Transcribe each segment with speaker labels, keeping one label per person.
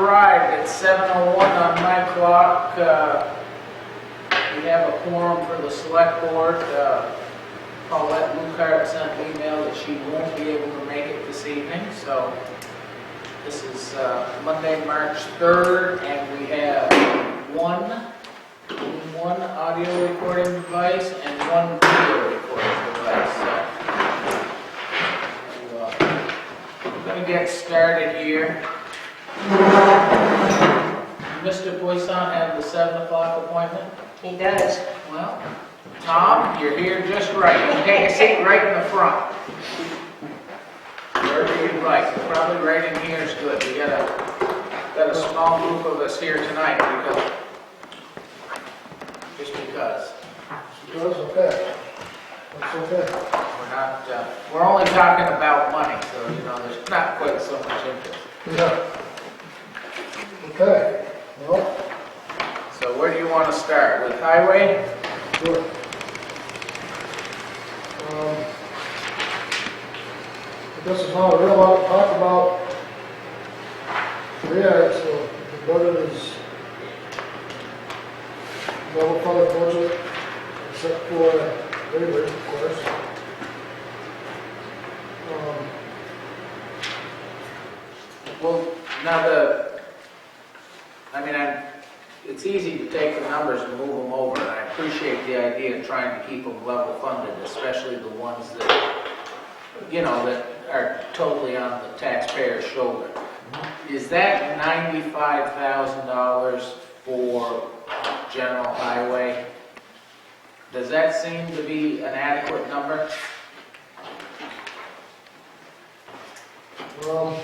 Speaker 1: arrived at 7:01 on my clock. We have a quorum for the select board. Paulette Lucart sent an email that she won't be able to make it this evening, so this is Monday, March 3rd, and we have one audio recording device and one video recording device. So we're going to get started here. Mr. Boisson have the 7 o'clock appointment?
Speaker 2: He does.
Speaker 1: Well, Tom, you're here just right. You take a seat right in the front. Wherever you'd like. Probably right in here is good. We got a small group of us here tonight because. Just because.
Speaker 3: That's okay. That's okay.
Speaker 1: We're only talking about money, so there's not quite so much interest.
Speaker 3: Yeah. Okay. Well,
Speaker 1: So where do you want to start? With highway?
Speaker 3: sure. I guess it's not a real lot to talk about. Yeah, so the budget is level funded budget, except for labor, of course.
Speaker 1: Well, now it's easy to take the numbers and move them over, and I appreciate the idea of trying to keep them level funded, especially the ones that, that are totally on the taxpayer's shoulder. Is that $95,000 for general highway? Does that seem to be an adequate number?
Speaker 3: No.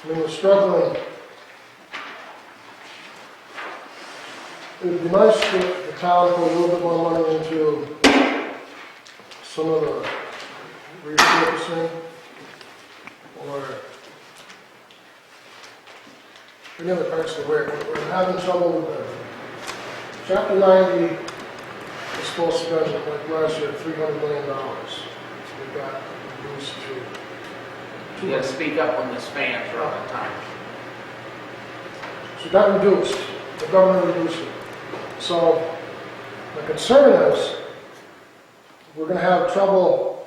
Speaker 3: We're struggling. It would be nice if the town put a little bit more money into some of the resurfacing, or any other parts of the way. We're having trouble with the Chapter 90 is supposed to spend, like last year, $300 million. We got reduced to
Speaker 1: You gotta speak up when this fan's running time.
Speaker 3: So that reduced, the government reduced it. So the concern is we're going to have trouble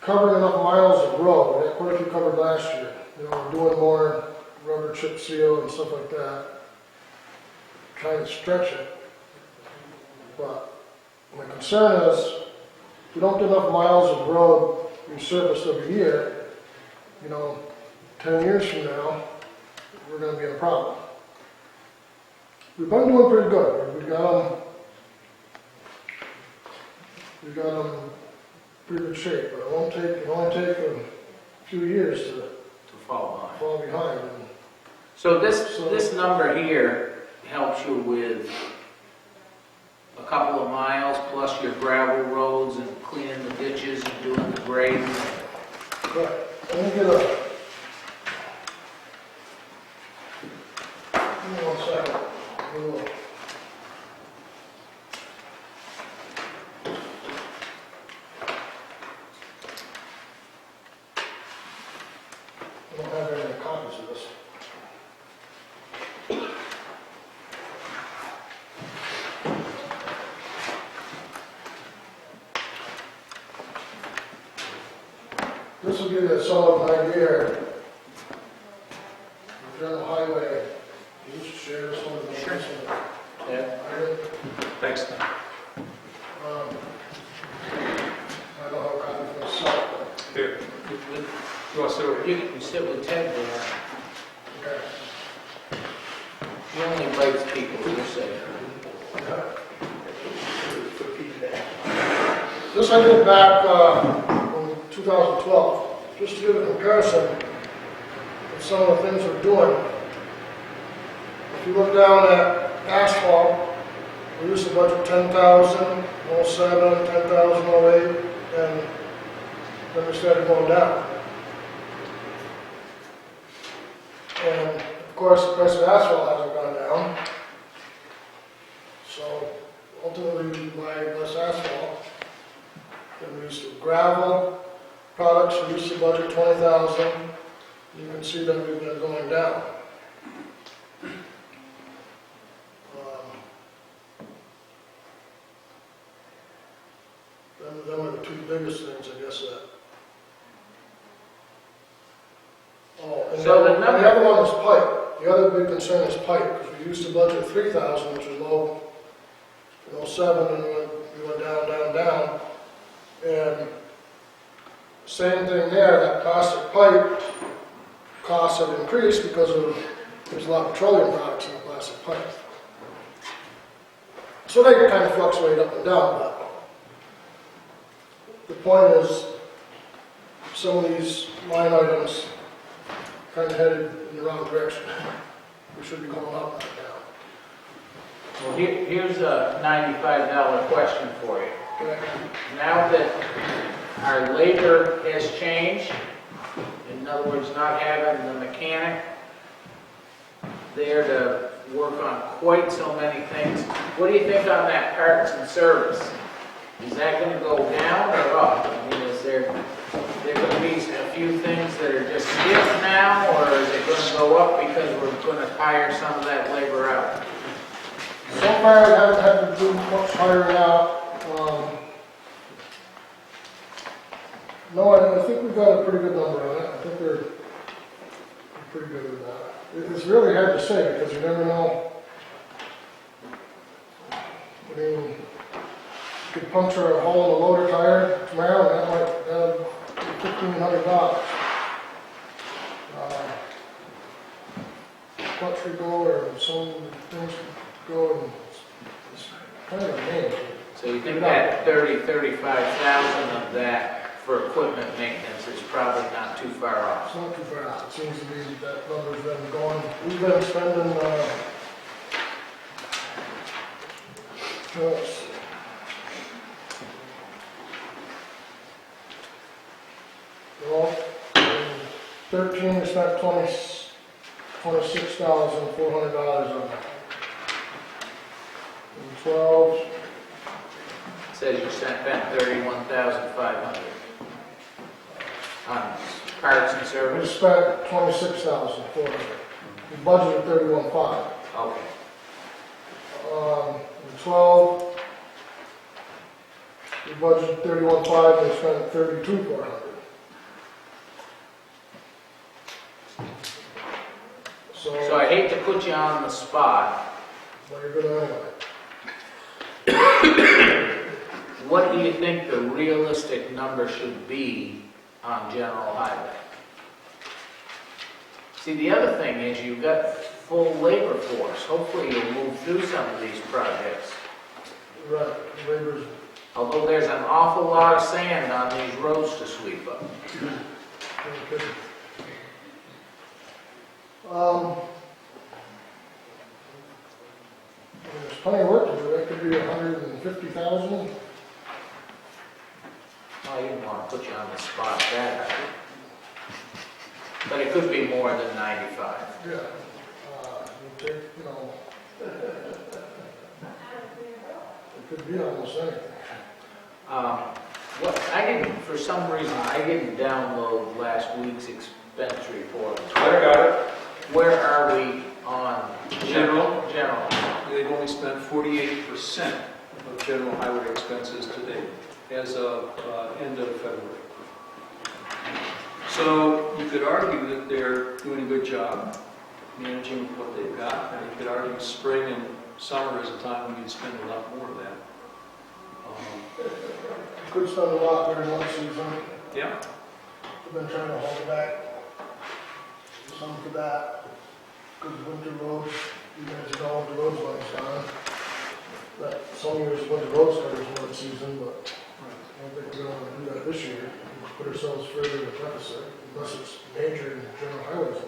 Speaker 3: covering enough miles of road. We had quite a few covered last year. We're doing more rubber chip seal and stuff like that, trying to stretch it. But my concern is if we don't get enough miles of road resurfaced every year, 10 years from now, we're going to be in a problem. We've been doing pretty good. We've got them in pretty good shape, but it only take a few years to fall behind.
Speaker 1: So this number here helps you with a couple of miles plus your gravel roads and cleaning the ditches and doing the grading.
Speaker 3: Right. Let me get a. Give me 1 second. I don't have any copies of this. This will give you a solid idea. General highway, you just share this one with
Speaker 1: Sure. Yeah. Thanks, Tom.
Speaker 3: I don't have a copy for myself, but.
Speaker 4: Here, you want to sit over here?
Speaker 1: You can sit with Ted there.
Speaker 3: Okay.
Speaker 1: He only invites people who say.
Speaker 3: This I did back in 2012, just to give a comparison of some of the things we're doing. If you look down at asphalt, we used to budget 10,000, 07, 10,000, 08, and then we started going down. And of course, the price of asphalt hasn't gone down. So ultimately we buy less asphalt. Then we use gravel products, we used to budget 20,000. You can see that we've been going down. Them are the two biggest things, I guess, that. Oh, and
Speaker 1: So the number-
Speaker 3: the other one is pipe. The other big concern is pipe, because we used to budget 3,000, which is low, 07, and we went down. And same thing there, that plastic pipe costs have increased because there's a lot of petroleum products in the plastic pipe. So they kind of fluctuate up and down, but the point is, some of these line items kind of headed in the wrong direction. We should be going up, not down.
Speaker 1: Well, here's a $95 question for you.
Speaker 3: Okay.
Speaker 1: Now that our labor has changed, in other words, not having the mechanic there to work on quite so many things, what do you think on that parts and service? Is that going to go down or up? I mean, is there going to be a few things that are just stiff now, or is it going to go up because we're going to hire some of that labor out?
Speaker 3: So far, I haven't had to do much hiring out. No, I think we've got a pretty good number on it. I think we're pretty good with that. It's really hard to say because you never know. I mean, you could puncture a hole in a loader tire tomorrow, and that might be $1,500. Clutch would go, or some things would go, and it's kind of a name.
Speaker 1: So you think that 35,000 of that for equipment maintenance is probably not too far off?
Speaker 3: It's not too far out. It seems to be that number's been going. We've been spending, let's see. Well, in 13, we spent $26,400 on that. In 12,
Speaker 1: It says you spent $31,500 on parts and
Speaker 3: we
Speaker 1: service.
Speaker 3: spent $26,400. We budgeted $31,500.
Speaker 1: Okay.
Speaker 3: In 12, we budgeted $31,500, and we spent $32,400.
Speaker 1: So I hate to put you on the spot.
Speaker 3: But you're good anyway.
Speaker 1: What do you think the realistic number should be on general highway? See, the other thing is you've got full labor force. Hopefully you'll move through some of these projects.
Speaker 3: Right, labor's,
Speaker 1: Although there's an awful lot of sand on these roads to sweep up.
Speaker 3: okay. There's plenty of work to do. That could be 150,000.
Speaker 1: I didn't want to put you on the spot that high. But it could be more than 95.
Speaker 3: Yeah. You take, it could be almost anything. For some reason, I didn't download last week's expense report.
Speaker 4: I got it.
Speaker 1: Where are we on
Speaker 4: General.
Speaker 1: General.
Speaker 4: They've only spent 48% of general highway expenses to date, as of end of February. So you could argue that they're doing a good job managing what they've got, and you could argue spring and summer is a time when you'd spend a lot more of that.
Speaker 3: Could spend a lot during one season.
Speaker 4: Yeah.
Speaker 3: We've been trying to hold it back. Some for that. Because winter roads, you guys know the roads like on. But some years winter roads start in one season, but I don't think we're going to do that this year. We'll put ourselves further in the deficit, unless it's major and general highways.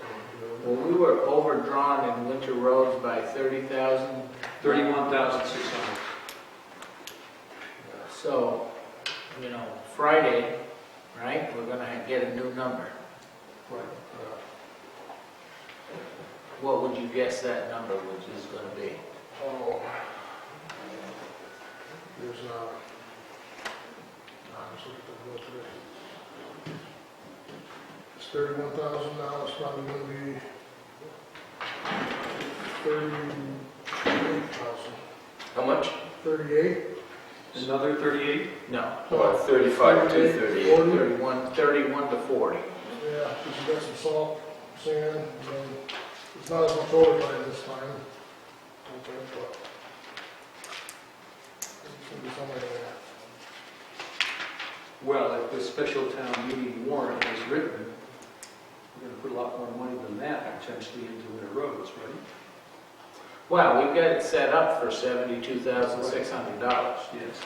Speaker 1: Well, we were overdrawn in winter roads by 30,000.
Speaker 4: 31,600.
Speaker 1: So, Friday, right, we're going to get a new number.
Speaker 4: Right.
Speaker 1: What would you guess that number is going to be?
Speaker 3: Oh. figures now. Let's look at the bill today. It's 31,000 now, it's probably gonna be 38,000.
Speaker 2: How much?
Speaker 3: 38?
Speaker 4: Another 38?
Speaker 1: No,
Speaker 2: About 35 to 38.
Speaker 1: 31 to 40.
Speaker 3: Yeah, because you got some salt, sand, and it's not as much overtime this time. Okay, but it's gonna be somewhere there.
Speaker 4: Well, if the special town meeting warrant is written, we're gonna put a lot more money than that potentially into winter roads, right?
Speaker 1: Well, we've got it set up for $72,600.
Speaker 4: Yes.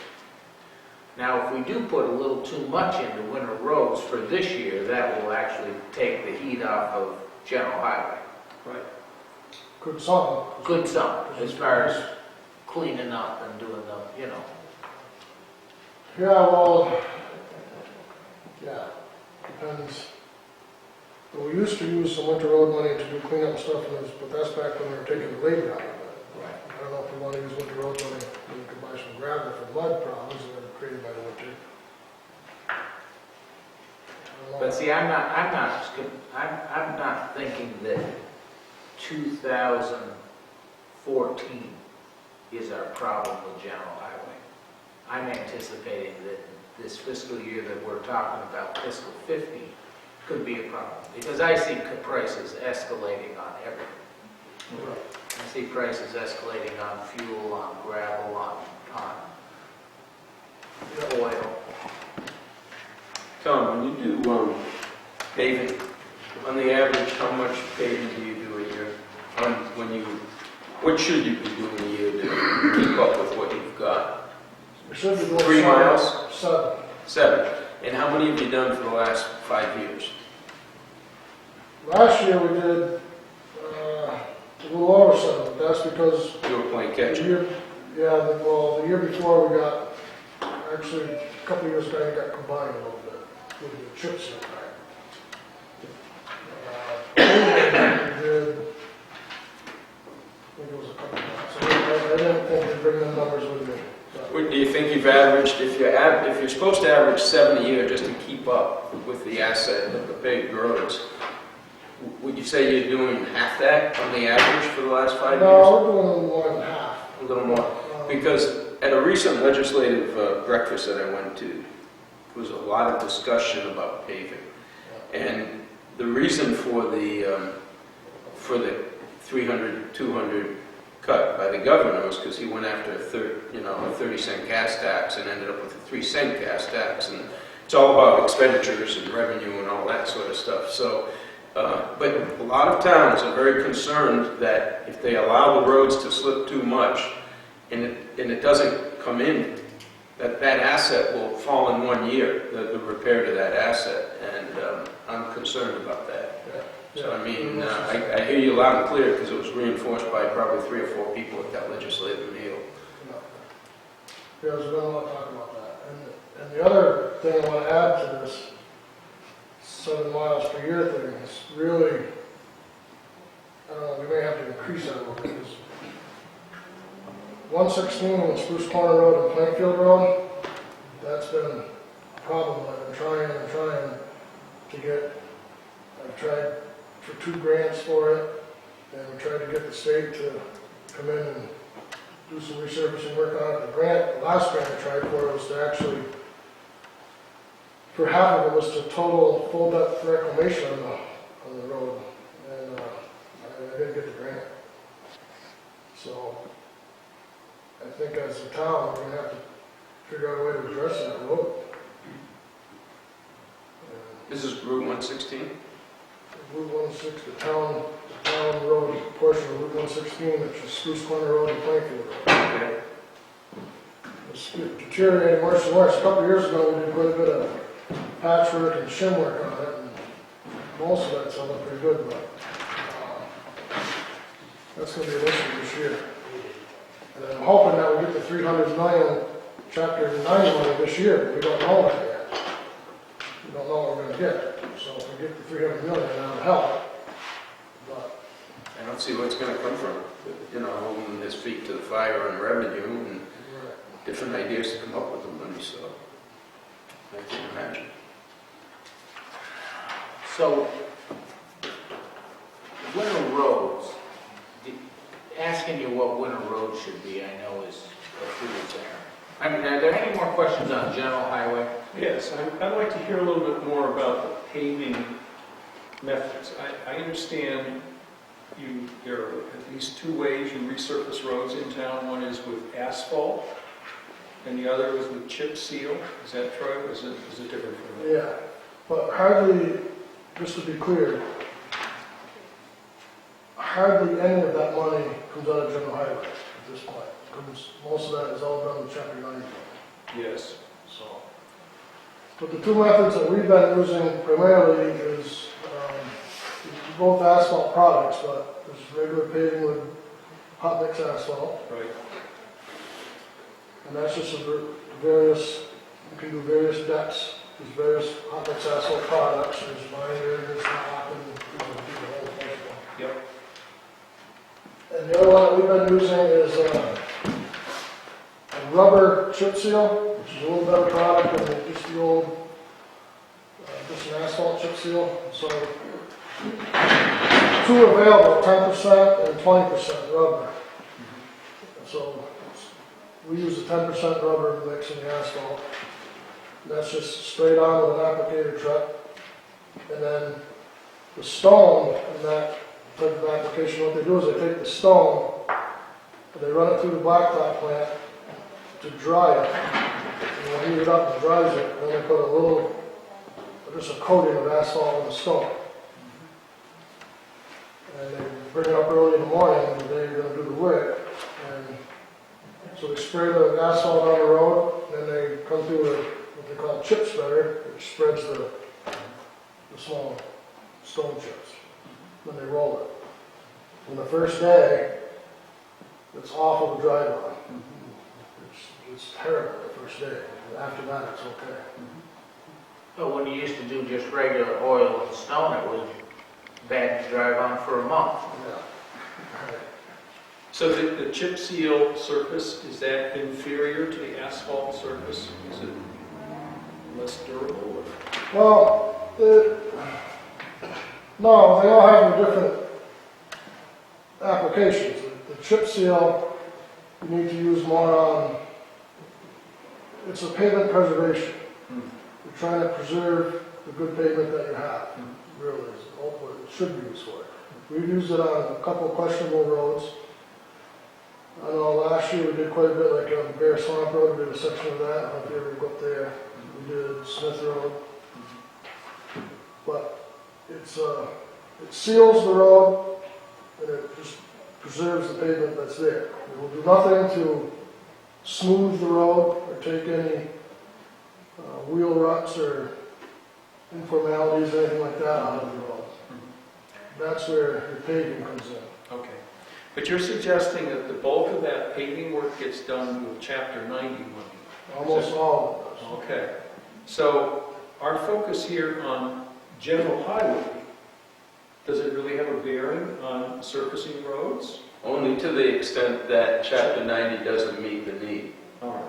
Speaker 1: Now, if we do put a little too much into winter roads for this year, that will actually take the heat off of general highway.
Speaker 4: Right.
Speaker 3: Good song.
Speaker 1: Good some, as far as cleaning up and doing the, you know.
Speaker 3: Yeah, well, yeah, depends. But we used to use some winter road money to do cleanup stuff, but that's back when we were taking the labor out of it.
Speaker 1: Right.
Speaker 3: I don't know if we want to use winter road money, we could buy some gravel for mud problems that are created by the winter. I don't know.
Speaker 1: But see, I'm not thinking that 2014 is our problem with general highway. I'm anticipating that this fiscal year that we're talking about, fiscal 15, could be a problem. Because I see prices escalating on everything.
Speaker 3: Right.
Speaker 1: I see prices escalating on fuel, on gravel, on oil.
Speaker 2: Tom, when you do paving, on the average, how much paving do you do a year? What should you be doing a year to keep up with what you've got?
Speaker 3: We should be doing
Speaker 2: 3 miles?
Speaker 3: 7.
Speaker 2: 7. And how many have you done for the last 5 years?
Speaker 3: Last year we did a little over 7, but that's because
Speaker 2: You were playing
Speaker 3: the
Speaker 2: catch up.
Speaker 3: year, the year before we got, actually, a couple of years back, it got combined a little bit with the chip seal back. We did, I think it was a couple of months. I didn't think we'd bring them numbers with me. but-
Speaker 2: What do you think you've averaged, if you're supposed to average 7 a year just to keep up with the asset of the paved roads, would you say you're doing half that on the average for the last 5 years?
Speaker 3: No, we're doing a little more than half.
Speaker 2: A little more? Because at a recent legislative breakfast that I went to, there was a lot of discussion about paving. And the reason for the 300, 200 cut by the governor was because he went after a 30-cent gas tax and ended up with a 3-cent gas tax. And it's all about expenditures and revenue and all that sort of stuff. So, but a lot of towns are very concerned that if they allow the roads to slip too much, and it doesn't come in, that asset will fall in 1 year, the repair to that asset, and I'm concerned about that. So I mean, I hear you loud and clear because it was reinforced by probably 3 or 4 people at that legislative meal.
Speaker 3: Yeah, there's been a lot of talk about that. And the other thing I want to add to this 7 miles per year thing is really, I don't know, we may have to increase that a little bit. 116 on Spruce Corner Road and Plainfield Road, that's been a problem. I've been trying to get, I've tried for 2 grants for it, and we tried to get the state to come in and do some resurfacing work on it. The last grant I tried for was to actually, for half of it was to total full depth reclamation on the road, and I didn't get the grant. So I think as a town, we're going to have to figure out a way to address that road.
Speaker 2: This is Route 116?
Speaker 3: Route 116, the town road portion of Route 116, which is Spruce Corner Road and Plainfield Road.
Speaker 2: Okay.
Speaker 3: It's deteriorating worse and worse. A couple of years ago, we did quite a bit of patchwork and shim work on it, and most of that's held up pretty good, but that's going to be an issue this year. And I'm hoping that we get the 300 million Chapter 90 money this year, but we don't know that yet. We don't know what we're going to get. So if we get the 300 million, that'll help. But
Speaker 2: I don't see where it's going to come from. You know, holding his feet to the fire on revenue and different ideas to come up with the money, so I can imagine.
Speaker 1: So, winter roads, asking you what winter roads should be, I know is a fool's errand. I mean, are there any more questions on general highway?
Speaker 4: Yes, I'd like to hear a little bit more about the paving methods. I understand there are at least two ways you resurface roads in town. One is with asphalt, and the other is with chip seal. Is that true, or is it different from that?
Speaker 3: Yeah, but hardly, just to be clear, hardly any of that money comes out of general highway at this point. Because most of that is all done with Chapter 90.
Speaker 4: Yes.
Speaker 3: So, but the two methods that we've been using primarily is both asphalt products, but there's regular paving with hot mix asphalt,
Speaker 4: Right.
Speaker 3: and that's just various, you can do various depths. There's various hot mix asphalt products. There's binder, there's rock, and the whole thing.
Speaker 4: Yep.
Speaker 3: And the other one that we've been using is a rubber chip seal, which is a little better product than just the old, just an asphalt chip seal. So, two available, 10% and 20% rubber. So, we use the 10% rubber mix in the asphalt. And that's just straight on with an applicator truck. And then the stone in that type of application, what they do is they take the stone and they run it through the blacktop plant to dry it. And when heat it up and dries it, then they put a little, just a coating of asphalt on the stone. And they bring it up early in the morning, and the day you're going to do the work. And so they spray the asphalt on the road, and then they come through what they call chip spreader, which spreads the small stone chips. Then they roll it. And the first day, it's awful to drive on. It's terrible the first day. After that, it's okay.
Speaker 1: But when you used to do just regular oil and stone, it was bad to drive on for a month.
Speaker 3: Yeah.
Speaker 4: So the chip seal surface, is that inferior to the asphalt surface? Is it less durable?
Speaker 3: Well, no, they all have different applications. The chip seal, you need to use more on, it's a pavement preservation. You're trying to preserve the good pavement that you have, really, is what it should be used for. We've used it on a couple of questionable roads. I know last year we did quite a bit, like on Bear Swamp Road, we did a section of that. I don't know if you ever go up there. We did Smith Road. But it seals the road, and it just preserves the pavement that's there. It will do nothing to smooth the road or take any wheel ruts or informalities or anything like that out of the road. That's where your paving comes in.
Speaker 4: Okay. But you're suggesting that the bulk of that paving work gets done with Chapter 90 money?
Speaker 3: Almost all of it does.
Speaker 4: Okay. So our focus here on general highway, does it really have a bearing on surfacing roads?
Speaker 2: Only to the extent that Chapter 90 doesn't meet the need.
Speaker 4: All right.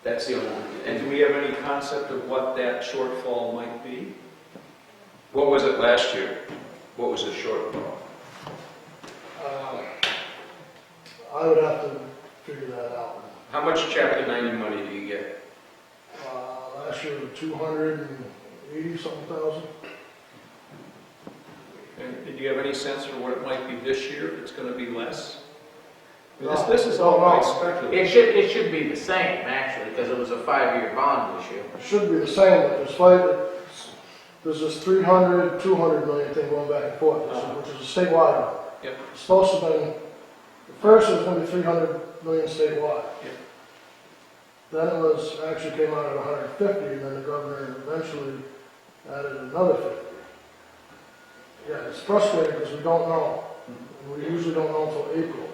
Speaker 2: That's the only,
Speaker 4: And do
Speaker 2: and
Speaker 4: we have any concept of what that shortfall might be?
Speaker 2: what was it last year? What was the shortfall?
Speaker 3: I would have to figure that out.
Speaker 2: How much Chapter 90 money do you get?
Speaker 3: Last year was 280-something thousand.
Speaker 4: And do you have any sense for what it might be this year, if it's going to be less?
Speaker 3: No,
Speaker 4: This is all
Speaker 3: no.
Speaker 4: quite speculative.
Speaker 1: It should be the same, actually, because it was a 5-year bond issue.
Speaker 3: It should be the same, but there's this 300, 200 million thing going back and forth, which is a statewide one.
Speaker 4: Yep.
Speaker 3: It's supposed to have been, at first it was going to be 300 million statewide.
Speaker 4: Yep.
Speaker 3: Then it was, actually came out at 150, and then the governor eventually added another 50. Yeah, it's frustrating because we don't know. We usually don't know until April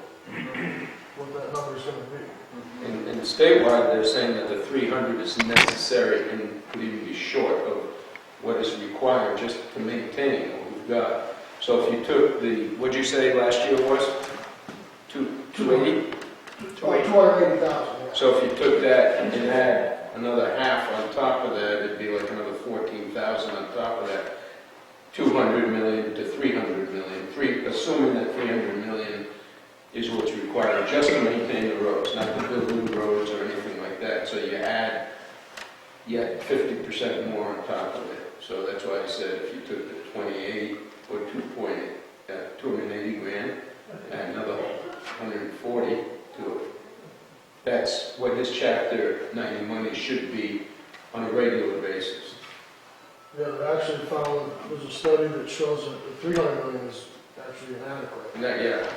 Speaker 3: what that number is going to be.
Speaker 2: And statewide, they're saying that the 300 is necessary and could even be short of what is required just to maintain what we've got. So if you took the, what'd you say last year was? 280?
Speaker 3: 280,000, yeah.
Speaker 2: So if you took that and had another half on top of that, it'd be like another 14,000 on top of that. 200 million to 300 million, assuming that 300 million is what's required just to maintain the roads, not to build new roads or anything like that. So you add yet 50% more on top of it. So that's why I said if you took the 28 or 280 grand, and another 140 to it. That's what his Chapter 90 money should be on a regular basis.
Speaker 3: Yeah, they actually found, there's a study that shows that the 300 million is actually inadequate,
Speaker 2: And that, yeah,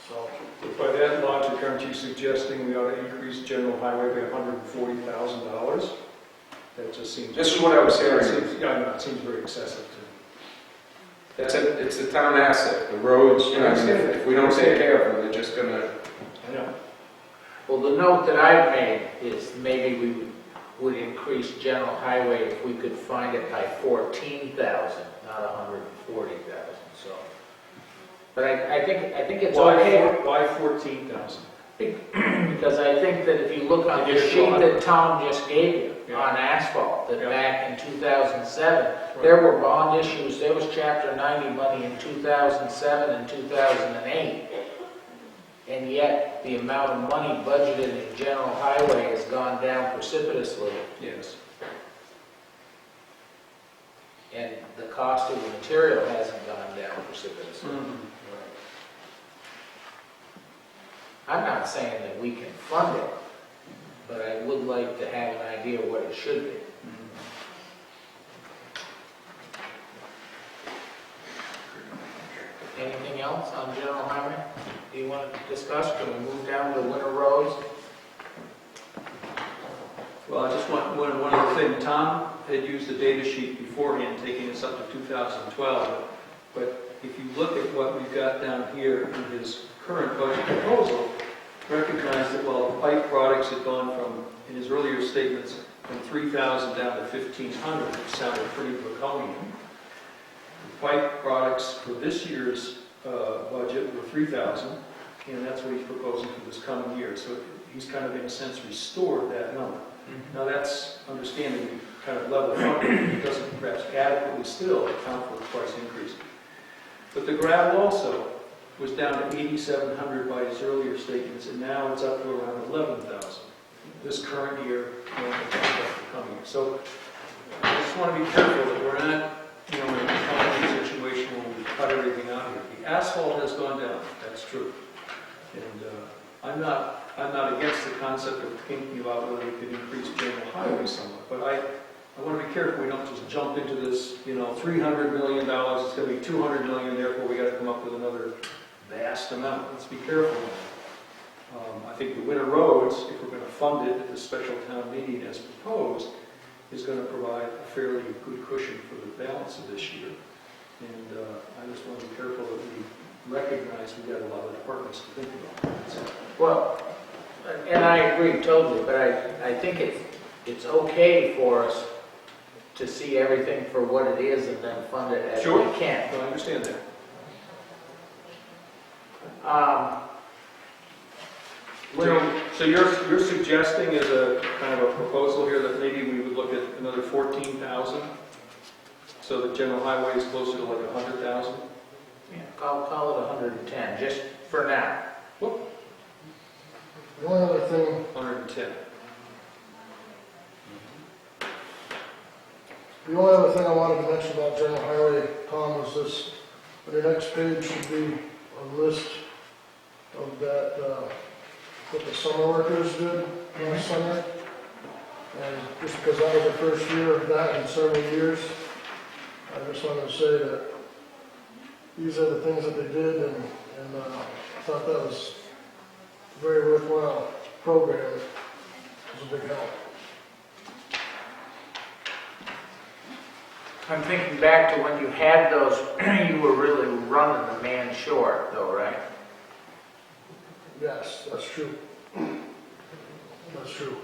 Speaker 3: so.
Speaker 4: By that logic, aren't you suggesting we ought to increase general highway by $140,000? That just seems...
Speaker 2: this is what I was hearing.
Speaker 4: Yeah, I know, it seems very excessive to me.
Speaker 2: It's a town asset. The roads, you know, I mean, if we don't take care of them, they're just gonna.
Speaker 4: I know.
Speaker 1: Well, the note that I've made is maybe we would increase general highway if we could find it by 14,000, not 140,000, so. But I think it's okay.
Speaker 4: Why 14,000?
Speaker 1: Because I think that if you look on the
Speaker 4: Additional
Speaker 1: sheet
Speaker 4: highway.
Speaker 1: that Tom just gave you
Speaker 4: Yeah.
Speaker 1: on asphalt, that
Speaker 4: Yeah.
Speaker 1: back in 2007,
Speaker 4: Right.
Speaker 1: there were bond issues, there was Chapter 90 money in 2007 and 2008. And yet, the amount of money budgeted in general highway has gone down precipitously,
Speaker 4: Yes.
Speaker 1: and the cost of the material hasn't gone down precipitously. I'm not saying that we can fund it, but I would like to have an idea what it should be. Anything else on general highway? Do you want to discuss? Can we move down to winter roads?
Speaker 5: Well, I just want, one other thing. Tom had used the data sheet beforehand, taking us up to 2012. But if you look at what we've got down here in his current budget proposal, recognize that while the pipe products had gone from, in his earlier statements, from 3,000 down to 1,500, which sounded pretty draconian. The pipe products for this year's budget were 3,000, and that's what he's proposing for this coming year. So he's kind of, in a sense, restored that number. Now that's understanding kind of level funding. It doesn't perhaps adequately still account for the price increase. But the gravel also was down to 8,700 by his earlier statements, and now it's up to around 11,000 this current year and the coming year. So I just want to be careful that we're not, in a complicated situation where we cut everything out here. The asphalt has gone down, that's true. And I'm not against the concept of thinking about whether we could increase general highway somewhat, but I want to be careful we don't just jump into this, $300 million, it's going to be $200 million, therefore we got to come up with another vast amount. Let's be careful. I think the winter roads, if we're going to fund it at the special town meeting as proposed, is going to provide a fairly good cushion for the balance of this year. And I just want to be careful that we recognize we've got a lot of departments to think about. So,
Speaker 1: Well, and I agree totally, but I think it's okay for us to see everything for what it is and then fund it as
Speaker 4: Sure.
Speaker 1: we can.
Speaker 4: I understand that. So you're suggesting as a kind of a proposal here that maybe we would look at another 14,000, so that general highway is closer to like 100,000?
Speaker 1: Yeah, call it 110, just for now.
Speaker 3: The only other thing,
Speaker 4: 110.
Speaker 3: the only other thing I wanted to mention about general highway, Tom, was this, on the next page should be a list of that, what the summer workers did last summer. And just because that was the first year of that in several years, I just wanted to say that these are the things that they did, and I thought that was a very worthwhile program. It was a big help.
Speaker 1: I'm thinking back to when you had those, you were really running the man short though, right?
Speaker 3: Yes, that's true. That's true.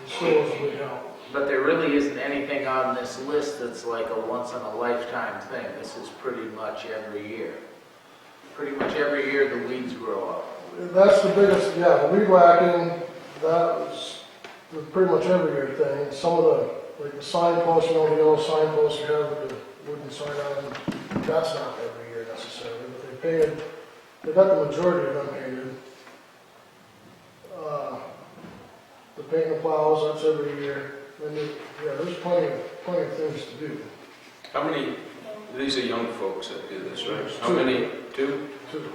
Speaker 3: Still was a big help.
Speaker 1: But there really isn't anything on this list that's like a once-in-a-lifetime thing. This is pretty much every year. Pretty much every year the weeds grow up.
Speaker 3: That's the biggest, yeah, the weed whacking, that was pretty much every year thing. Some of the, like the signposts, you know, the yellow signposts you have with the wooden sign on them, that's not every year necessarily, but they got the majority of them painted. The paint the plows, that's every year. And yeah, there's plenty of things to do.
Speaker 2: How many, these are young folks that do this, right?
Speaker 3: There's
Speaker 2: How
Speaker 3: two.
Speaker 2: many, two?
Speaker 3: Too.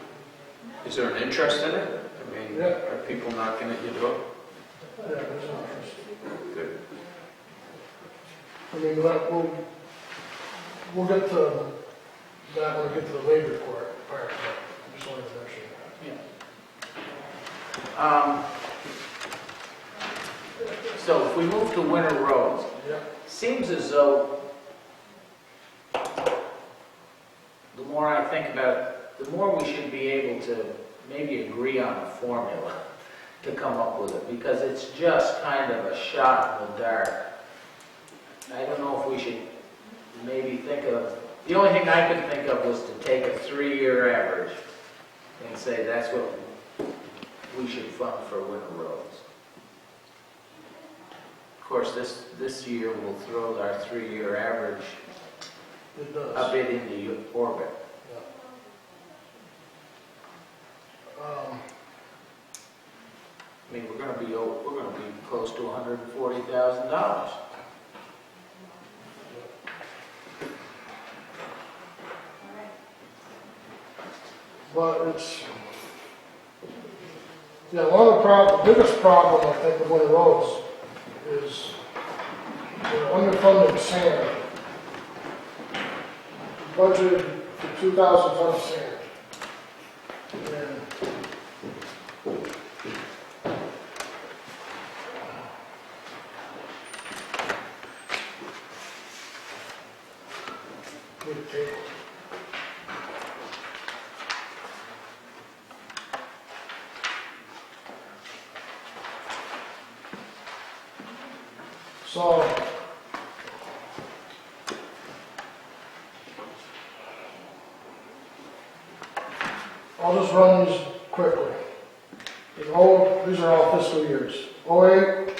Speaker 2: Is there an interest in it? I mean,
Speaker 3: Yeah.
Speaker 2: are people knocking at your door?
Speaker 3: Yeah, there's interest.
Speaker 2: Good.
Speaker 3: I mean, we'll get to that when we get to the labor part, but I just wanted to mention that.
Speaker 1: So if we move to winter roads,
Speaker 3: Yeah.
Speaker 1: seems as though the more I think about it, the more we should be able to maybe agree on a formula to come up with it, because it's just kind of a shot in the dark. I don't know if we should maybe think of, the only thing I could think of was to take a 3-year average and say that's what we should fund for winter roads. Of course, this year we'll throw our 3-year average
Speaker 3: It does.
Speaker 1: a bit into orbit. I mean, we're gonna be close to $140,000.
Speaker 3: But it's, yeah, one of the biggest problem I think with winter roads is we're underfunding sand. Budgeted for 2,000 tons of sand. And need a table. So, I'll just run these quickly. These are all fiscal years. 08,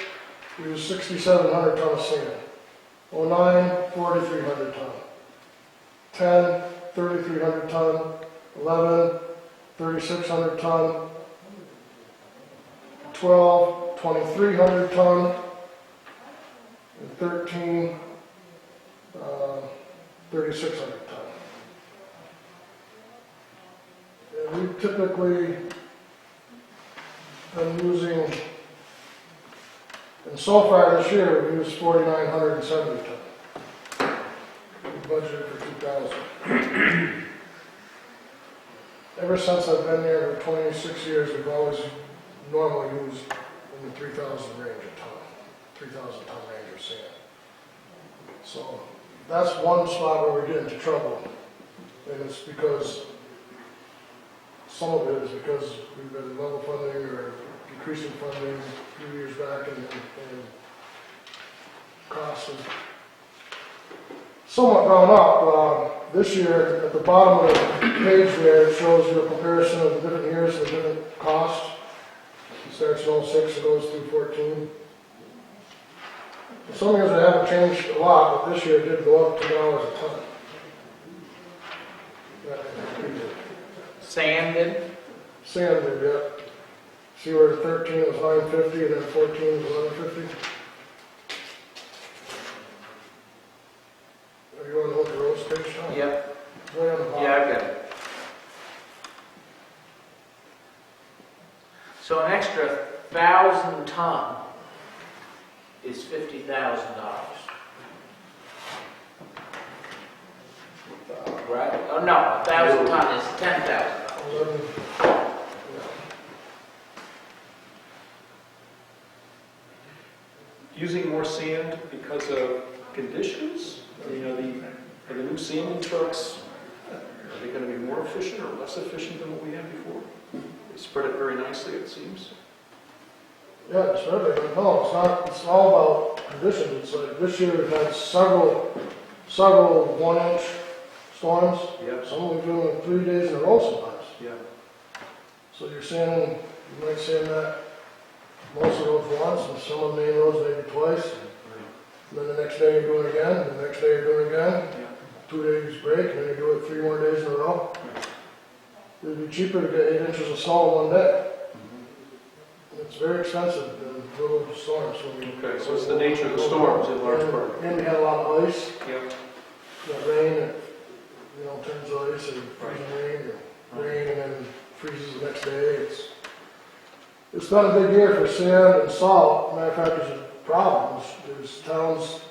Speaker 3: we used 6,700 ton of sand. 09, 4,300 ton. 10, 3,300 ton. 11, 3,600 ton. 12, 2,300 ton. And 13, 3,600 ton. And we typically been using, and so far this year, we used 4,970 ton. We budgeted for 2,000. Ever since I've been there for 26 years, we've always normally used in the 3,000 range a ton, 3,000 ton range of sand. So that's one spot where we get into trouble. And it's because, some of it is because we've been level funding or decreasing funding a few years back and costs have somewhat gone up. This year, at the bottom of the page there, it shows you a comparison of the different years, the different costs. It starts in 06, it goes through 14. Some years it haven't changed a lot, but this year it did go up $2 a ton.
Speaker 1: Sand did?
Speaker 3: Sand did, yeah. See where 13 was 950 and then 14 was 1150? Are you on the Hook Roads page, Tom?
Speaker 1: Yep.
Speaker 3: Right on the bottom.
Speaker 1: Yeah, I got it. So an extra 1,000 ton is $50,000. Right? Oh, no, 1,000 ton is $10,000.
Speaker 3: 11,
Speaker 4: Using more sand because of conditions? You know, are the new sanding trucks, are they going to be more efficient or less efficient than what we had before? They spread it very nicely, it seems.
Speaker 3: yeah, it's really, but no, it's not, it's all about conditions. It's like this year we've had several 1-inch storms.
Speaker 4: Yep.
Speaker 3: Some we've been in 3 days in a row sometimes.
Speaker 4: Yeah.
Speaker 3: So you're saying, you might say that most of those once, and some of the main roads maybe twice. And then the next day you're doing it again, and the next day you're doing it again.
Speaker 4: Yeah.
Speaker 3: 2 days break, and then you do it 3 more days in a row. It'd be cheaper to get 8 inches of snow in one day. It's very expensive in little storms.
Speaker 4: Okay, so it's the nature of the storms in large part.
Speaker 3: And we had a lot of ice,
Speaker 4: Yep.
Speaker 3: that rain, it, turns to ice and freezing rain, or rain and then freezes the next day. It's been a big year for sand and salt. Matter of fact, there's a problem. There's towns,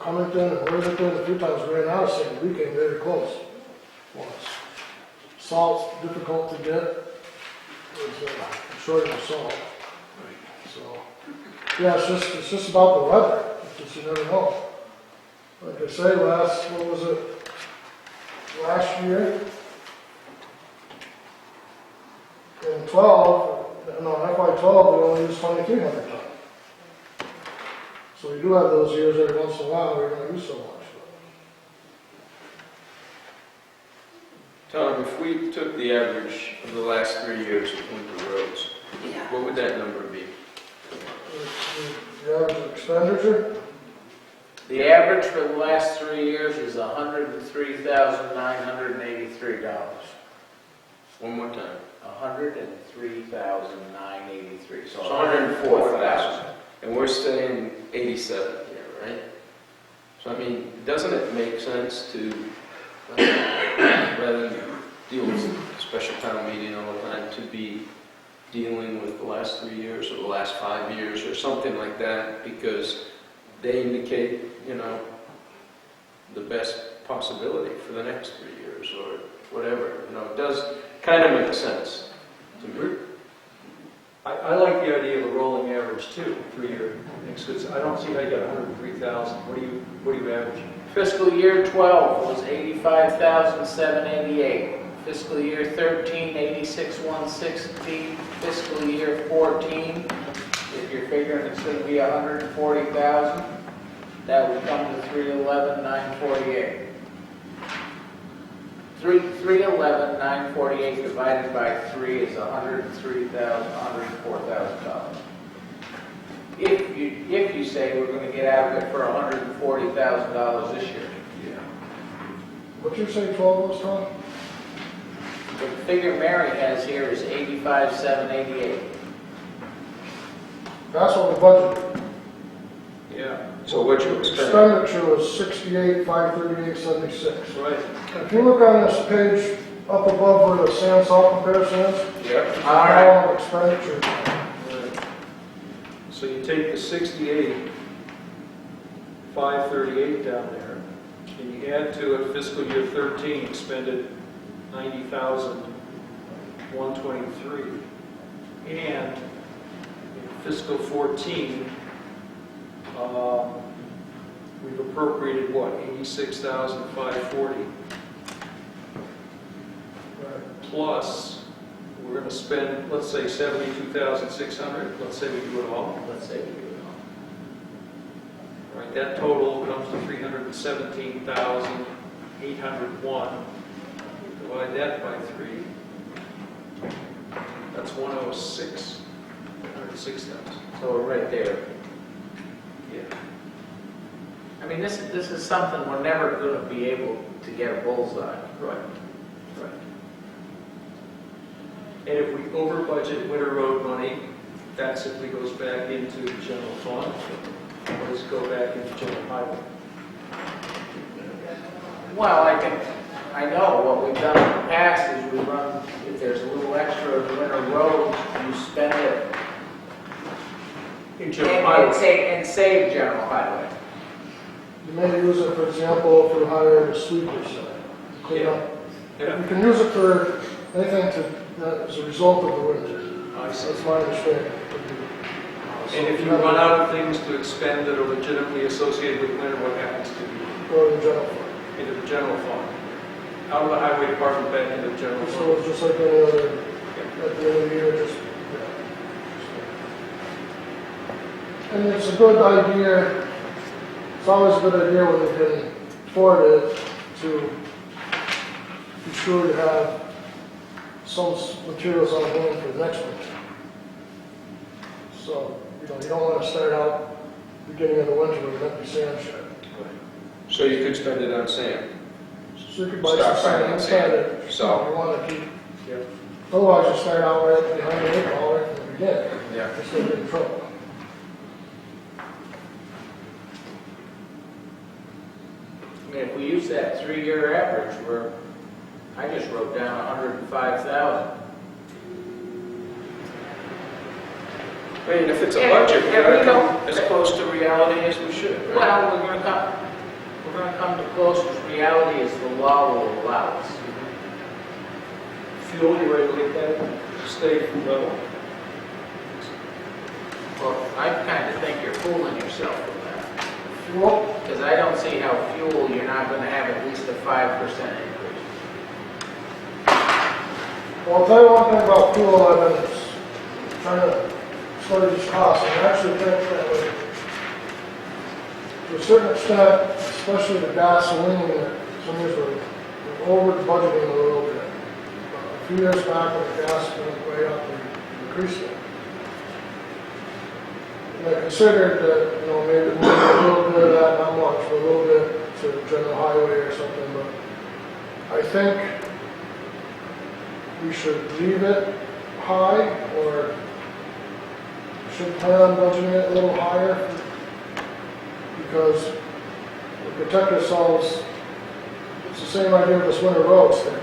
Speaker 3: Cummington and Worthington, a few times ran out of sand. We came very close once. Salt's difficult to get. There's a shortage of salt. So, yeah, it's just about the weather. It's just, you never know. Like I say, what was it? Last year? In FY12, we only used 2,300 tons. So we do have those years every once in a while where we're going to use so much.
Speaker 2: Tom, if we took the average of the last 3 years of winter roads, what would that number be?
Speaker 3: The average expenditure?
Speaker 1: The average for the last 3 years is $103,983.
Speaker 2: One more time.
Speaker 1: $103,983, so
Speaker 2: So
Speaker 1: $104,000.
Speaker 2: And we're staying 87 here, right? So I mean, doesn't it make sense to, rather than deal with special town meeting all the time, to be dealing with the last 3 years or the last 5 years or something like that, because they indicate, the best possibility for the next 3 years or whatever. It does kind of make sense to me.
Speaker 5: I like the idea of a rolling average too, 3 year things, because I don't see how you get 103,000. What do you average?
Speaker 1: Fiscal year 12 was 85,788. Fiscal year 13, 86,160. Fiscal year 14, if you're figuring it's going to be 140,000, that would come to 311,948. 311,948 divided by 3 is $104,000. If you say we're going to get out of it for $140,000 this year.
Speaker 2: Yeah.
Speaker 3: What'd you say 12 was, Tom?
Speaker 1: The figure Mary has here is 85,788.
Speaker 3: That's what we budgeted.
Speaker 5: Yeah,
Speaker 2: So what you expect?
Speaker 3: Expenditure was 68,538.76.
Speaker 5: right.
Speaker 3: If you look on this page up above where the sand salt comparison is,
Speaker 2: Yep.
Speaker 1: All right.
Speaker 3: all expenditure.
Speaker 5: So you take the 68,538 down there, and you add to it fiscal year 13, expended 90,123. And in fiscal 14, we've appropriated what, 86,540?
Speaker 3: Right.
Speaker 5: Plus, we're going to spend, let's say, 72,600. Let's say we do it all.
Speaker 1: Let's say we do it all.
Speaker 5: Right, that total comes to 317,801. Divide that by 3. That's 106. 106,000.
Speaker 1: So we're right there.
Speaker 5: Yeah.
Speaker 1: I mean, this is something we're never going to be able to get a bullseye.
Speaker 5: Right. Right. And if we over budget winter road money, that simply goes back into the general fund. Or does it go back into general highway?
Speaker 1: Well, I know what we've done in the past is we run, if there's a little extra in winter road, you spend it
Speaker 5: In general highway.
Speaker 1: and save general highway.
Speaker 3: You may use it, for example, for hiring a sweeper, clean up.
Speaker 5: Yeah.
Speaker 3: You can use it for anything as a result of the winter.
Speaker 5: I see.
Speaker 3: That's my understanding.
Speaker 5: And if you run out of things to expend that are legitimately associated with winter, what happens to you?
Speaker 3: Or the general fund.
Speaker 5: Into the general fund. Out of the highway department back into the general
Speaker 3: So
Speaker 5: fund.
Speaker 3: it's just like any other, at the end of the year, just, and it's a good idea, it's always a good idea when you can afford it to be sure to have some materials on hand for the next winter. So, you don't want to start out beginning of the winter with an empty sand shed.
Speaker 2: So you could spend it on sand.
Speaker 3: So you could buy
Speaker 2: Start
Speaker 3: some sand
Speaker 2: buying
Speaker 3: inside
Speaker 2: sand.
Speaker 3: it,
Speaker 2: So-
Speaker 3: if you want to keep.
Speaker 4: Yeah.
Speaker 3: Otherwise, you start out right behind the eight ball right from the beginning.
Speaker 2: Yeah.
Speaker 3: You're still getting in trouble.
Speaker 1: I mean, if we use that 3-year average, I just wrote down 105,000.
Speaker 2: I mean, if it's a
Speaker 1: Yeah,
Speaker 2: budget, we
Speaker 1: yeah,
Speaker 2: gotta
Speaker 1: we
Speaker 2: come
Speaker 1: don't-
Speaker 2: as close to reality as we should, right?
Speaker 1: Well, we're gonna come to closest reality as the law will allow us.
Speaker 5: Fuel, you ready to look at it, stay level?
Speaker 1: Well, I kind of think you're fooling yourself with that.
Speaker 3: Well,
Speaker 1: Because I don't see how fuel, you're not gonna have at least a 5% increase.
Speaker 3: I'll tell you one thing about fuel, I've been trying to study these costs, and I actually think that way. To a certain extent, especially the gasoline, that some years we're over budgeting a little bit. A few years back, when the gas went way up, we increased it. And I considered that, maybe a little bit of that, not much, but a little bit to general highway or something, but I think we should leave it high, or should plan on budgeting it a little higher, because we protect ourselves. It's the same idea with this winter roads thing.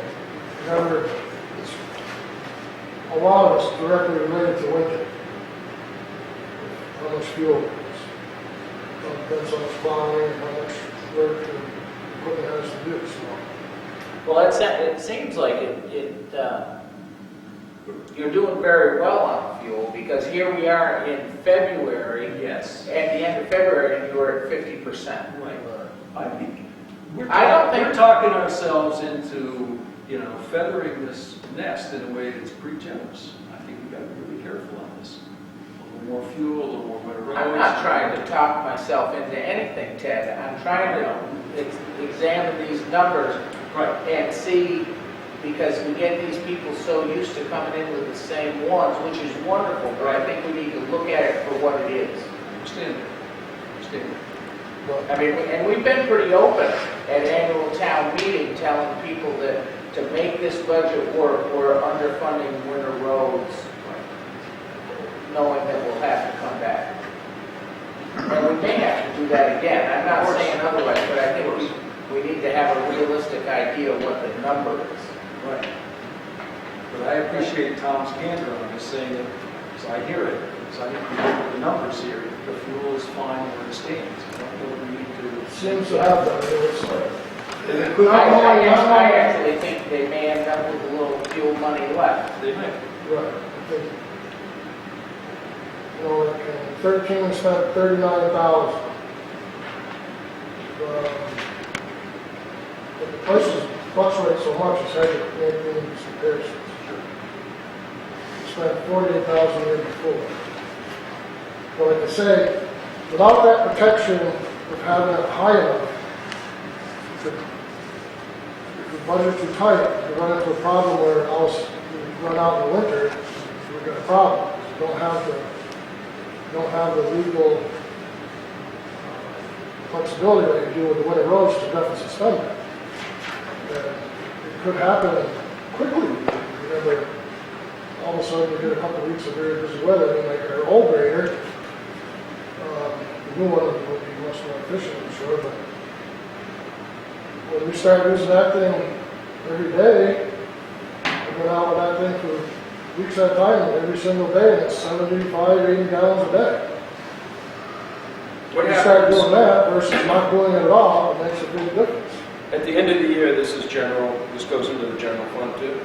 Speaker 3: Remember, a lot of it's directly related to winter. How much fuel it is. It depends on its plowing and how much work the equipment has to do. So.
Speaker 1: Well, it seems like you're doing very well on fuel, because here we are in February.
Speaker 5: Yes.
Speaker 1: At the end of February, and you were at 50%.
Speaker 5: Right. I think,
Speaker 1: we're
Speaker 5: we're talking ourselves into, feathering this nest in a way that's pretty generous. I think we've got to be really careful on this. A little more fuel, a little more winter roads.
Speaker 1: I'm not trying to talk myself into anything, Ted. I'm trying to examine these numbers
Speaker 5: Right.
Speaker 1: and see, because we get these people so used to coming in with the same ones, which is wonderful, but I think we need to look at it for what it is.
Speaker 5: Understand that. Understand that.
Speaker 1: I mean, and we've been pretty open at annual town meeting, telling people that to make this budget work, we're underfunding winter roads, knowing that we'll have to come back. And we may have to do that again. I'm not saying otherwise, but I think we need to have a realistic idea of what the number is.
Speaker 5: Right. But I appreciate Tom's candor on this, saying that, as I hear it, as I look at the numbers here, the fuel is fine where it stands. I don't know if we need to.
Speaker 3: Seems to have that. It's like,
Speaker 1: I actually think they may end up with a little fuel money left.
Speaker 5: They may.
Speaker 3: right. I think, like in 13, we spent 39,000. But the prices fluctuate so much, it's hard to make these comparisons. We spent 48,000 the year before. But like I say, without that protection of having it high enough, if the budget's too tight, you run into a problem where else you run out in the winter, we've got a problem. You don't have the legal flexibility that you do with the winter roads to deficit spending. And it could happen quickly. Remember, all of a sudden you get a couple of weeks of very busy weather, and like our old grader, the new one would be much more efficient, I'm sure, but when we start using that thing every day, we've been out with that thing for weeks at a time, every single day, and it's 75, 80 gallons a day.
Speaker 2: What
Speaker 3: If you start
Speaker 2: happens,
Speaker 3: doing that versus not doing it at all, it makes a big difference.
Speaker 2: at the end of the year, this goes into the general fund too.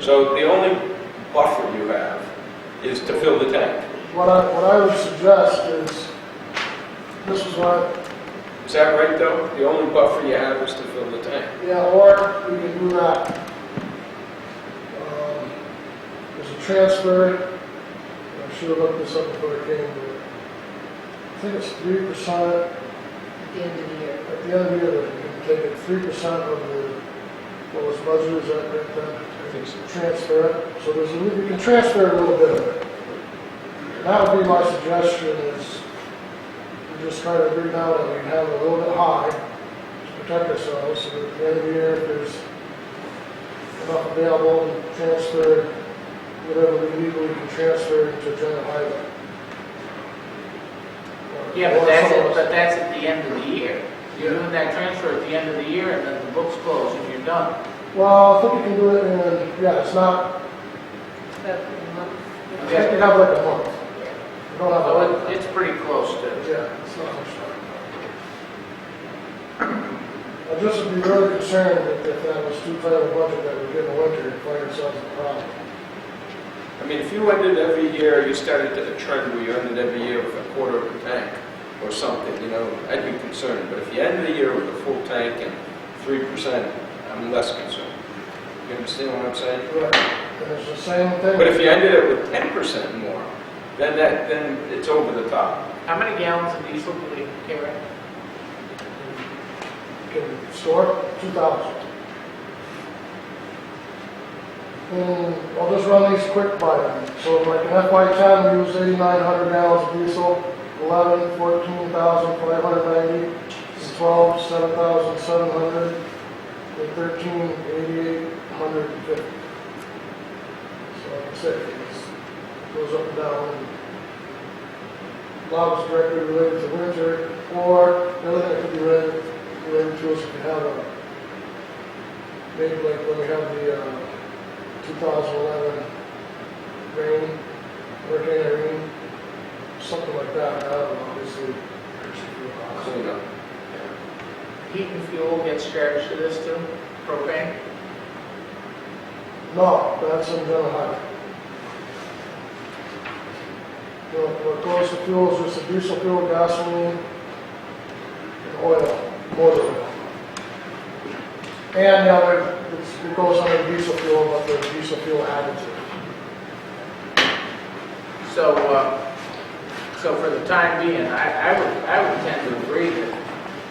Speaker 2: So the only buffer you have is to fill the tank.
Speaker 3: What I would suggest is, this is what,
Speaker 2: Is that right though? The only buffer you have is to fill the tank.
Speaker 3: yeah, or we can do that. There's a transfer, I should have looked this up before I came, but I think it's 3%.
Speaker 6: At the end of the year.
Speaker 3: At the end of the year, you can take it 3% of what was budgeted, is that right then?
Speaker 4: think so.
Speaker 3: transfer it. So you can transfer a little bit of it. And that would be my suggestion is we just try to agree now that we have it a little bit high to protect ourselves, so that at the end of the year, if there's enough available, we transfer whatever we legally can transfer into general highway.
Speaker 1: Yeah, but that's at the end of the year. You're doing that transfer at the end of the year, and then the books close and you're done.
Speaker 3: Well, I think you can do it in, yeah, it's not,
Speaker 6: About a month.
Speaker 3: you have like a month. You don't have
Speaker 1: So
Speaker 3: a
Speaker 1: it's pretty close to,
Speaker 3: yeah, it's not much time. I just would be really concerned if that was too tight of a budget that we get in the winter and find ourselves in a problem.
Speaker 2: I mean, if you ended every year, you started a trend where you ended every year with a quarter of a tank or something, you know, I'd be concerned. But if you end the year with a full tank and 3%, I'm less concerned. You understand what I'm saying?
Speaker 3: Right. And it's the same thing.
Speaker 2: But if you ended it with 10% more, then it's over the top.
Speaker 1: how many gallons of diesel do we carry?
Speaker 3: You can store 2,000. And I'll just run these quick by them. So like in FY10, we used 8,900 gallons of diesel, 11, 14,590, and 12, 7,700, and 13, 8,850. So like I said, it goes up and down. A lot of it's directly related to winter, or the other thing that could be related to us if we have a, maybe like when we have the 2011 rain, Hurricane Irene, something like that. I don't know, obviously.
Speaker 2: Clean up.
Speaker 1: Heat and fuel gets charged to this too? Propane?
Speaker 3: No, that's in general highway. What goes to fuel is just the diesel fuel, gasoline, and oil, motor oil. And the other, it goes under diesel fuel, but the diesel fuel additive.
Speaker 1: So, so for the time being, I would tend to agree that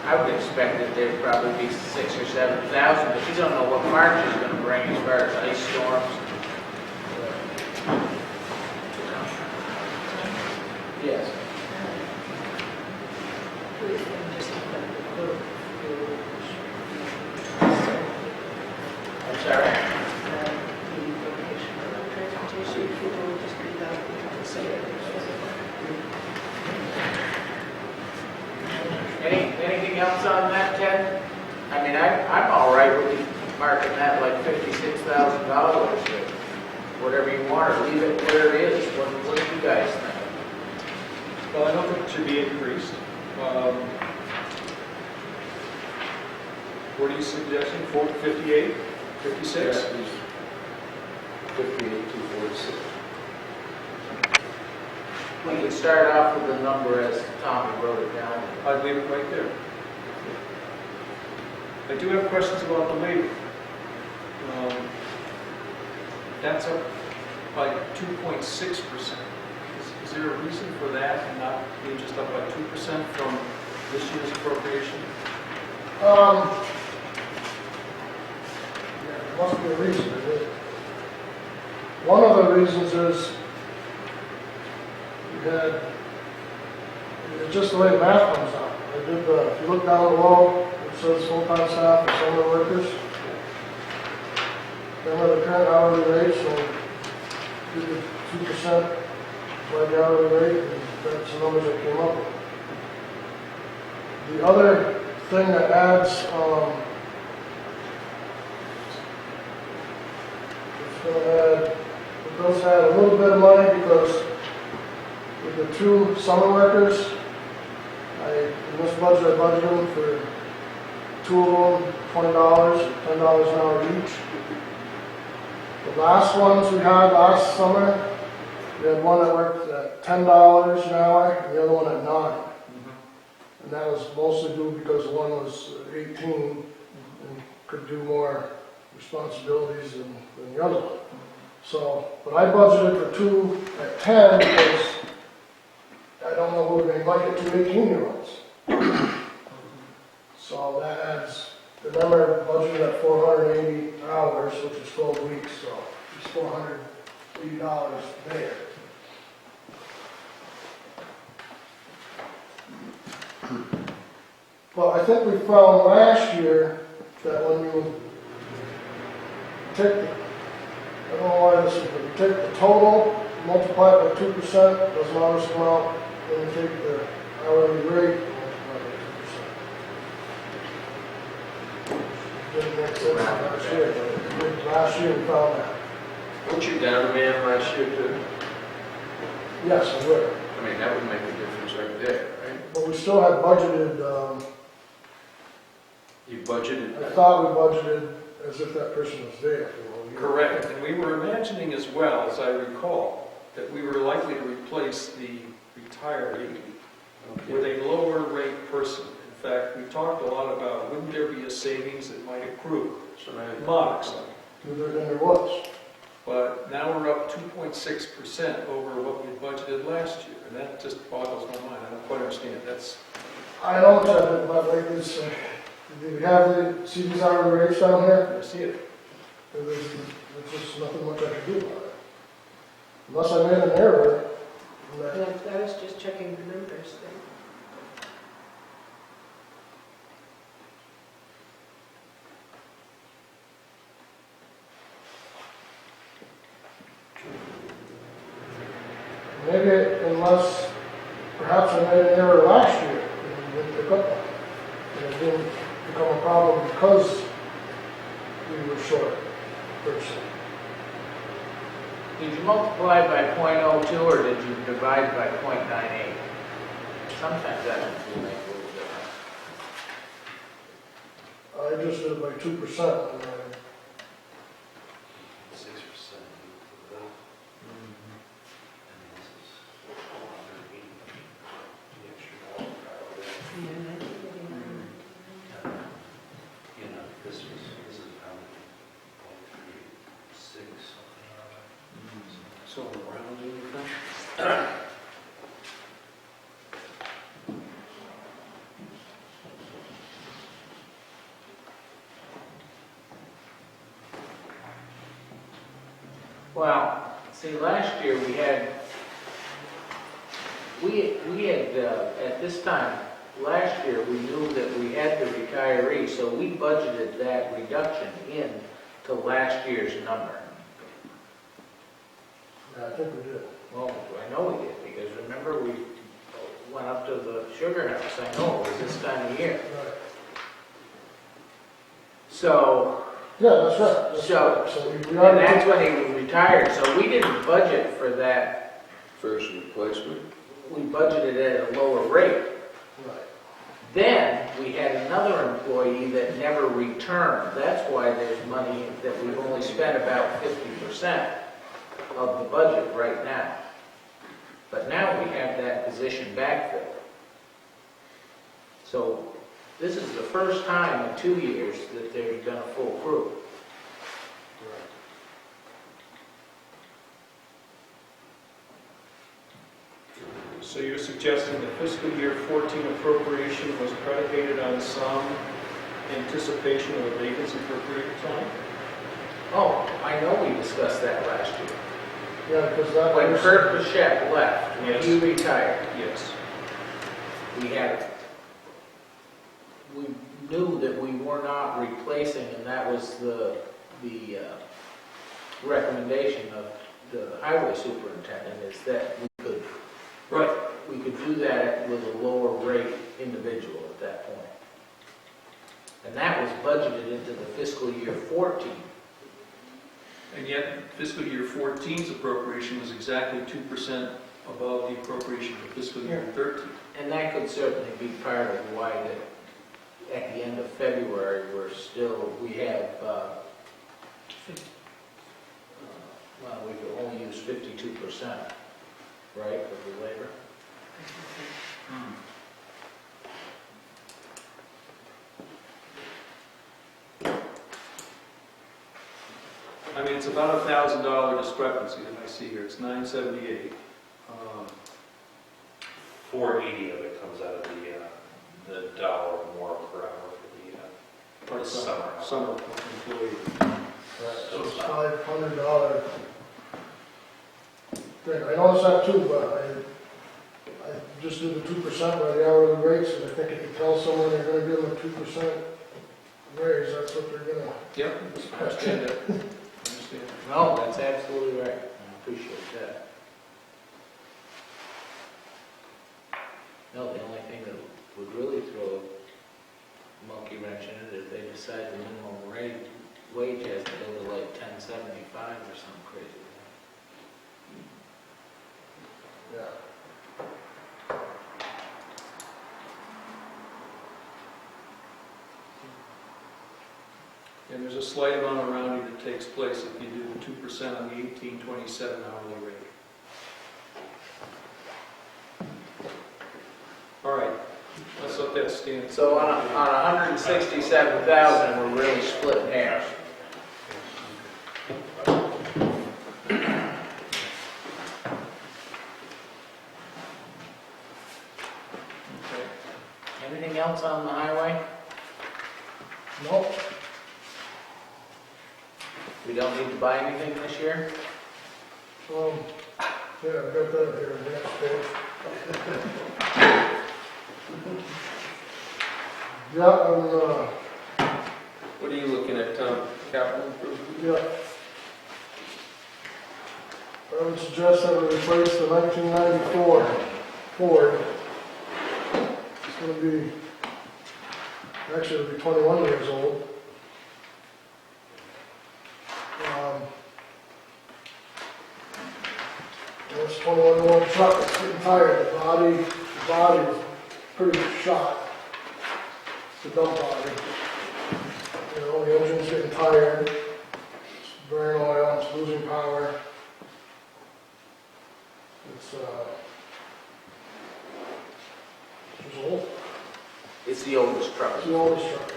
Speaker 1: I would expect that there'd probably be 6,000 or 7,000, but you don't know what March is going to bring as far as ice storms. Yes.
Speaker 6: We can just look at the quote.
Speaker 1: I'm sorry?
Speaker 6: The location of transportation, people will just be that, we can say it.
Speaker 1: Anything else on that, Ted? I mean, I'm all right with you marking that like $56,000, whatever you want, or leave it where it is. What do you guys think?
Speaker 4: Well, I don't think it should be increased. What are you suggesting, 58, 56?
Speaker 2: 58 to 46.
Speaker 1: We can start off with the number as Tommy wrote it down.
Speaker 4: I'd leave it right there. I do have questions about the labor. That's up by 2.6%. Is there a reason for that and not being just up by 2% from this year's appropriation?
Speaker 3: Yeah, there must be a reason. One of the reasons is we had, it's just the way the math comes out. If you look down below, it says full-time staff and summer workers. Remember the current hourly rate, so do the 2% by the hourly rate, and that's the numbers I came up with. The other thing that adds, it does add a little bit of money because with the 2 summer workers, in this budget I budgeted them for 2 of them, $20, $10 an hour each. The last ones we had last summer, we had one that worked at $10 an hour and the other one at 9. And that was mostly due because the one was 18 and could do more responsibilities than the other one. So, but I budgeted for 2 at 10 because I don't know who they might get 2 18-year-olds. So that adds Remember, budgeted at 480 hours, which is 12 weeks, so it's $480 there. But I think we found last year that when you take the, I don't know why this is, but you take the total, multiply it by 2%, doesn't always come out, then you take the hourly rate, multiply it by 2%. Didn't make sense last year, but last year we found that.
Speaker 2: Weren't you down a man last year too?
Speaker 3: Yes, I would.
Speaker 2: I mean, that would make a difference right there, right?
Speaker 3: But we still had budgeted,
Speaker 2: You budgeted,
Speaker 3: I thought we budgeted as if that person was there for the whole year.
Speaker 4: Correct, and we were imagining as well, as I recall, that we were likely to replace the retiree with a lower rate person. In fact, we talked a lot about, wouldn't there be a savings that might accrue?
Speaker 2: so I,
Speaker 4: Modest.
Speaker 3: Than there was.
Speaker 4: But now we're up 2.6% over what we budgeted last year, and that just boggles my mind. I don't quite understand. That's,
Speaker 3: I don't know, but like this, do we have the, see these hourly rates down here?
Speaker 4: I see it.
Speaker 3: There's just nothing much I can do about it. Unless I made an error. and that-
Speaker 6: I was just checking the numbers there.
Speaker 3: Maybe unless, perhaps I made an error last year and didn't pick up on it. And it didn't become a problem because we were short person.
Speaker 1: Did you multiply by .02 or did you divide by .98? Sometimes that will make a little difference.
Speaker 3: I just did it by 2%. And
Speaker 7: 6%. You know, this is probably 0.36, something like that.
Speaker 5: So rounding, you think?
Speaker 1: Well, see, last year we had, at this time, last year, we knew that we had the retiree, so we budgeted that reduction in to last year's number.
Speaker 3: yeah, I think we did.
Speaker 1: Well, I know we did, because remember, we went up to the sugar house, I know, it was this time of year.
Speaker 3: Right.
Speaker 1: So,
Speaker 3: Yeah, that's right. That's
Speaker 1: So-
Speaker 3: right. So we
Speaker 1: and
Speaker 3: already
Speaker 1: that's when he was retired, so we didn't budget for that,
Speaker 2: first replacement.
Speaker 1: we budgeted at a lower rate.
Speaker 3: Right.
Speaker 1: Then, we had another employee that never returned. That's why there's money that we've only spent about 50% of the budget right now. But now we have that position backfilled. So, this is the first time in 2 years that there's been a full crew.
Speaker 4: So you're suggesting the fiscal year 14 appropriation was predicated on some anticipation of a vacancy for a period of time?
Speaker 1: Oh, I know we discussed that last year.
Speaker 3: Yeah, because that
Speaker 1: When
Speaker 3: was,
Speaker 1: Kurt Bichette left, when he retired,
Speaker 4: Yes.
Speaker 1: we knew that we were not replacing, and that was the recommendation of the highway superintendent, is that
Speaker 4: Right.
Speaker 1: we could do that with a lower rate individual at that point. And that was budgeted into the fiscal year 14.
Speaker 5: And yet fiscal year 14's appropriation was exactly 2% above the appropriation for fiscal year 13.
Speaker 1: And that could certainly be part of why that at the end of February, we have, well, we could only use 52%, right, of the labor?
Speaker 5: I mean, it's about $1,000 discrepancy that I see here. It's 978.
Speaker 7: 480 of it comes out of the dollar more per hour for
Speaker 5: part-time, summer employee.
Speaker 3: So it's $500 thing. I noticed that too, but I just did the 2% by the hourly rates, and I think if you tell someone you're gonna give them a 2% raise, that's what they're gonna.
Speaker 5: Yep, I understand that. I understand.
Speaker 1: No, that's absolutely right. I appreciate that. No, the only thing that would really throw a monkey wrench in it is if they decide the minimum wage has to go to like 10.75 or something crazy.
Speaker 3: Yeah.
Speaker 5: And there's a slight amount of rounding that takes place if you do the 2% on the 1827 hourly rate. All right, let's let that stand.
Speaker 1: So on 167,000, we're really splitting hairs.
Speaker 5: Okay.
Speaker 1: Anything else on the highway?
Speaker 3: Nope.
Speaker 1: We don't need to buy anything this year?
Speaker 3: Yeah, I've got that here, the next page. Yeah, and,
Speaker 2: What are you looking at, Tom? Capital improvement?
Speaker 3: yeah. I would suggest that we replace the 1994 Ford. It's gonna be, actually it'll be 21 years old. And it's 21-year-old truck, it's getting tired, the body is pretty shot. It's a dump body. You know, the engine's getting tired, it's burning oil, it's losing power. It's old.
Speaker 1: It's the oldest truck.
Speaker 3: It's the oldest truck,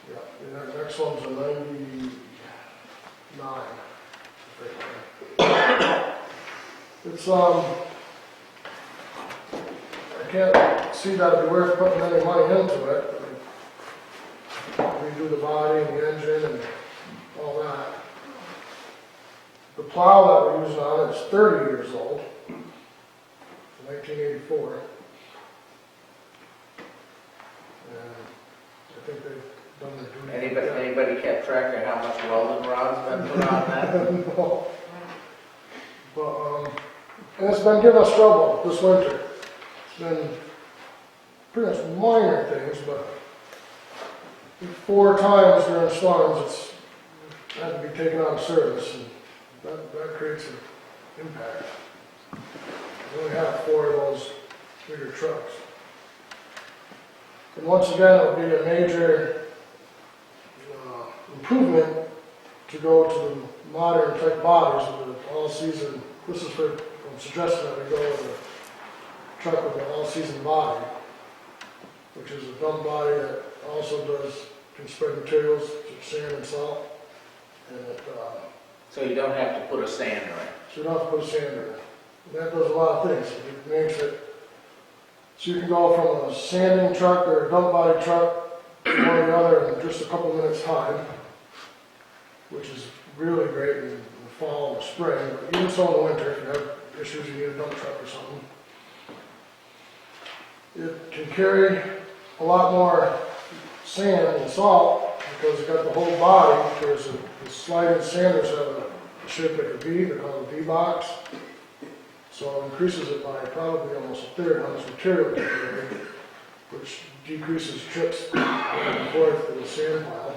Speaker 3: yeah. Yeah, the next one's a 99. It's, I can't see that it'd be worth putting any money into it. Redo the body and the engine and all that. The plow that we're using on it is 30 years old, 1984. And I think they've done their duty.
Speaker 1: Anybody kept track of how much welding rod's been put on that?
Speaker 3: No. But, and it's been giving us trouble this winter. It's been pretty much minor things, but 4 times during storms it's had to be taken out of service, and that creates an impact. We only have 4 of those bigger trucks. And once again, it'll be a major improvement to go to the modern type bodies with all-season. This is for, I'm suggesting that we go with a truck with an all-season body, which is a dump body that also can spread materials, sand and salt. And
Speaker 1: So you don't have to put a sander in.
Speaker 3: so you don't have to put a sander in. And that does a lot of things. It makes it so you can go from a sanding truck or a dump body truck to one or the other in just a couple minutes time, which is really great in the fall and the spring, but even so in the winter, if you have issues, you need a dump truck or something. It can carry a lot more sand and salt because it's got the whole body. There's the sliding sanders have a shape like a V, they're called a V-box. So it increases it by probably almost a third how much material it can carry, which decreases trips back and forth to the sand pile.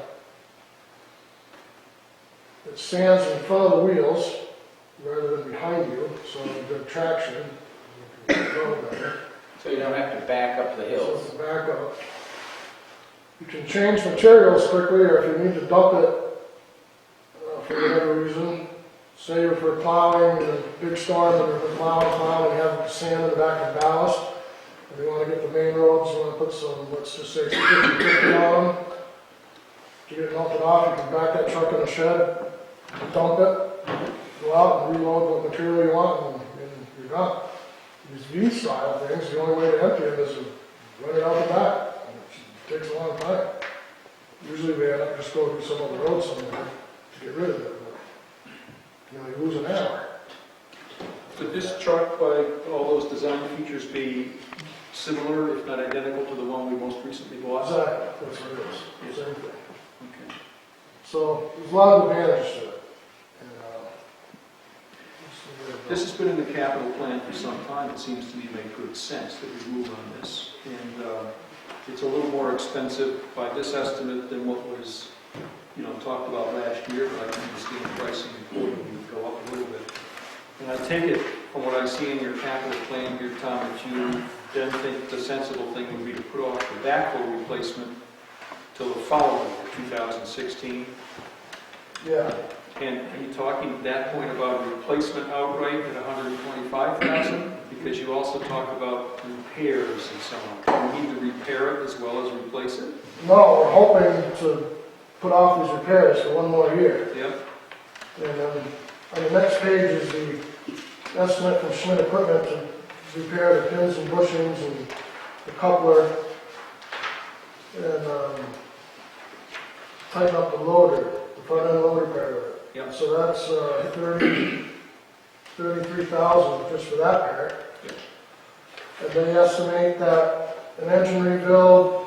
Speaker 3: It stands in front of the wheels rather than behind you, so you get traction. You can go better.
Speaker 1: So you don't have to back up the
Speaker 3: So
Speaker 1: hills.
Speaker 3: it's back up. You can change materials quickly, or if you need to dump it for whatever reason. Say you're for plowing in a big storm and you're plowing and you have sand in the back of ballast, and you want to get the main roads, you want to put some, let's just say some 50-50 on them. To get it melted off, you can back that truck in a shed, dump it, go out and reload what material you want, and you're done. These V-style things, the only way to empty them is to run it out the back. takes a long time. Usually we end up just going through some other road somewhere to get rid of it, but, you know, you lose an hour.
Speaker 5: Could this truck, by all those design features, be similar, if not identical, to the one we most recently bought?
Speaker 3: Exactly, that's what it is, same thing.
Speaker 5: Okay.
Speaker 3: So there's a lot of advantage to it. And, let's see where it
Speaker 5: This
Speaker 3: goes.
Speaker 5: has been in the capital plan for some time. It seems to me to make good sense that we move on this. And it's a little more expensive by this estimate than what was, talked about last year, but I can understand pricing accordingly would go up a little bit. And I take it from what I see in your capital plan here, Tom, that you then think the sensible thing would be to put off the backhoe replacement till the following year, 2016.
Speaker 3: Yeah,
Speaker 5: And are you talking at that point about replacement outright at $125,000? Because you also talk about repairs and so on. Do we need to repair it as well as replace it?
Speaker 3: no, we're hoping to put off these repairs for one more year.
Speaker 5: Yep.
Speaker 3: And on the next page is the estimate from Schmidt Equipment to repair the pins and bushings and the coupler and tighten up the loader, the front end loader part of it.
Speaker 5: Yep.
Speaker 3: So that's 33,000 just for that part.
Speaker 5: Yep.
Speaker 3: And they estimate that an engine rebuild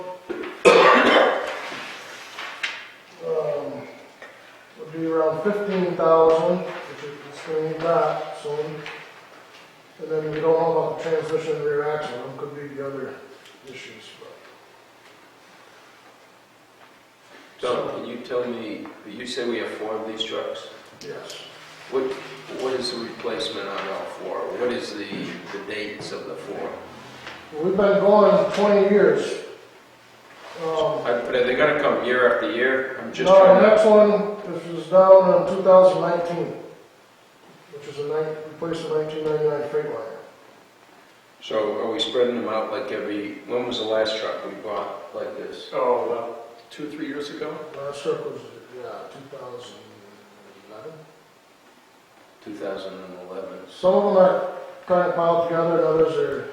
Speaker 3: would be around 15,000, which is going to need that soon. And then we don't know about the transmission and rear axle, them could be the other issues.
Speaker 2: So, can you tell me, you say we have 4 of these trucks?
Speaker 3: But yes,
Speaker 2: What is the replacement on all 4? What is the dates of the 4?
Speaker 3: well, we've been going 20 years.
Speaker 2: But are they gonna come year after year? I'm just
Speaker 3: No, the
Speaker 2: trying to...
Speaker 3: next one, this was down in 2019, which is replaced a 1999 Freightliner.
Speaker 2: So are we spreading them out like when was the last truck we bought like this?
Speaker 5: Oh, about 2 or 3 years ago?
Speaker 3: Last truck was, 2011.
Speaker 2: 2011.
Speaker 3: Some of them are kind of piled together, and others are.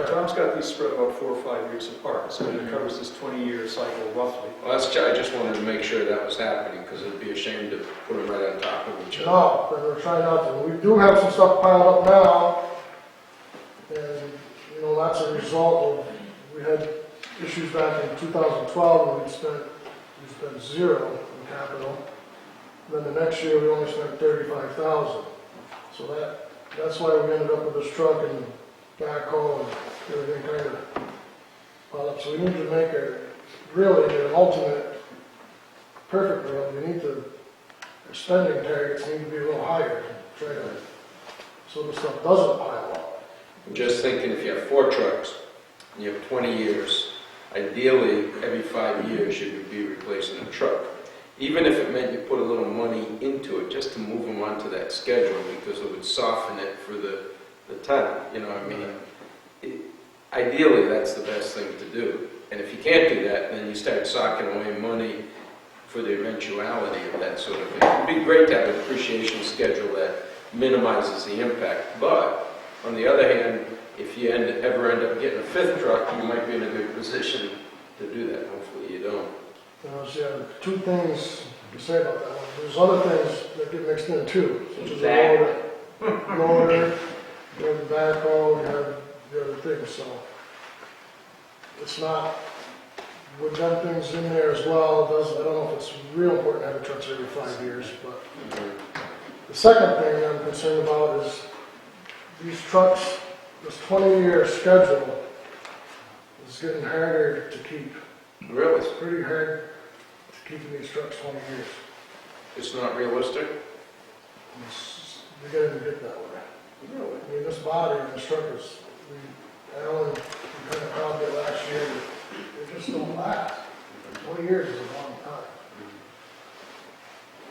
Speaker 5: Tom's got these spread about 4 or 5 years apart, so it covers this 20-year cycle roughly.
Speaker 2: Well, I just wanted to make sure that was happening, because it'd be a shame to put them right on top of each other.
Speaker 3: No, but we're trying not to. We do have some stuff piled up now, and, that's a result of, we had issues back in 2012, when we spent 0 in capital. Then the next year, we only spent 35,000. So that's why we ended up with this truck and backhoe and everything kind of piled up. So we need to make really an ultimate perfect run. Our spending targets need to be a little higher, so the stuff doesn't pile up.
Speaker 2: I'm just thinking, if you have 4 trucks, and you have 20 years, ideally, every 5 years, you would be replacing a truck. Even if it meant you put a little money into it, just to move them onto that schedule, because it would soften it for the tenant, ideally, that's the best thing to do. And if you can't do that, then you start socking away money for the eventuality of that sort of thing. It'd be great to have an appreciation schedule that minimizes the impact, but on the other hand, if you ever end up getting a 5th truck, you might be in a good position to do that. Hopefully you don't.
Speaker 3: So 2 things to say about that one. There's other things that get mixed in too, such as the loader, you have the backhoe, you have the other things, so it's not, with them things in there as well, I don't know if it's real important to have a trucks every 5 years, but the second thing I'm concerned about is these trucks, this 20-year schedule is getting harder to keep.
Speaker 2: Really?
Speaker 3: It's pretty hard to keep these trucks 20 years.
Speaker 2: It's not realistic?
Speaker 3: You're getting to get that way.
Speaker 2: Really?
Speaker 3: I mean, this body and this truck is, Alan, we kind of found it last year, they just don't last. 20 years is a long time.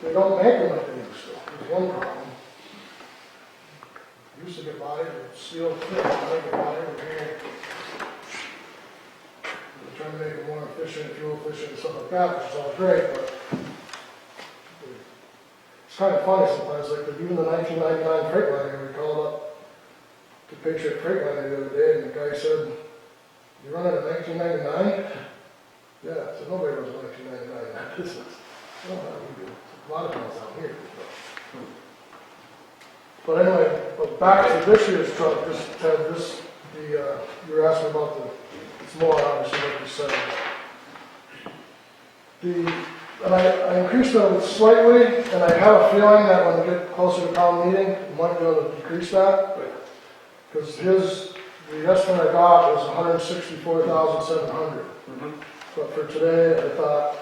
Speaker 3: They don't make them like they used to. There's one problem. Used to get bodies with steel fit, now they get bodies with hand. They're trying to make it more efficient, fuel efficient, and stuff like that, which is all great, but it's kind of funny sometimes, like even the 1999 Freightliner, we called up to Patriot Freightliner the other day, and the guy said, "You running a 1999? Yeah, so nobody runs a 1999 in that business. No, no, we do. A lot of towns out here. But anyway, but back to this year's truck, you were asking about it's more obviously like you said. And I increased it slightly, and I have a feeling that when we get closer to town meeting, we might be able to decrease that.
Speaker 4: Right.
Speaker 3: Because the estimate I got was 164,700.
Speaker 4: Mhm.
Speaker 3: But for today, I thought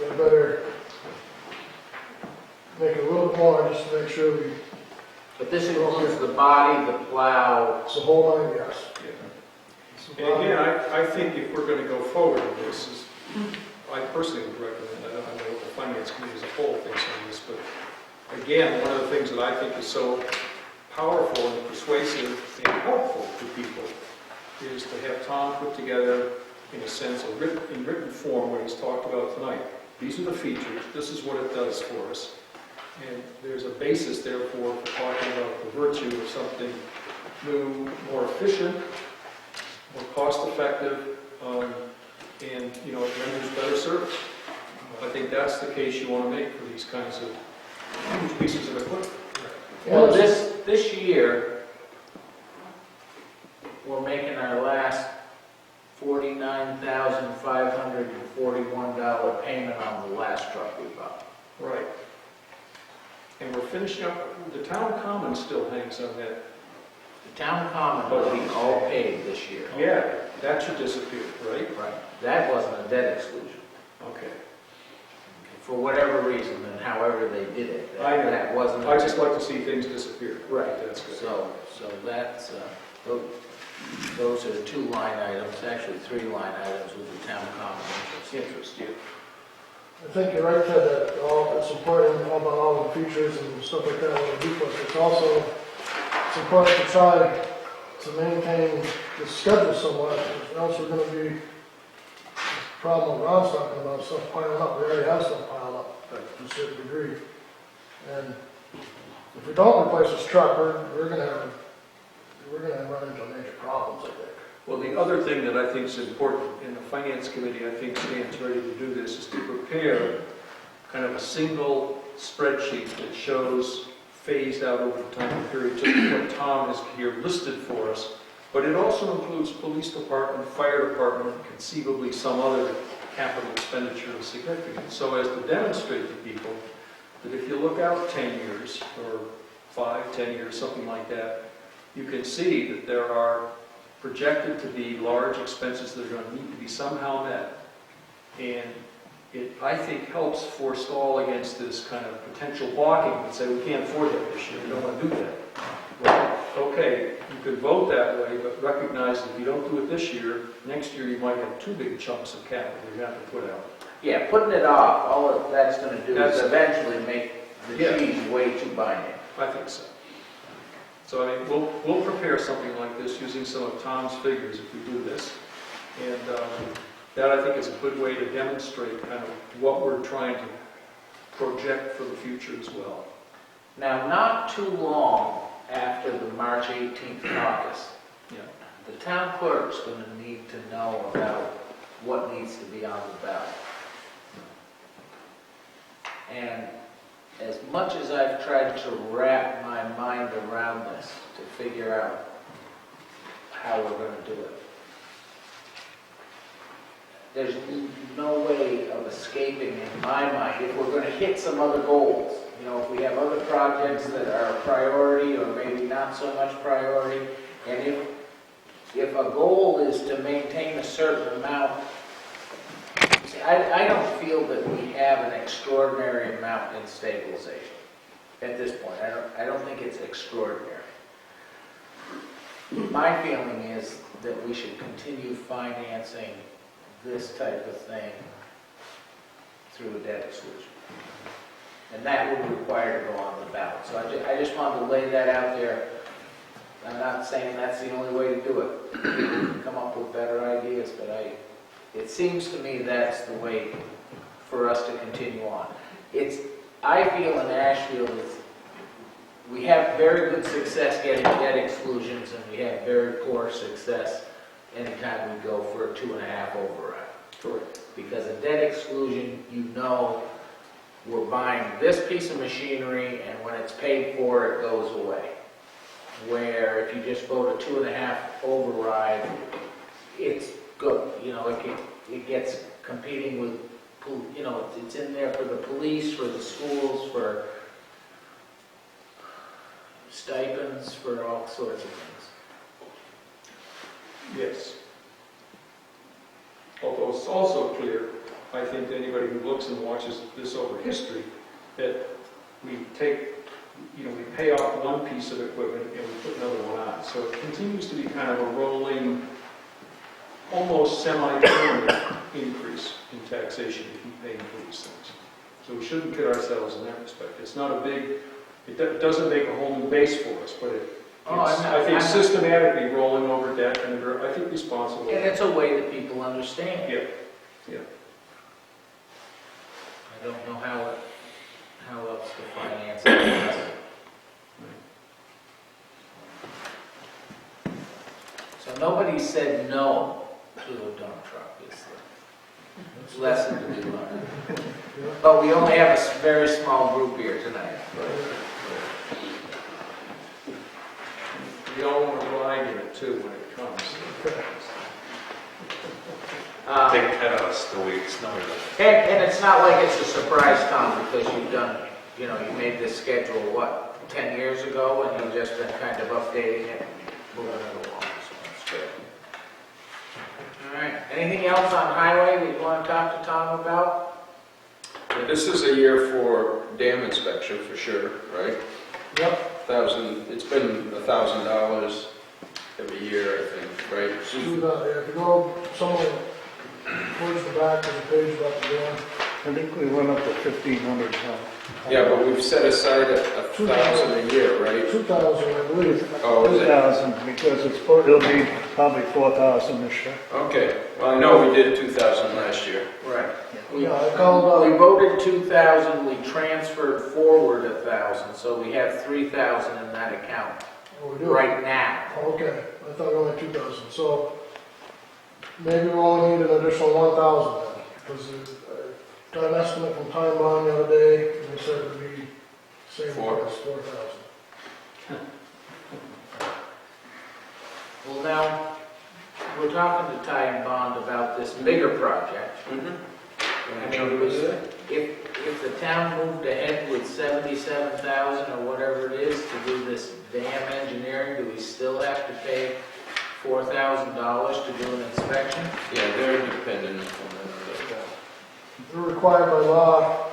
Speaker 3: we better make it a little bit more just to make sure we,
Speaker 1: But this includes the body, the plow.
Speaker 3: it's the whole line, yes.
Speaker 4: And again, I think if we're going to go forward with this, I personally would recommend, I don't know what the finance committee as a whole thinks on this, but again, one of the things that I think is so powerful and persuasive and helpful to people is to have Tom put together, in a sense, in written form what he's talked about tonight. These are the features, this is what it does for us. And there's a basis, therefore, for talking about the virtue of something new, more efficient, more cost-effective, and, you know, it renders better service. I think that's the case you want to make for these kinds of huge pieces of equipment.
Speaker 1: Well, this year, we're making our last $49,541 payment on the last truck we bought.
Speaker 4: Right. And we're finishing up, the town common still hangs on that.
Speaker 1: The town common will be all paid this year.
Speaker 4: Yeah, that should disappear, right?
Speaker 1: Right. That wasn't a debt exclusion.
Speaker 4: Okay.
Speaker 1: For whatever reason and however they did it.
Speaker 4: I know.
Speaker 1: That wasn't.
Speaker 4: I just like to see things disappear.
Speaker 1: Right.
Speaker 4: That's good.
Speaker 1: So that's, those are 2 line items, actually 3 line items with the town common interest.
Speaker 3: I think you're right, Ted, that it's important about all the features and stuff like that when we do, but it's also, it's important to try to maintain the schedule somewhat, or else we're gonna be, problem what Ron's talking about, stuff piling up, we already have stuff piled up to a certain degree. And if we don't replace this truck, we're gonna run into major problems, I think.
Speaker 5: Well, the other thing that I think is important, and the finance committee, I think, stands ready to do this, is to prepare kind of a single spreadsheet that shows phased out over the time period, just what Tom has here listed for us. But it also includes police department, fire department, and conceivably some other capital expenditure of significance. So as to demonstrate to people that if you look out 10 years, or 5, 10 years, something like that, you can see that there are projected to be large expenses that are going to need to be somehow met. And it, I think, helps forestall against this kind of potential balking and say, we can't afford that this year, we don't want to do that. Well, okay, you could vote that way, but recognize that if you don't do it this year, next year you might have 2 big chunks of capital you have to put out.
Speaker 1: Yeah, putting it off, all that's going to do is
Speaker 4: That's-
Speaker 1: eventually make the
Speaker 4: Yeah.
Speaker 1: cheese way too binding.
Speaker 4: I think so. So I mean, we'll prepare something like this using some of Tom's figures if we do this. And that I think is a good way to demonstrate kind of what we're trying to project for the future as well.
Speaker 1: Now, not too long after the March 18th caucus,
Speaker 4: Yeah.
Speaker 1: the town clerk's going to need to know about what needs to be on the ballot. And as much as I've tried to wrap my mind around this to figure out how we're going to do it, there's no way of escaping in my mind if we're going to hit some other goals. You know, if we have other projects that are a priority or maybe not so much priority, and if a goal is to maintain a certain amount, see, I don't feel that we have an extraordinary amount in stabilization at this point. I don't think it's extraordinary. My feeling is that we should continue financing this type of thing through a debt exclusion. And that would require to go on the ballot. So I just wanted to lay that out there. I'm not saying that's the only way to do it. We can come up with better ideas, but it seems to me that's the way for us to continue on. I feel in Ashfield we have very good success getting debt exclusions, and we have very poor success anytime we go for a 2.5 override.
Speaker 4: Correct.
Speaker 1: Because a debt exclusion, you know, we're buying this piece of machinery, and when it's paid for, it goes away. Where if you just vote a 2.5 override, it's good, you know, it gets competing with, you know, it's in there for the police, for the schools, for stipends, for all sorts of things.
Speaker 4: Yes. Although it's also clear, I think, to anybody who looks and watches this over history, that we take, you know, we pay off one piece of equipment and we put another one on. So it continues to be kind of a rolling, almost semi-permanent increase in taxation to keep paying for these things. So we shouldn't kid ourselves in that respect. It's not a big, doesn't make a whole new base for us, but it's, I think, systematically rolling over debt and I think responsible.
Speaker 1: And it's a way that people understand.
Speaker 4: Yeah, yeah.
Speaker 1: I don't know how else to finance it. So nobody said no to a dump truck, is the lesson to be learned. But we only have a very small group here tonight.
Speaker 4: We all want to ride in it too when it comes.
Speaker 7: Big cut us the weeks, no,
Speaker 1: And it's not like it's a surprise, Tom, because you've done, you know, you made this schedule, what, 10 years ago, and you've just been kind of updating it, moving it along, so that's good. All right, anything else on highway that you want to talk to Tom about?
Speaker 2: This is a year for dam inspection for sure, right?
Speaker 3: Yep.
Speaker 2: It's been $1,000 every year, I think, right?
Speaker 3: Do that, yeah, if you go somewhere towards the back of the page about the dam.
Speaker 8: I think we went up to 1,500.
Speaker 2: Yeah, but we've set aside $1,000 a year, right?
Speaker 3: 2,000, I believe.
Speaker 2: Oh, is it?
Speaker 8: 2,000, because it'll be probably 4,000 this year.
Speaker 2: Okay, well, I know we did 2,000 last year.
Speaker 1: Right. We
Speaker 3: Yeah, I called,
Speaker 1: we voted 2,000, we transferred forward 1,000, so we have 3,000 in that account
Speaker 3: oh, we do.
Speaker 1: right now.
Speaker 3: Oh, okay, I thought we only had 2,000, so maybe we only need an additional 1,000 then, because I got an estimate from Time Bond the other day, and they said it would be same price, 4,000.
Speaker 1: Well, now, we're talking to Ty and Bond about this bigger project. I mean, if the town moved ahead with 77,000 or whatever it is to do this dam engineering, do we still have to pay $4,000 to do an inspection?
Speaker 2: Yeah, they're independent from that.
Speaker 3: They're required by law,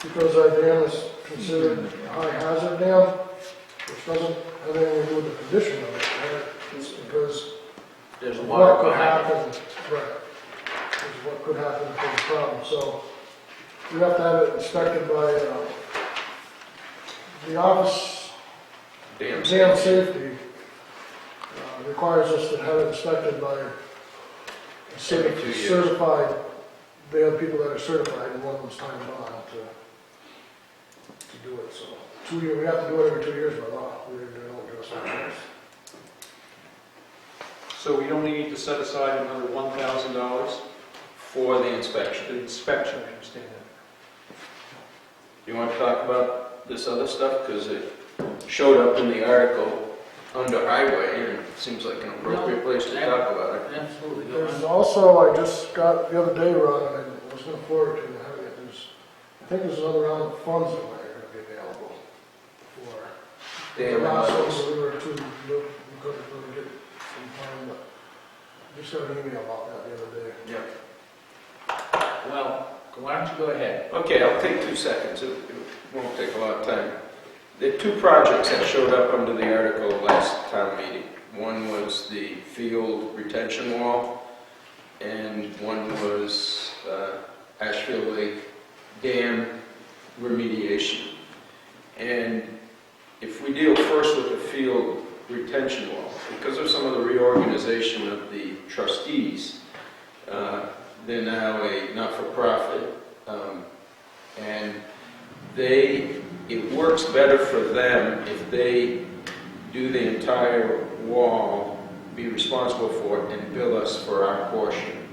Speaker 3: because our dam is considered a high hazard dam, which doesn't have anything to do with the condition of it, right? It's because
Speaker 1: There's water
Speaker 3: what could
Speaker 1: behind it.
Speaker 3: happen, right, is what could happen if there's a problem. So you have to have it inspected by the Office
Speaker 2: Dam
Speaker 3: of Dam Safety requires us to have it inspected by a
Speaker 2: Every 2 years.
Speaker 3: certified, they have people that are certified, and one of them's Time Bond to do it, so 2 years, we have to do it every 2 years by law. We don't do it.
Speaker 4: So we only need to set aside another $1,000
Speaker 2: for the inspection.
Speaker 4: for the inspection, I understand that.
Speaker 2: You want to talk about this other stuff? Because it showed up in the article under highway, and it seems like an appropriate place to talk about it.
Speaker 1: Absolutely. Go
Speaker 3: There's
Speaker 1: on.
Speaker 3: also, I just got the other day, Ron, and I was going to forward it to you, having it, I think there's another round of funds that are going to be available for.
Speaker 2: Dam
Speaker 3: The last
Speaker 2: models.
Speaker 3: ones we were too, we couldn't really get some time, but I just got an email about that the other day.
Speaker 2: Yeah.
Speaker 1: Well, why don't you go ahead?
Speaker 2: Okay, I'll take 2 seconds. It won't take a lot of time. The 2 projects that showed up under the article last town meeting. One was the field retention wall, and one was Ashfield Lake Dam remediation. And if we deal first with the field retention wall, because of some of the reorganization of the trustees, they're now a not-for-profit, and it works better for them if they do the entire wall, be responsible for it, and bill us for our portion.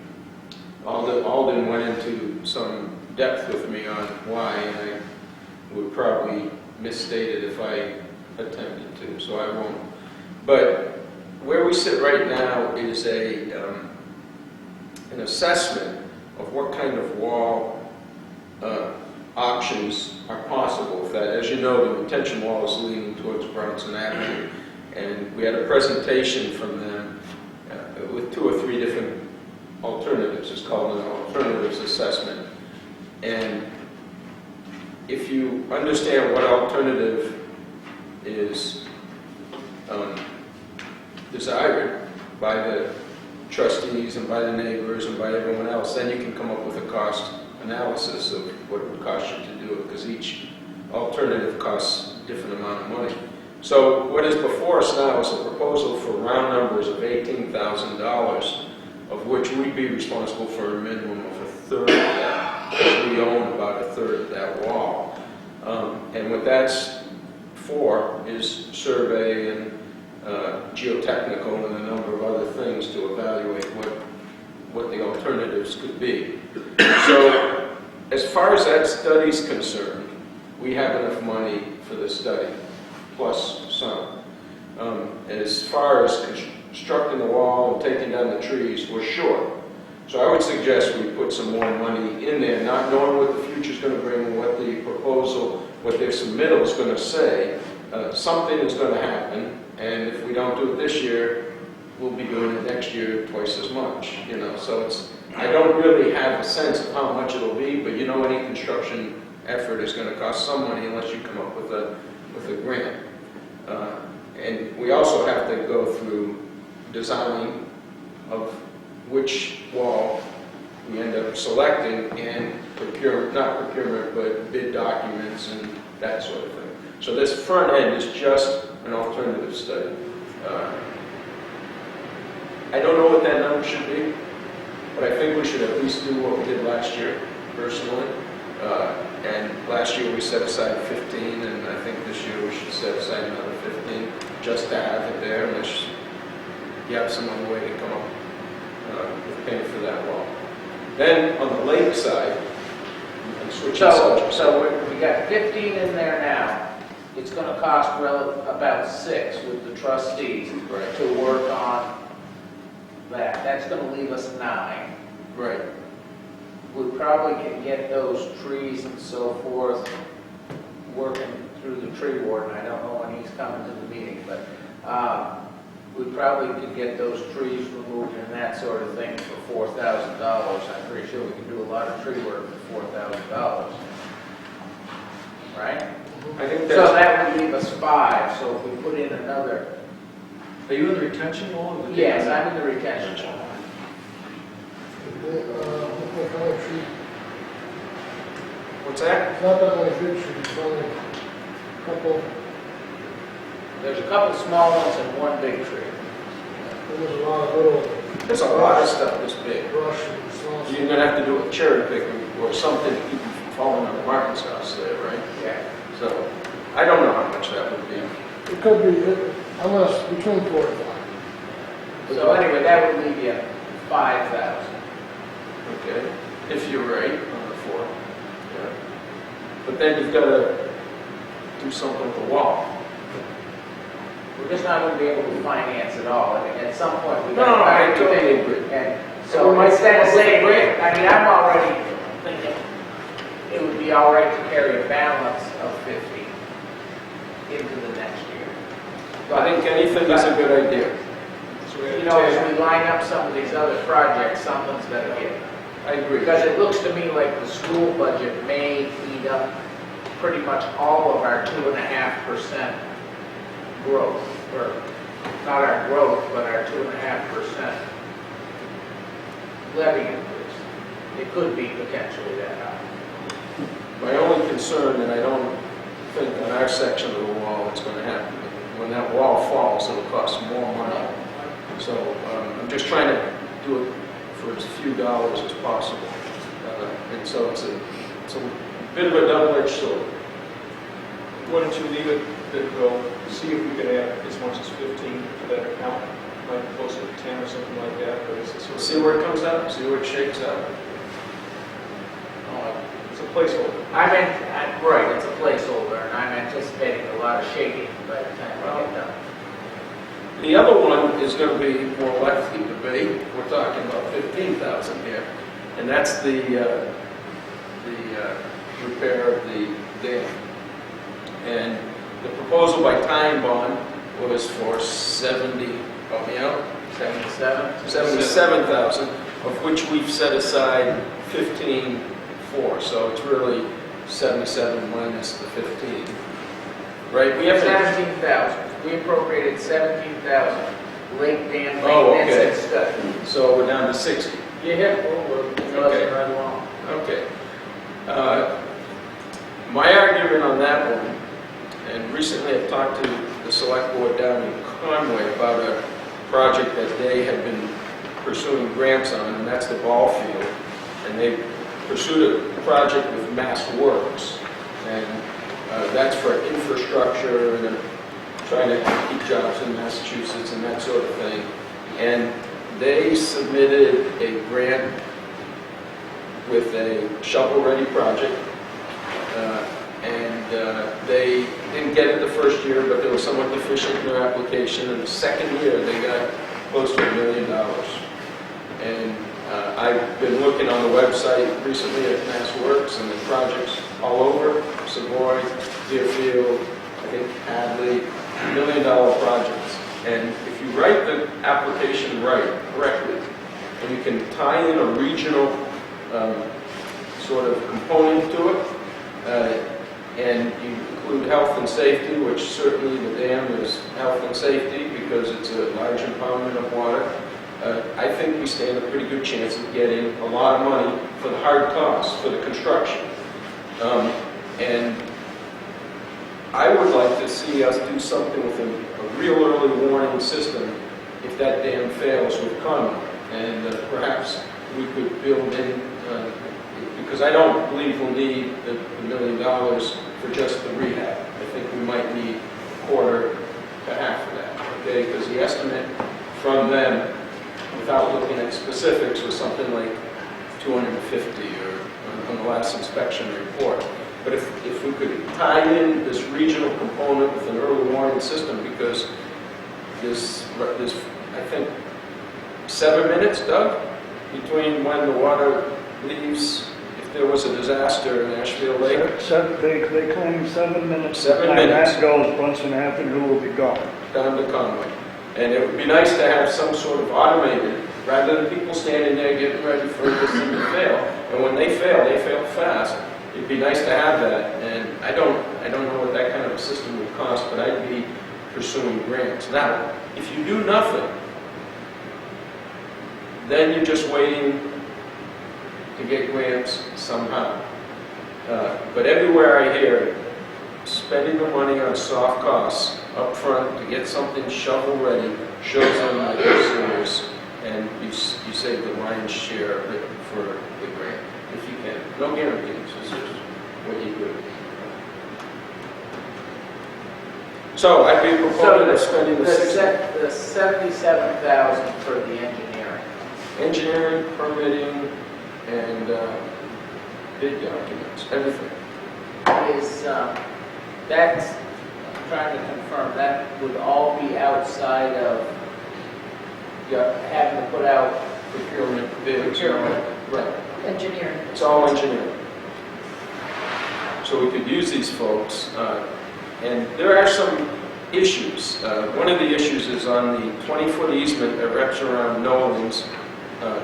Speaker 2: Alden went into some depth with me on why, and I would probably misstate it if I attempted to, so I won't. But where we sit right now is an assessment of what kind of wall options are possible. That, as you know, the retention wall is leaning towards Bronson Avenue, and we had a presentation from them with 2 or 3 different alternatives. It's called an alternatives assessment. And if you understand what alternative is desired by the trustees and by the neighbors and by everyone else, then you can come up with a cost analysis of what it would cost you to do it, because each alternative costs a different amount of money. So what is before us now is a proposal for round numbers of $18,000, of which we'd be responsible for a minimum of a third of that, because we own about a third of that wall. And what that's for is survey and geotechnical and a number of other things to evaluate what the alternatives could be. So as far as that study's concerned, we have enough money for the study, plus some. As far as constructing the wall and taking down the trees, we're short. So I would suggest we put some more money in there, not knowing what the future's going to bring, what the proposal, what their submittal is going to say. Something is going to happen, and if we don't do it this year, we'll be doing it next year twice as much, you know. So I don't really have a sense of how much it'll be, but you know, any construction effort is going to cost some money unless you come up with a grant. And we also have to go through design of which wall we end up selecting, and not procurement, but bid documents and that sort of thing. So this front end is just an alternative study. I don't know what that number should be, but I think we should at least do what we did last year, personally. And last year we set aside 15, and I think this year we should set aside another 15, just to have it there, unless you have some other way to come up with paying for that wall. Then on the lake side, I'm switching subjects.
Speaker 1: So we got 15 in there now. It's going to cost about 6 with the trustees to work on that. That's going to leave us 9.
Speaker 2: Right.
Speaker 1: We probably can get those trees and so forth working through the tree warden. I don't know when he's coming to the meeting, but we probably could get those trees removed and that sort of thing for $4,000. I'm pretty sure we can do a lot of tree work for $4,000. Right?
Speaker 2: I think
Speaker 1: So
Speaker 2: that's,
Speaker 1: that would leave us 5, so if we put in another...
Speaker 5: Are you in the retention wall? or the-
Speaker 1: Yes, I'm in the retention wall.
Speaker 2: what's that?
Speaker 3: It's not that many big trees, it's only a couple,
Speaker 1: There's a couple small ones and one big tree.
Speaker 3: there's a lot of little
Speaker 2: There's a lot of stuff this big.
Speaker 3: brush and small.
Speaker 2: You're going to have to do a cherry picking or something to keep them from falling on Martin's house there, right?
Speaker 1: Yeah.
Speaker 2: So I don't know how much that would be.
Speaker 3: It could be, unless between 4 and 5.
Speaker 1: So anyway, that would leave you 5,000.
Speaker 2: Okay, if you're right on the 4. Yeah. But then you've got to do something with the wall.
Speaker 1: We're just not going to be able to finance it all. I mean, at some point, we
Speaker 2: No,
Speaker 1: got to
Speaker 2: I
Speaker 1: buy
Speaker 2: totally
Speaker 1: everything.
Speaker 2: agree.
Speaker 1: And
Speaker 2: We
Speaker 1: so
Speaker 2: might
Speaker 1: instead of
Speaker 2: come up with a
Speaker 1: saying,
Speaker 2: grant.
Speaker 1: I mean, I'm already thinking it would be all right to carry a balance of 50 into the next year.
Speaker 2: I think anything is a good idea.
Speaker 1: You know, as we line up some of these other projects, something's got to give.
Speaker 2: I agree.
Speaker 1: Because it looks to me like the school budget may eat up pretty much all of our 2.5% growth, or not our growth, but our 2.5% levy increase. It could be potentially that high.
Speaker 2: My only concern, and I don't think on our section of the wall it's going to happen, when that wall falls, it'll cost more money. So I'm just trying to do it for as few dollars as possible. And so it's a bit of a double-edged sword.
Speaker 4: Why don't you leave it, that we'll see if we can add as much as 15 to that account? might be closer to 10 or something like that, but it's a sort of.
Speaker 2: See where it comes out, see where it shakes out.
Speaker 4: It's a placeholder.
Speaker 1: Right, it's a placeholder, and I'm anticipating a lot of shaking by the time we get done.
Speaker 2: The other one is going to be more likely to be, we're talking about 15,000 here, and that's the repair of the dam. And the proposal by Time Bond was for 77,000, of which we've set aside 15 for, so it's really 77 minus the 15. Right, we have
Speaker 1: 17,000. We appropriated 17,000. Lake dam
Speaker 2: Oh,
Speaker 1: maintenance
Speaker 2: okay.
Speaker 1: and stuff.
Speaker 2: So we're down to 60.
Speaker 1: Yeah, well, we're buzzing right along.
Speaker 2: Okay. My argument on that one, and recently I've talked to the select board down in Conway about a project that they have been pursuing grants on, and that's the ball field. And they pursued a project with Mass Works, and that's for infrastructure and trying to keep jobs in Massachusetts and that sort of thing. And they submitted a grant with a shovel-ready project, and they didn't get it the first year, but they were somewhat deficient in their application, and the second year they got close to $1 million. And I've been looking on the website recently at Mass Works, and the projects all over, Savoy, Deerfield, I think Hadley, $1 million projects. And if you write the application correctly, and you can tie in a regional sort of component to it, and you include health and safety, which certainly the dam is health and safety because it's a large impoundment of water, I think we stand a pretty good chance of getting a lot of money for the hard costs, for the construction. And I would like to see us do something with a real early warning system if that dam fails with Conway. And perhaps we could build in, because I don't believe we'll need the $1 million for just the rehab. I think we might need a quarter to half of that, okay? Because the estimate from them, without looking at specifics, was something like 250 or on the last inspection report. But if we could tie in this regional component with an early warning system, because there's I think 7 minutes, Doug, between when the water leaves, if there was a disaster in Ashfield Lake.
Speaker 8: They claim 7 minutes.
Speaker 2: 7
Speaker 8: And
Speaker 2: minutes.
Speaker 8: that goes, once an afternoon will be gone.
Speaker 2: Down to Conway. And it would be nice to have some sort of automated, rather than people standing there getting ready for this thing to fail. And when they fail fast. It'd be nice to have that, and I don't know what that kind of a system would cost, but I'd be pursuing grants. Now, if you do nothing, then you're just waiting to get grants somehow. But everywhere I hear, spending the money on soft costs up front to get something shovel-ready shows them that you're serious, and you save the lion's share of it for the grant, if you can. No guarantees, it's just what you do. So I'd be proposing of spending the
Speaker 1: the 77,000 for the engineering.
Speaker 2: engineering, permitting, and bid documents, everything.
Speaker 1: Is, that's, I'm trying to confirm, that would all be outside of having to put out
Speaker 2: Procurement, bids. Right.
Speaker 6: Engineering.
Speaker 2: It's all engineering. So we could use these folks, and there are some issues. One of the issues is on the 20-foot easement that wraps around Nolan's.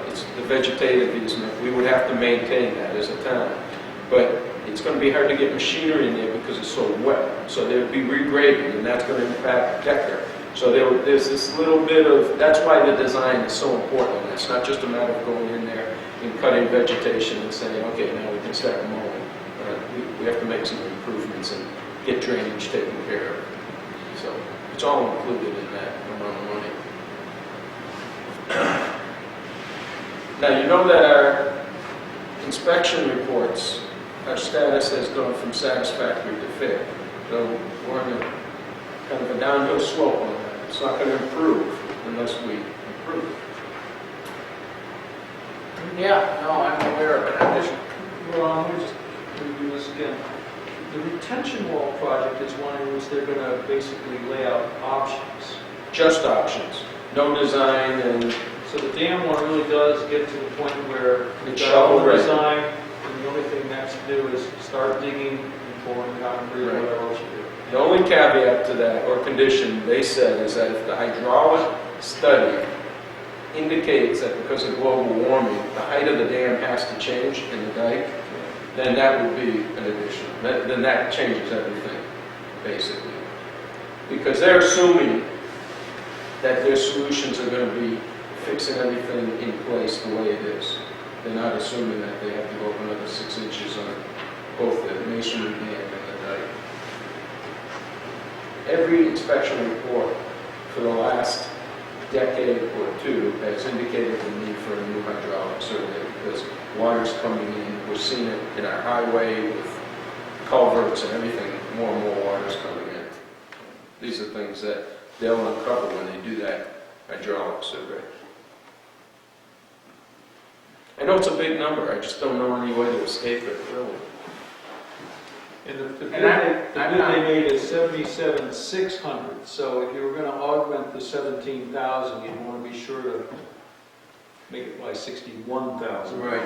Speaker 2: It's the vegetative easement. We would have to maintain that as a town. But it's going to be hard to get machinery in there because it's so wet. So there would be regrading, and that's going to impact Decker. So there's this little bit of, that's why the design is so important. It's not just a matter of going in there and cutting vegetation and saying, okay, now we can start mowing. We have to make some improvements and get drainage taken care of. So it's all included in that amount of money. Now, you know that our inspection reports, our status has gone from satisfactory to fair. So we're on a kind of a downhill slope on that. It's not going to improve. unless we improve it.
Speaker 1: Yeah, no, I'm aware of it. I'm just,
Speaker 5: Well, let me just review this again. The retention wall project is one in which they're gonna basically lay out options.
Speaker 2: Just options, no design and
Speaker 5: So the dam one really does get to the point where
Speaker 2: It's
Speaker 5: it's got all the
Speaker 2: shovel-ready.
Speaker 5: design, and the only thing next to do is start digging and pouring concrete or
Speaker 2: Right.
Speaker 5: whatever else you do.
Speaker 2: the only caveat to that, or condition, they said, is that if the hydraulic study indicates that because of global warming, the height of the dam has to change in the dike, then that would be an addition. Then that changes everything, basically. Because they're assuming that their solutions are going to be fixing everything in place the way it is. They're not assuming that they have to go up another 6 inches on both the masonry dam and the dike. Every inspection report for the last decade or two has indicated the need for a new hydraulic survey because water's coming in. We're seeing it in our highway with culverts and everything. More and more water's coming in. These are things that they'll uncover when they do that hydraulic survey. I know it's a big number. I just don't know any way to escape it, really.
Speaker 5: And the bid
Speaker 1: And
Speaker 5: they made is 77,600, so if you were gonna augment the 17,000, you'd wanna be sure to make it by 61,000.
Speaker 2: Right.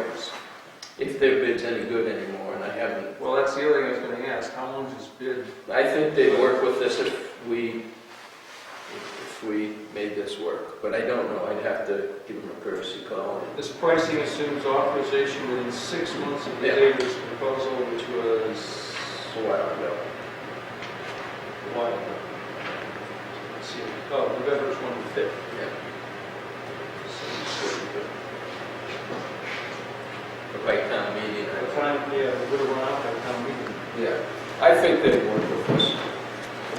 Speaker 2: If their bid's any good anymore, and I haven't.
Speaker 5: Well, that's the other thing I was gonna ask, how long is this bid?
Speaker 2: I think they'd work with us if we made this work, but I don't know. I'd have to give them a courtesy call.
Speaker 5: This pricing assumes authorization within 6 months of the
Speaker 2: Yeah.
Speaker 5: date of this proposal, which was
Speaker 2: A while ago.
Speaker 5: a while ago. Let's see, oh, November 25th.
Speaker 2: Yeah.
Speaker 5: So,
Speaker 2: But by town meeting,
Speaker 5: By the time, yeah, we would have run out by town meeting.
Speaker 2: yeah. I think they'd work with us.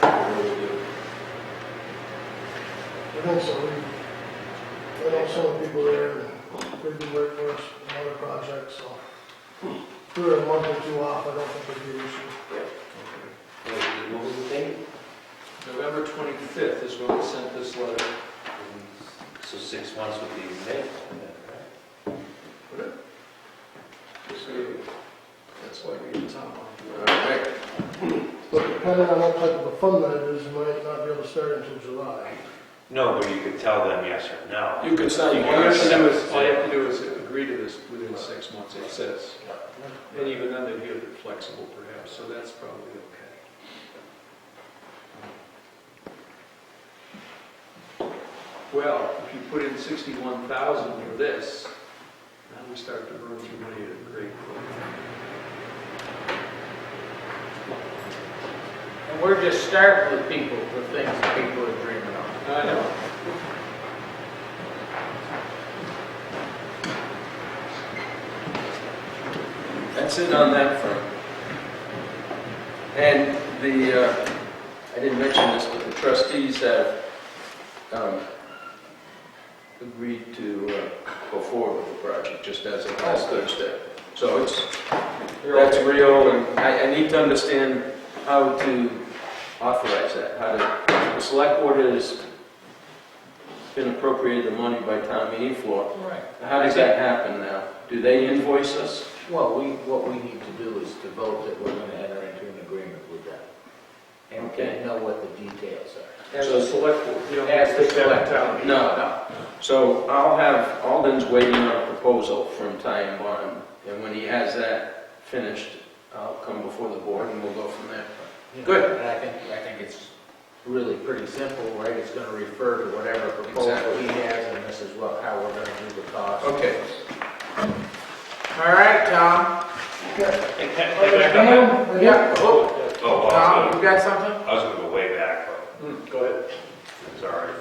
Speaker 2: I really do.
Speaker 3: I think so. I know some of the people there, and they do work for us on other projects, so. If we're a month or two off, I don't think it'd be an issue.
Speaker 7: What was the date?
Speaker 5: November 25th is when we sent this letter.
Speaker 7: So 6 months would be May, right?
Speaker 5: So that's why we get Tom on.
Speaker 2: All right.
Speaker 3: But depending on what type of a fund that is, you might not be able to start until July.
Speaker 7: No, but you could tell them yes or no.
Speaker 2: You can sign, you
Speaker 5: All you have to
Speaker 2: can
Speaker 5: do is, all you have to do is agree to this within 6 months, it says. And even then, they'd be a bit flexible perhaps, so that's probably okay. Well, if you put in 61,000 for this, now we start to burn through money at a great
Speaker 1: and we're just starting with people, the things that people are dreaming of.
Speaker 5: rate. I know.
Speaker 2: That's it on that front. And the, I didn't mention this, but the trustees have agreed to go forward with the project, just as of last Thursday. So that's real, and I need to understand how to authorize that, the select board has been appropriated the money by town meeting floor.
Speaker 1: Right.
Speaker 2: How does that happen now? Do they invoice us?
Speaker 1: Well, what we need to do is to vote that we're going to enter into an agreement with them. And
Speaker 2: Okay.
Speaker 1: know what the details are.
Speaker 5: As a select board, you don't
Speaker 1: As
Speaker 5: have
Speaker 1: the
Speaker 5: to step
Speaker 1: select
Speaker 5: town.
Speaker 1: town.
Speaker 2: No. So I'll have Alden's waiting on a proposal from Ty and Bond, and when he has that finished, I'll come before the board and we'll go from there.
Speaker 1: You know,
Speaker 2: Good.
Speaker 1: And I think it's really pretty simple, right? It's going to refer to whatever proposal
Speaker 2: Exactly.
Speaker 1: he has, and this is how we're going to do the cost.
Speaker 2: Okay.
Speaker 1: All right, Tom.
Speaker 7: Hey, can I back up?
Speaker 1: Yeah. Oh,
Speaker 7: Oh, well,
Speaker 1: Tom, you got something?
Speaker 7: I was gonna go way back, but
Speaker 5: Go ahead.
Speaker 7: sorry,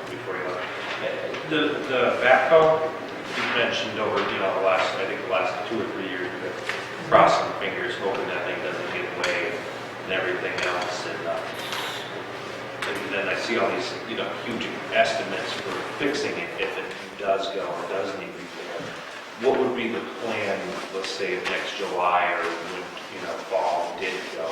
Speaker 7: before you left. The backhoe, you mentioned over, the last 2 or 3 years, you've been crossing fingers, hoping that thing doesn't get away and everything else, and then I see all these, huge estimates for fixing it if it does go or does need repair. What would be the plan, let's say, if next July or when, fall did go?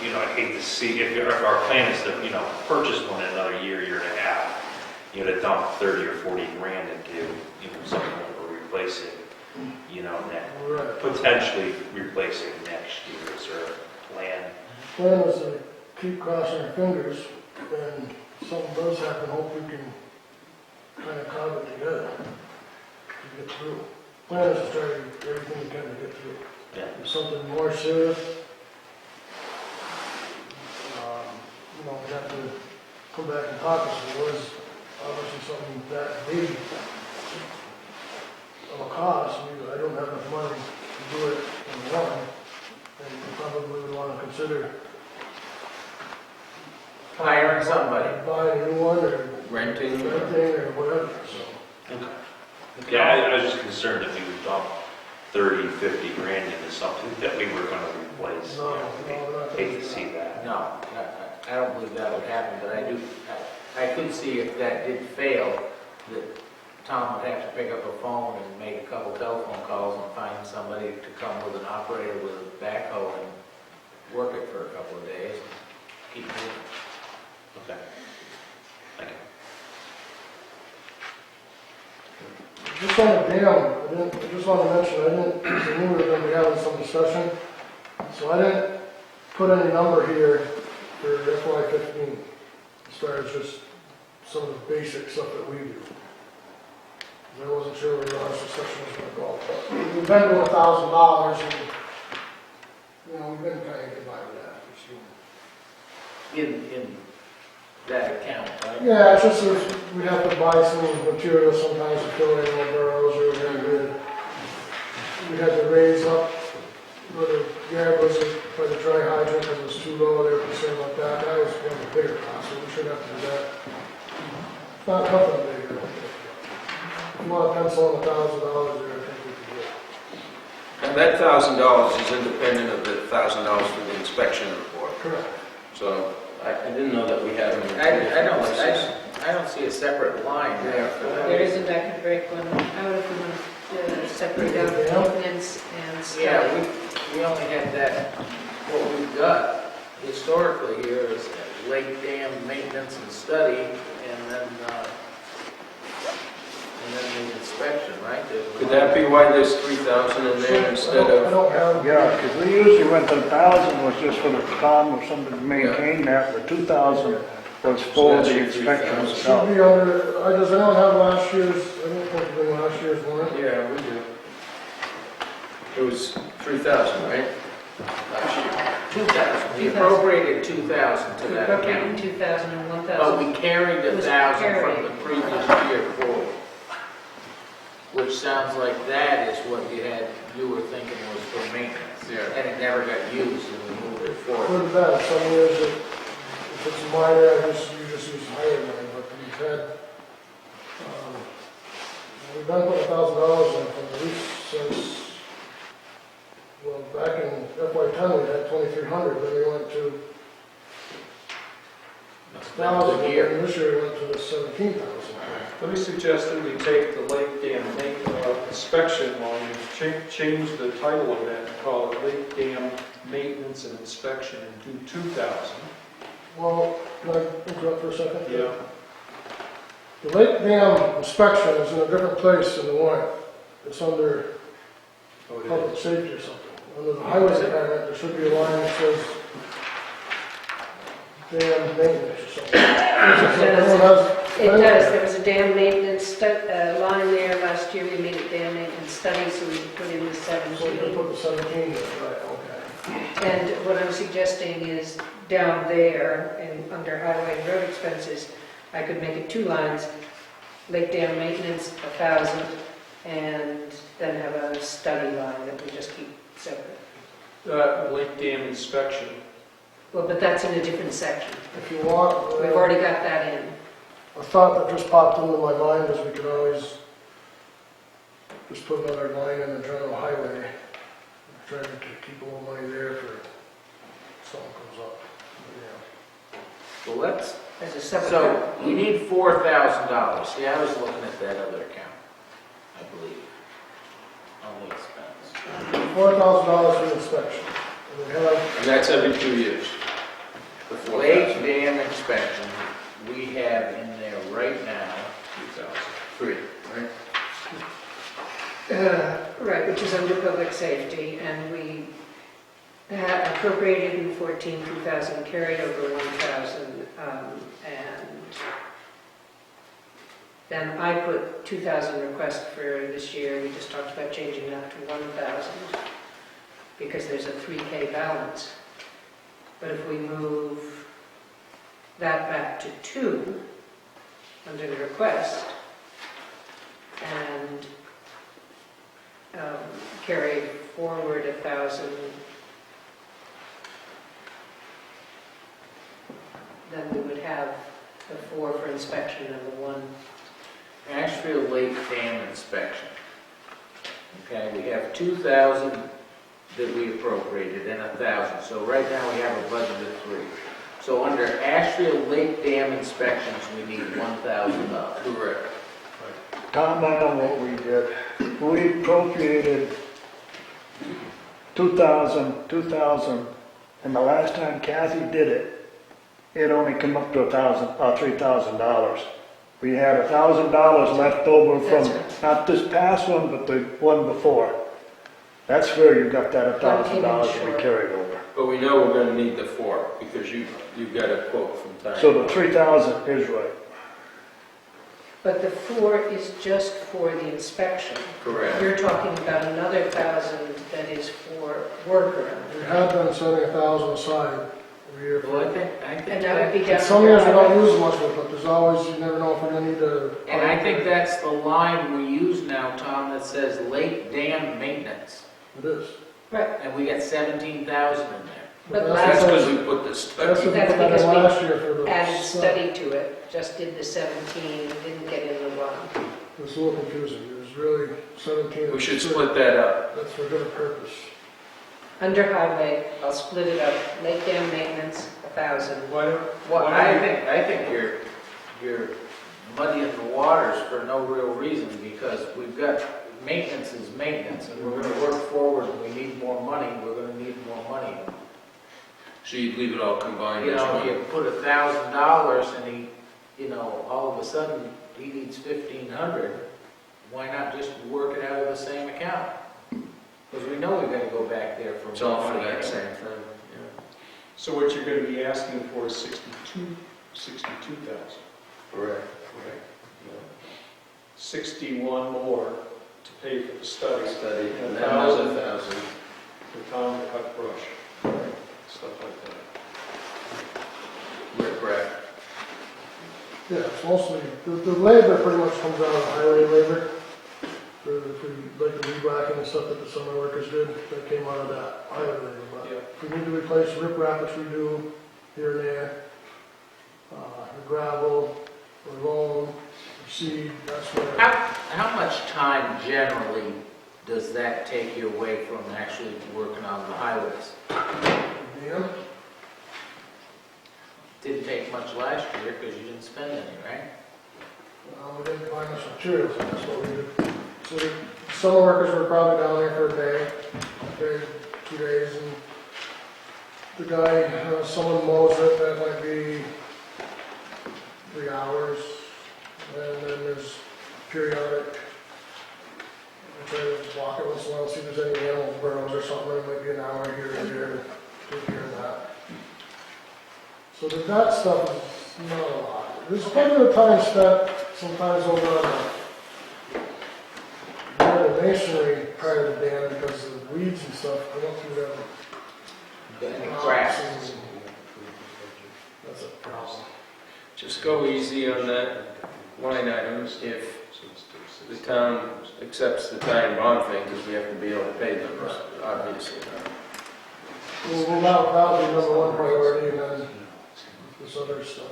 Speaker 7: you know, I'd hate to see, if our plan is to, you know, purchase one in another year, year and a half, you know, to dump 30 or 40 grand into, you know, something that we're replacing, you know,
Speaker 3: Right.
Speaker 7: potentially replacing next year. Is there a plan?
Speaker 3: Plan is to keep crossing our fingers, and something does happen, hope we can kind of carve it together to get through. Plan is to try to do everything we can to get through.
Speaker 7: Yeah.
Speaker 3: If something more serious, you know, we have to come back and talk, if it was obviously something that big of a cost, I don't have enough money to do it in one, and we probably would want to consider
Speaker 1: Hiring somebody.
Speaker 3: buying a new one, or
Speaker 2: Renting.
Speaker 3: renting, or whatever, so.
Speaker 7: Yeah, I was just concerned that we would dump 30, 50 grand into something that we were gonna replace.
Speaker 3: No,
Speaker 7: You know,
Speaker 3: no, we're not gonna
Speaker 7: hate
Speaker 3: do
Speaker 7: to
Speaker 3: that.
Speaker 7: see that.
Speaker 1: No, I don't believe that would happen, but I could see if that did fail, that Tom would have to pick up a phone and make a couple telephone calls and find somebody to come with an operator with a backhoe and work it for a couple of days, and keep moving.
Speaker 7: Okay. Thank you.
Speaker 3: Just on the dam, I just want to mention, I knew we were going to be having some discussion, so I didn't put any number here for FY15, as far as just some of the basic stuff that we do. I wasn't sure where our discussion was going to go, but we've been to $1,000, and, you know, we've been kind of getting by with that.
Speaker 1: In that account, right?
Speaker 3: Yeah, it's just that we have to buy some material sometimes to fill in the burrows, or we had to raise up where the yard was by the dry hydrant because it was too low, they were concerned about that. That was one of the bigger costs, so we should have to do that. Not nothing bigger. If you want to pencil in $1,000 there, I think we can do it.
Speaker 2: And that $1,000 is independent of the $1,000 for the inspection report.
Speaker 3: Correct.
Speaker 2: So I didn't know that we had them.
Speaker 1: I don't see a separate line there for that.
Speaker 6: There isn't, I could break one out if we want to separate out maintenance and stuff.
Speaker 1: Yeah, we only had that, what we've got historically here is lake dam maintenance and study, and then the inspection, right?
Speaker 2: Could that be why there's 3,000 in there instead
Speaker 3: I
Speaker 2: of?
Speaker 3: don't have.
Speaker 8: Yeah, because we usually went to 1,000 was just for the Tom or somebody to maintain that, the 2,000 was for the inspection
Speaker 3: Should
Speaker 8: itself.
Speaker 3: be under, does anyone have last year's, I don't think we did last year's warrant.
Speaker 2: Yeah, we do. It was 3,000, right? Last year.
Speaker 1: 2,000, we appropriated 2,000 to that
Speaker 6: Appropriating
Speaker 1: account.
Speaker 6: 2,000 and
Speaker 1: But
Speaker 6: 1,000.
Speaker 1: we carried
Speaker 6: It was
Speaker 1: 1,000 from
Speaker 6: carried.
Speaker 1: the previous year forward. Which sounds like that is what you were thinking was for maintenance.
Speaker 2: Yeah.
Speaker 1: And it never got used and we moved it forward.
Speaker 3: Good bad, some years if it's minor, you just use higher money, but we've had, we've been putting $1,000 in from at least since, well, back in FY10 we had 2,300, then we went to
Speaker 1: It's been a
Speaker 3: 1,000,
Speaker 1: good year.
Speaker 3: and this year we went to the 17,000.
Speaker 4: Let me suggest that we take the lake dam inspection line, change the title of that and call it Lake Dam Maintenance and Inspection and do 2,000.
Speaker 3: Well, can I interrupt for a second?
Speaker 4: Yeah.
Speaker 3: The lake dam inspection is in a different place in the warrant. It's under
Speaker 4: Oh, it
Speaker 3: public
Speaker 4: is.
Speaker 3: safety or something. Under the highway department, there should be a line that says dam maintenance or something. Everyone has-
Speaker 6: It does, there was a dam maintenance line there last year, we made it dam maintenance study, so we put in the
Speaker 3: So you
Speaker 6: 17.
Speaker 3: put the 17 there, right, okay.
Speaker 6: And what I'm suggesting is down there and under highway and road expenses, I could make it 2 lines, lake dam maintenance, 1,000, and then have a study line that we just keep separate.
Speaker 4: Lake dam inspection.
Speaker 6: Well, but that's in a different section.
Speaker 3: If you want,
Speaker 6: We've already got that in.
Speaker 3: a thought that just popped into my mind is we could always just put another line in the general highway, try to keep a little money there for if something comes up.
Speaker 1: So let's,
Speaker 6: As a separate.
Speaker 1: so we need $4,000. See, I was looking at that other account, I believe, on the expense.
Speaker 3: $4,000 for inspection. And we have,
Speaker 2: And that's every 2 years. The
Speaker 1: Lake
Speaker 2: 4,000.
Speaker 1: dam inspection, we have in there right now,
Speaker 2: 3, right?
Speaker 6: Right, which is under public safety, and we had appropriated in 14, 2,000, carried over 1,000, and then I put 2,000 request for this year. We just talked about changing that to 1,000 because there's a 3K balance. But if we move that back to 2 under the request and carry forward 1,000, then we would have the 4 for inspection and the 1.
Speaker 1: Ashfield Lake dam inspection. Okay, we have 2,000 that we appropriated and 1,000. So right now we have a budget of 3. So under Ashfield Lake dam inspections, we need $1,000.
Speaker 2: Correct.
Speaker 8: Tom, I know what we did. We appropriated 2,000, and the last time Kathy did it, it only came up to $3,000. We had $1,000 left over
Speaker 6: That's
Speaker 8: from,
Speaker 6: right.
Speaker 8: not this past one, but the one before. That's where you got that
Speaker 6: That came in
Speaker 8: $1,000 that we
Speaker 6: short.
Speaker 8: carried over.
Speaker 2: But we know we're gonna need the 4, because you got a quote from Ty.
Speaker 8: So the 3,000 is right.
Speaker 6: But the 4 is just for the inspection.
Speaker 2: Correct.
Speaker 6: You're talking about another 1,000 that is for workaround.
Speaker 3: We have been setting 1,000 aside every year
Speaker 1: Well,
Speaker 3: for it.
Speaker 1: I think
Speaker 6: And that would be
Speaker 1: that,
Speaker 6: down.
Speaker 3: Some years we don't use much of it, but there's always, you never know if we're gonna need to.
Speaker 1: and I think that's the line we use now, Tom, that says lake dam maintenance.
Speaker 3: It is.
Speaker 6: Right,
Speaker 1: And we got 17,000 in there.
Speaker 6: but
Speaker 2: That's
Speaker 6: last
Speaker 2: because we put this,
Speaker 3: That's what we
Speaker 6: That's
Speaker 3: put that
Speaker 6: because
Speaker 3: in
Speaker 6: we
Speaker 3: last year for the.
Speaker 6: added study to it, just did the 17, didn't get in the 1.
Speaker 3: It was a little confusing. It was really 17.
Speaker 2: we should split that up.
Speaker 3: That's for good purpose.
Speaker 6: Under highway, I'll split it up, lake dam maintenance, 1,000.
Speaker 4: Why don't,
Speaker 1: Well,
Speaker 4: why don't you-
Speaker 1: I think you're muddying the waters for no real reason, because we've got, maintenance is maintenance, and we're gonna work forward, and we need more money, we're gonna need more money.
Speaker 2: So you'd leave it all combined
Speaker 1: You
Speaker 2: as
Speaker 1: know,
Speaker 2: one.
Speaker 1: you put $1,000 and he, you know, all of a sudden, he needs 1,500, why not just work it out of the same account? Because we know we're gonna go back there for
Speaker 2: It's all
Speaker 1: more
Speaker 2: for
Speaker 1: money.
Speaker 2: that
Speaker 1: anyway.
Speaker 2: same thing, yeah.
Speaker 4: so what you're going to be asking for is 62,000.
Speaker 2: Correct.
Speaker 4: 61 more to pay for the study,
Speaker 2: Study,
Speaker 4: and
Speaker 2: and then another
Speaker 4: 1,000
Speaker 2: 1,000.
Speaker 4: for town to cut brush, stuff like that.
Speaker 2: Rip rap.
Speaker 3: Yeah, it's mostly, the labor pretty much comes out of the highway labor. If we, like the weed whacking and stuff that the summer workers did, that came out of that highway labor. But
Speaker 4: Yeah.
Speaker 3: if we need to replace rip wrap, which we do here and there, the gravel, or loam, or seed, that's where.
Speaker 1: How much time generally does that take you away from actually working on the highways?
Speaker 3: Yeah.
Speaker 1: Didn't take much last year because you didn't spend any, right?
Speaker 3: We didn't find much materials, and that's what we did. So summer workers were probably down there for a day, 2 days, and the guy, someone mows it, that might be 3 hours. And then there's periodic, I try to walk it once in a while, see if there's any animal burrows or something, it might be an hour here and there to take care of that. So that stuff is not a lot. There's quite a bit of time spent sometimes over on the masonry part of the dam because of the weeds and stuff. I went through them.
Speaker 1: And grass.
Speaker 3: That's a problem.
Speaker 2: Just go easy on that line items if the town accepts the tie and bond thing, because we have to be able to pay them, obviously.
Speaker 3: Well, that'll be number one priority, and then this other stuff.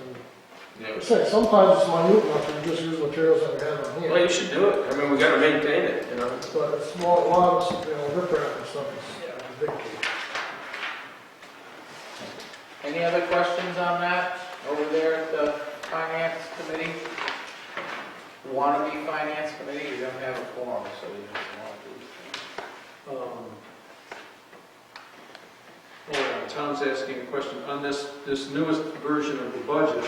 Speaker 2: Yeah.
Speaker 3: I say, sometimes it's minute enough to just use materials that we have on
Speaker 2: Well,
Speaker 3: here.
Speaker 2: you should do it. I mean, we gotta maintain it, you know.
Speaker 3: But it's more, a lot of, riprap and stuff is a big key.
Speaker 1: Any other questions on that over there at the finance committee? Wannabe finance committee, you don't have a quorum, so you just want to.
Speaker 4: Hold on.
Speaker 5: Tom's asking a question. On this newest version of the budget,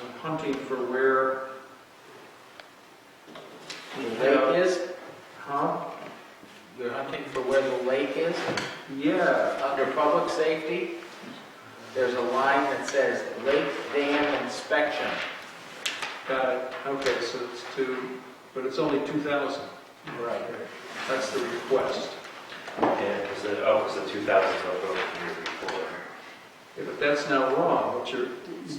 Speaker 5: I'm hunting for where...
Speaker 1: The lake is,
Speaker 5: Huh?
Speaker 1: you're hunting for where the lake is?
Speaker 5: Yeah.
Speaker 1: Under public safety, there's a line that says lake dam inspection.
Speaker 5: Got it. Okay, so it's but it's only 2,000.
Speaker 1: Right.
Speaker 5: That's the request.
Speaker 7: Yeah, because the 2,000 is over the year before.
Speaker 5: Yeah, but that's now wrong. What you're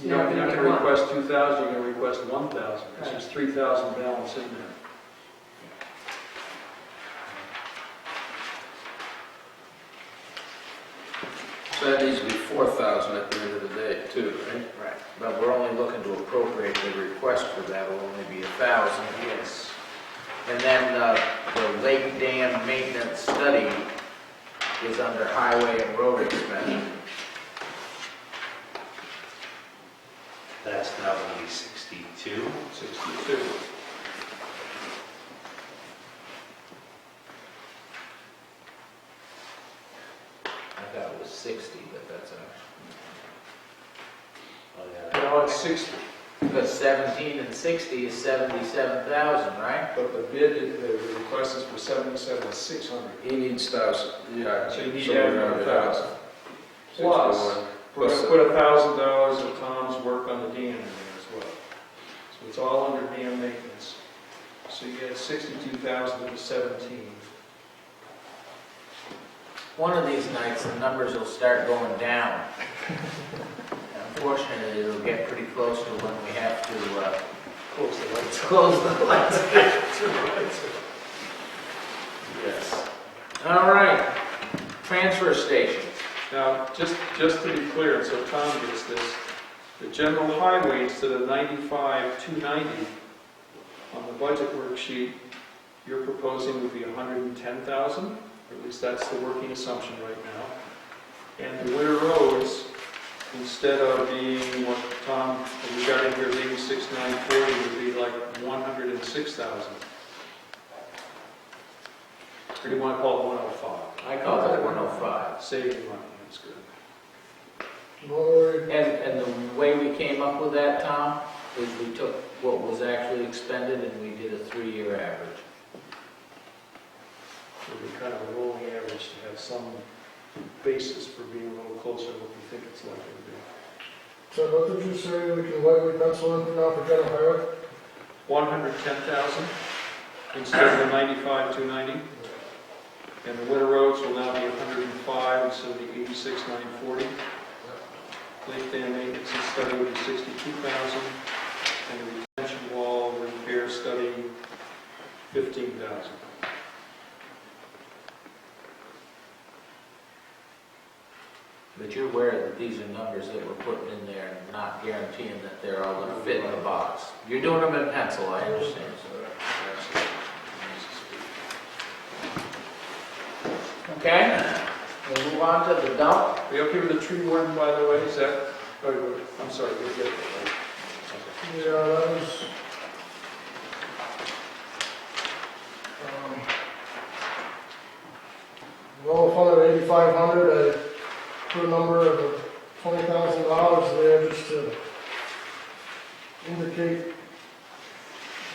Speaker 5: not going to request 2,000, you're going to request 1,000, because there's 3,000 balance in there.
Speaker 2: So that needs to be 4,000 at the end of the day, too, right?
Speaker 1: Right. But we're only looking to appropriate, the request for that will only be 1,000. Yes. And then the lake dam maintenance study is under highway and road expense.
Speaker 7: That's now going to be 62.
Speaker 5: 62.
Speaker 1: I thought it was 60, but that's
Speaker 7: Oh, yeah.
Speaker 5: No, it's 60.
Speaker 1: because 17 and 60 is 77,000, right?
Speaker 5: But the bid, the request is for 77,600.
Speaker 2: He needs 1,000, yeah.
Speaker 5: So you need
Speaker 2: so
Speaker 5: to add
Speaker 2: we're
Speaker 5: another
Speaker 2: at
Speaker 5: 1,000. Plus,
Speaker 2: 61.
Speaker 5: we're going to put $1,000 of Tom's work on the dam in there as well. So it's all under dam maintenance. So you get 62,000 to 17.
Speaker 1: One of these nights, the numbers will start going down. Unfortunately, it'll get pretty close to when we have to
Speaker 5: Close the lights.
Speaker 1: close the lights. Yes. All right. Transfer station.
Speaker 5: Now, just to be clear, and so Tom gets this, the general highway instead of 95,290 on the budget worksheet, you're proposing would be 110,000, or at least that's the working assumption right now. And the winter roads, instead of being what Tom regarding here is 86,940, would be like 106,000. Or do you want to call it 105?
Speaker 1: I call it 105.
Speaker 5: Save you money, that's good.
Speaker 3: Lord,
Speaker 1: And the way we came up with that, Tom, is we took what was actually expended and we did a 3-year average.
Speaker 5: It would be kind of a rolling average to have some basis for being a little closer to what we think it's likely to be.
Speaker 3: so what did you say we can lightly pencil in for now for general highway?
Speaker 5: 110,000 instead of the 95,290. And the winter roads will now be 105 instead of the 86,940. Lake dam maintenance and study will be 62,000. And the retention wall repair study, 15,000.
Speaker 1: But you're aware that these are numbers that we're putting in there and not guaranteeing that they're all going to fit in the box. You're doing them in pencil, I understand. Okay, we'll move on to the dump.
Speaker 5: Are you okay with the tree warden, by the way? Is that, oh, I'm sorry, we'll get it.
Speaker 3: Yeah, that was, well, funded 8,500, I put a number of $20,000 there just to indicate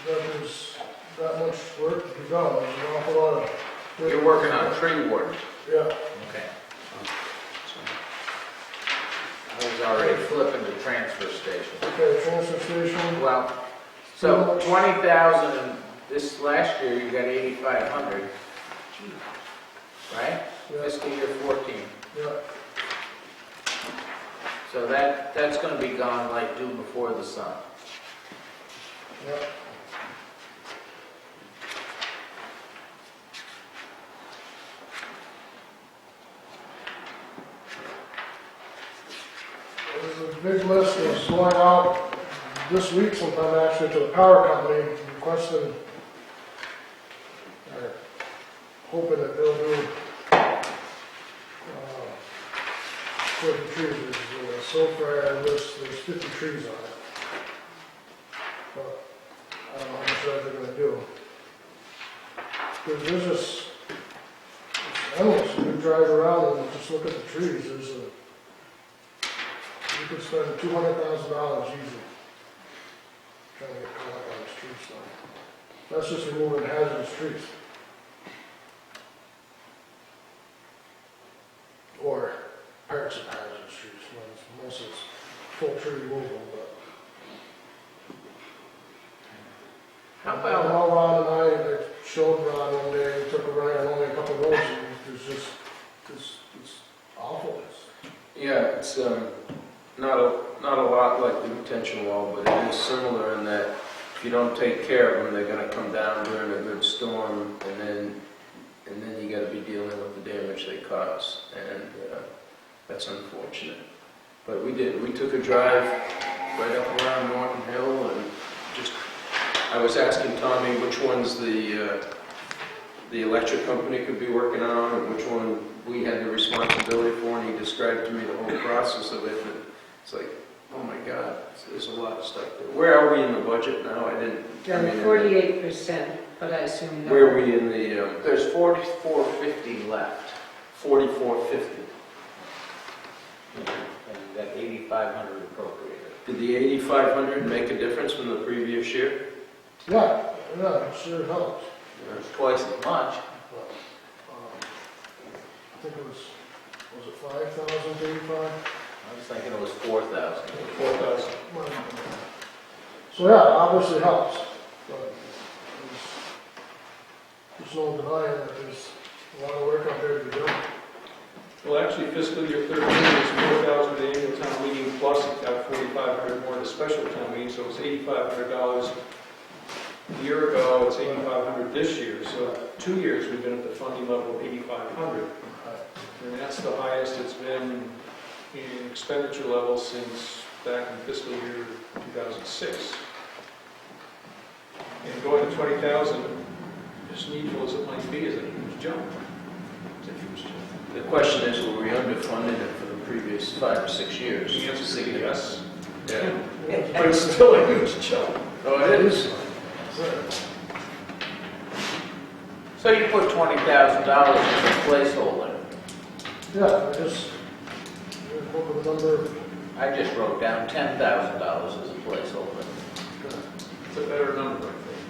Speaker 3: that there's that much work to be done. There's an awful lot of.
Speaker 1: You're working on tree warden.
Speaker 3: Yeah,
Speaker 1: Okay. I was already flipping to transfer station.
Speaker 3: okay, transfer station,
Speaker 1: Well, so 20,000, and this last year you got 8,500, right?
Speaker 3: yeah,
Speaker 1: Fiscal year 14.
Speaker 3: yeah.
Speaker 1: So that's going to be gone like dew before the sun.
Speaker 3: Yeah. There's a big list that's going out this week sometime actually to the power company requesting, or hoping that they'll do certain trees. There's, so far list, there's 50 trees on it. But I don't know how much they're going to do. There's just, it's endless. We've drive around and just look at the trees, you could spend $200,000 easy trying to get caught up on this tree stuff. That's just removing hazardous trees. Or parts of hazardous trees, most of it's full tree removal, but.
Speaker 1: How
Speaker 3: I
Speaker 1: about,
Speaker 3: know Ron and I showed Ron one day, we took a ride on only a couple roads, and it's awful.
Speaker 2: Yeah, it's not a lot like the retention wall, but it is similar in that if you don't take care of them, they're going to come down during a good storm, and then you got to be dealing with the damage they cause, and that's unfortunate. But we took a drive right up around Norton Hill, and just I was asking Tommy which ones the electric company could be working on and which one we had the responsibility for, and he described to me the whole process of it. And it's like, oh my God, there's a lot of stuff there. Where are we in the budget now?
Speaker 6: Down to 48%, but I assume no.
Speaker 2: Where are we in the
Speaker 1: there's 4450 left,
Speaker 2: 4450?
Speaker 1: and you got 8,500 appropriated.
Speaker 2: Did the 8,500 make a difference from the previous year?
Speaker 3: Yeah, it sure helps.
Speaker 1: It's twice as much.
Speaker 3: But, I think it was it 5,085?
Speaker 1: I was thinking it was 4,000.
Speaker 4: 4,000.
Speaker 3: So yeah, it obviously helps, but there's no denying that there's a lot of work out there to be done.
Speaker 5: Well, actually, fiscal year 13 is 4,000 the annual town meeting, plus it got 4,500 more the special town meeting, so it's $8,500. A year ago, it's 8,500 this year, so 2 years we've been at the funding level of 8,500. And that's the highest it's been in expenditure level since back in fiscal year 2006. And going to 20,000, as needful as it might be, is a huge jump. It's a huge jump.
Speaker 2: The question is, were we underfunded it for the previous 5 or 6 years?
Speaker 5: The answer is yes.
Speaker 2: Yeah.
Speaker 5: But it's still a huge jump.
Speaker 2: Oh, it is?
Speaker 1: So you put $20,000 as a placeholder.
Speaker 3: Yeah, I just look at the number.
Speaker 1: I just wrote down $10,000 as a placeholder.
Speaker 5: It's a better number, I think.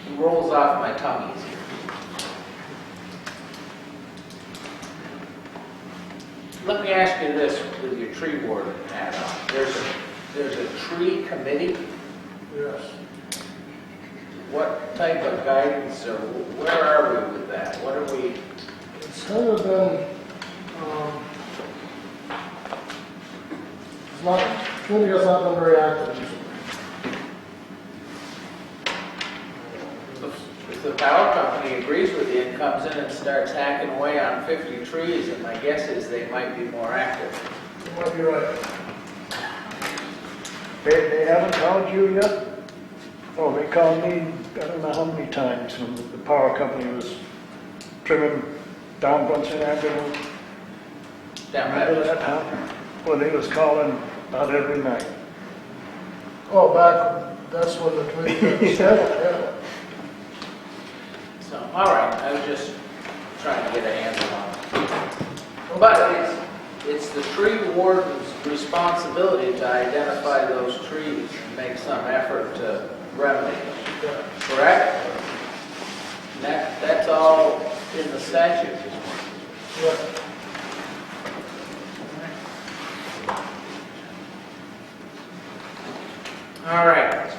Speaker 1: It rolls off my tongue easier. Let me ask you this with your tree warden hat on. There's a tree committee.
Speaker 3: Yes.
Speaker 1: What type of guidance or where are we with that? What are we?
Speaker 3: It's kind of been, community has not been very active recently.
Speaker 1: If the power company agrees with you and comes in and starts hacking away on 50 trees, and my guess is they might be more active.
Speaker 3: You might be right.
Speaker 8: They haven't called you yet? Oh, they called me, I don't know how many times when the power company was trimming down Brunson Avenue.
Speaker 1: Down
Speaker 8: Remember
Speaker 1: that.
Speaker 8: that, huh? Well, they was calling about every night.
Speaker 3: Oh, that's when the committee got started, yeah.
Speaker 1: So, all right, I was just trying to get a handle on it. But it's the tree warden's responsibility to identify those trees and make some effort to remedy them. Correct? That's all in the statute.
Speaker 3: Yeah.
Speaker 1: All right,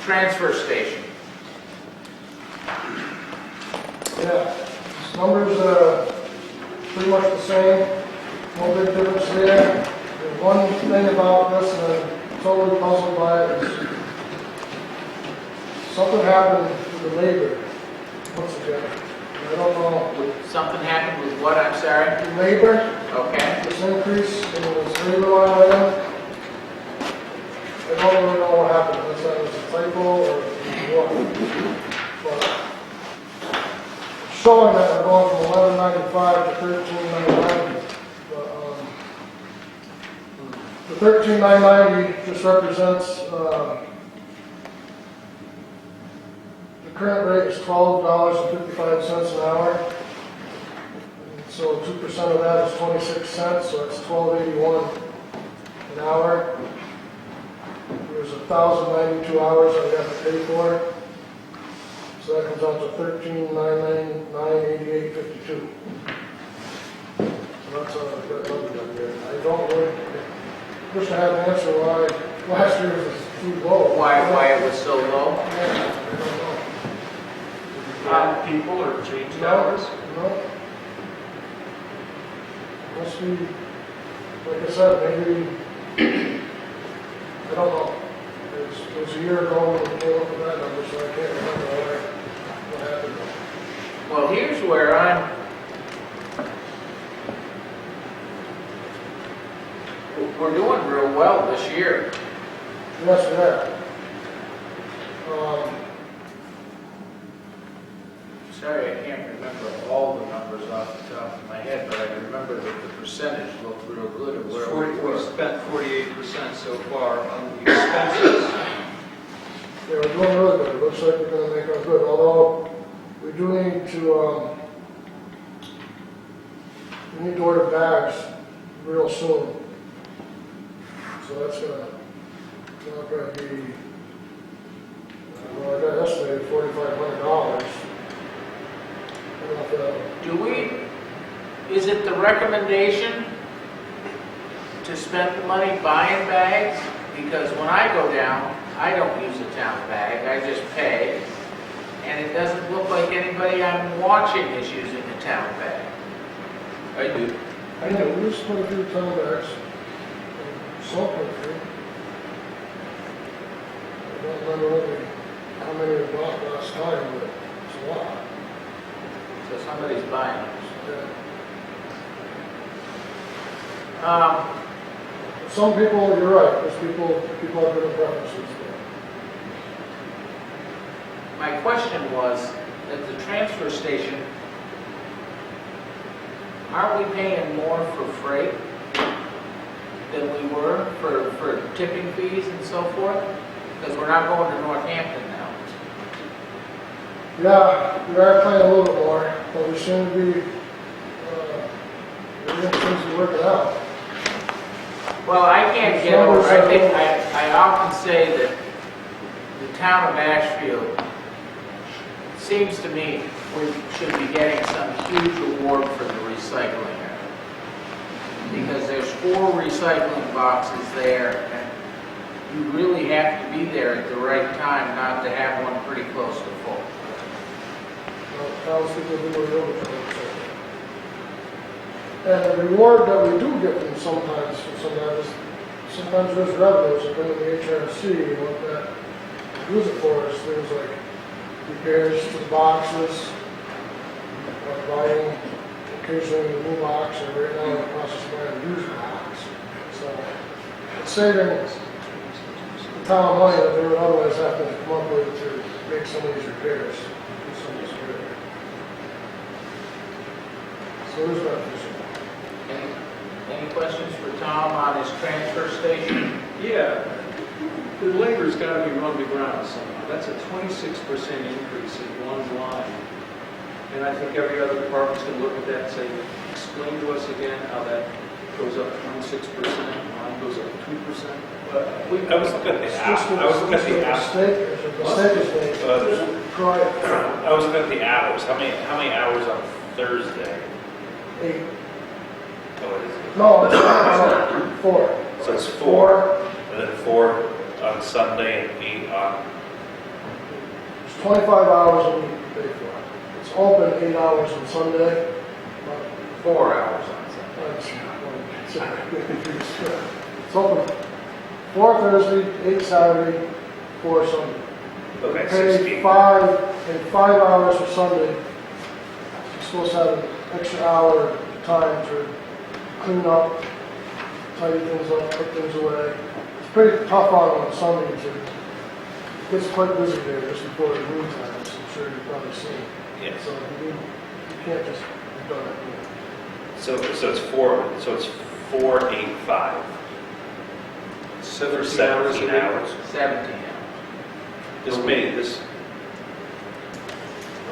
Speaker 1: transfer station.
Speaker 3: Yeah, these numbers are pretty much the same, no big difference there. The one thing about this that I'm totally puzzled by is something happened with the labor once again. I don't know,
Speaker 1: Something happened with what, I'm sorry?
Speaker 3: the labor,
Speaker 1: Okay.
Speaker 3: this increase in this labor line item, I don't really know what happened, unless that was a typo or what. But showing that we're going from 1195 to 1399. The 13,990 just represents, the current rate is $12.55 an hour. So 2% of that is 26 cents, so it's $12.81 an hour. There's 1,092 hours that we have to pay for it. So that comes out to $13,988.52. So that's a good number up there. I don't really, wish I had an answer why last year was too low.
Speaker 1: Why it was so low?
Speaker 3: Yeah, I don't know.
Speaker 4: Add people or change
Speaker 3: No,
Speaker 4: hours?
Speaker 3: no. Must be, like I said, maybe, I don't know. It was a year ago when we came up with that number, so I can't remember what happened.
Speaker 1: Well, here's where we're doing real well this year.
Speaker 3: Yes, we are.
Speaker 1: Sorry, I can't remember all the numbers off the top of my head, but I remember that the percentage looked real good of where we
Speaker 5: We
Speaker 1: were.
Speaker 5: spent 48% so far on the expenses.
Speaker 3: Yeah, we're doing really good. It looks like we're gonna make our good, although we do need to, we need to order bags real soon. So that's gonna be, well, I got estimated $4,500.
Speaker 1: Is it the recommendation to spend the money buying bags? Because when I go down, I don't use a town bag, I just pay. And it doesn't look like anybody I'm watching is using a town bag.
Speaker 2: I do.
Speaker 3: I know, we used to put a few town bags, some put a few. I don't remember really how many we bought last time, but it's a lot.
Speaker 1: So somebody's buying it.
Speaker 3: Yeah. Some people, you're right, there's people have different preferences.
Speaker 1: My question was, at the transfer station, aren't we paying more for freight than we were for tipping fees and so forth? Because we're not going to Northampton now.
Speaker 3: Yeah, we are paying a little bit more, but we seem to be, everything seems to be working out.
Speaker 1: Well, I can't get over, I think, I often say that the town of Ashfield, seems to me, we should be getting some huge award for the recycling area. Because there's 4 recycling boxes there, and you really have to be there at the right time not to have one pretty close to full.
Speaker 3: Townspeople do what they're doing. And the reward that we do get from sometimes there's revenues that go to the HRC, and what that use it for is things like repairs to the boxes, buying occasionally a new box, or right now in the process of buying a used box. So it's saving the town money that they would otherwise have to come up with to make some of these repairs. Do some of these repairs. So there's beneficial.
Speaker 1: Any questions for Tom on his transfer station?
Speaker 5: Yeah, the labor's got to be run to ground somehow. That's a 26% increase in one line. And I think every other department's going to look at that and say, explain to us again how that goes up 26%, mine goes up 2%.
Speaker 7: I was looking at the app. I was looking at the app. I was looking at the hours. How many hours on Thursday?
Speaker 3: 8.
Speaker 7: Oh, it is.
Speaker 3: No, it's 4.
Speaker 7: So it's 4, and then 4 on Sunday and 8 on.
Speaker 3: It's 25 hours a week to pay for it. It's open 8 hours on Sunday, but
Speaker 1: 4 hours on Sunday.
Speaker 3: it's open 4 Thursday, 8 Saturday, 4 Sunday.
Speaker 7: Okay,
Speaker 3: Pay
Speaker 7: 16.
Speaker 3: 5 hours for Sunday. You're supposed to have an extra hour time to clean up, tidy things up, put things away. It's pretty tough on Sundays. It gets quite busy there just before the noon time, as I'm sure you've probably seen.
Speaker 7: Yes.
Speaker 3: So you can't just be done at noon.
Speaker 7: So it's 4. So it's 4, 8, 5.
Speaker 5: 17 hours a
Speaker 7: 17
Speaker 5: week.
Speaker 7: hours.
Speaker 1: 17 hours.
Speaker 7: This.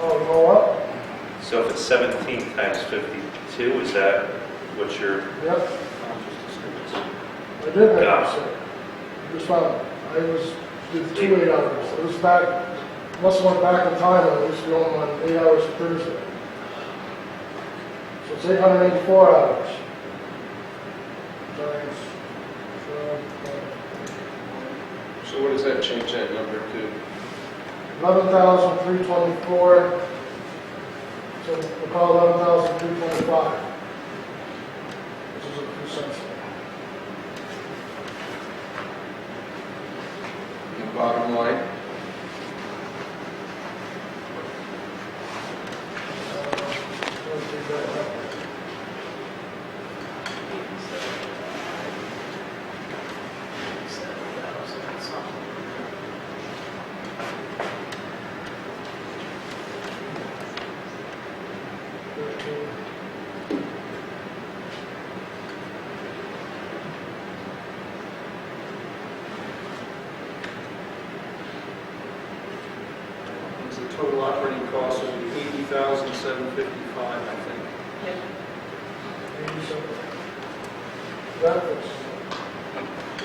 Speaker 3: Oh, you know what?
Speaker 7: So if it's 17 times 52, is that what you're,
Speaker 3: Yep, I did make a
Speaker 7: Yeah.
Speaker 3: mistake. Just found, I was, did 2 8-hours. It was back, must have went back in time, and I used to go on 8 hours Thursday. So it's 884 hours. Times,
Speaker 2: So what does that change that number to?
Speaker 3: 11,324. So we'll call it 11,325. Which is a few cents.
Speaker 2: The bottom line?
Speaker 5: The total operating cost will be $80,755, I think.
Speaker 3: That was,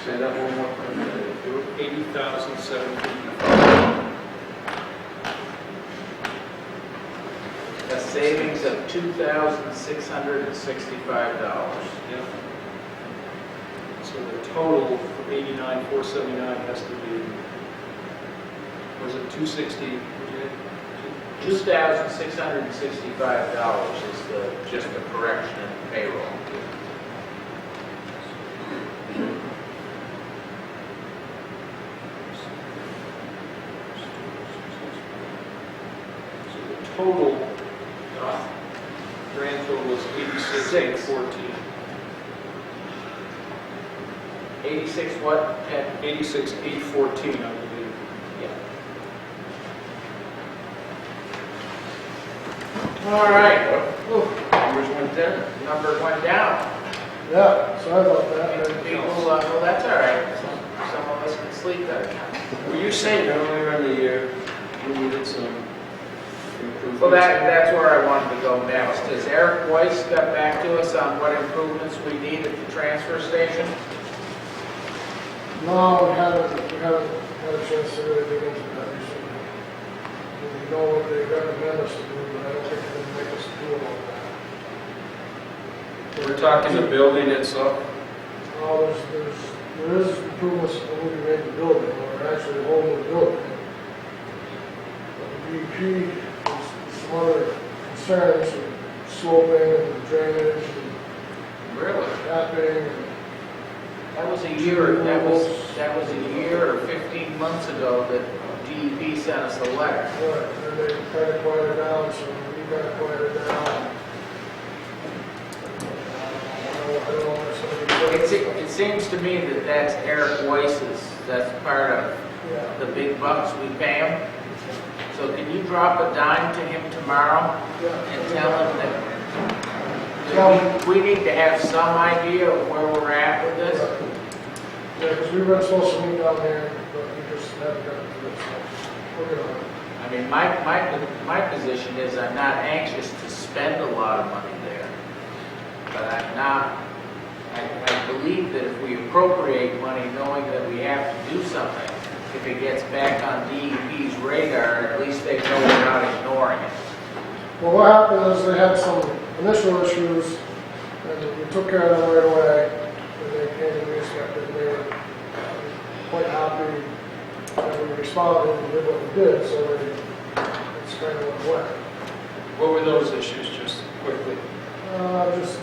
Speaker 2: Say that one more time.
Speaker 5: $80,755.
Speaker 1: A savings of $2,665.
Speaker 5: Yeah. So the total for 89,479 has to be, was it 260?
Speaker 1: $2,665 is just the correction in the payroll.
Speaker 5: So the total, grand total is 86,814.
Speaker 1: 86 what, Ted?
Speaker 5: 86,814, I believe.
Speaker 1: All right.
Speaker 2: Numbers went down.
Speaker 1: Number went down.
Speaker 3: yeah, sorry about that.
Speaker 1: People, well, that's all right. Some of us can sleep better.
Speaker 2: Were you saying earlier in the year you needed some improvements?
Speaker 1: Well, that's where I wanted to go next. Has Eric Weiss got back to us on what improvements we need at the transfer station?
Speaker 3: No, we haven't had a chance to really dig into that recently. We know what they recommend us to do, but I don't think they're going to make us do all that.
Speaker 2: We're talking the building itself?
Speaker 3: Oh, there is improvements that will be made to the building, or actually the whole new building. But the DEP is some other concerns, with sloping and drainage and
Speaker 1: Really?
Speaker 3: tapping and
Speaker 1: That was a year or 15 months ago that DEP sent us a letter.
Speaker 3: Right, and they try to quiet it down, so we got to quiet it down. I don't know if it's going to be.
Speaker 1: It seems to me that that's Eric Weiss's, that's part of
Speaker 3: Yeah,
Speaker 1: the big bucks we pay him. So can you drop a dime to him tomorrow
Speaker 3: yeah.
Speaker 1: and tell him that we need to have some idea of where we're at with this?
Speaker 3: Yeah, because we were supposed to meet down there, but we just haven't gotten to it, so we're gonna.
Speaker 1: I mean, my position is I'm not anxious to spend a lot of money there. But I'm not, I believe that if we appropriate money knowing that we have to do something, if it gets back on DEP's radar, at least they know we're not ignoring it.
Speaker 3: Well, what happened is they had some initial issues, and we took care of them right away, and they came and inspected, and they were quite happy that we responded and did what we did, so it's kind of went away.
Speaker 2: What were those issues, just quickly?
Speaker 3: Just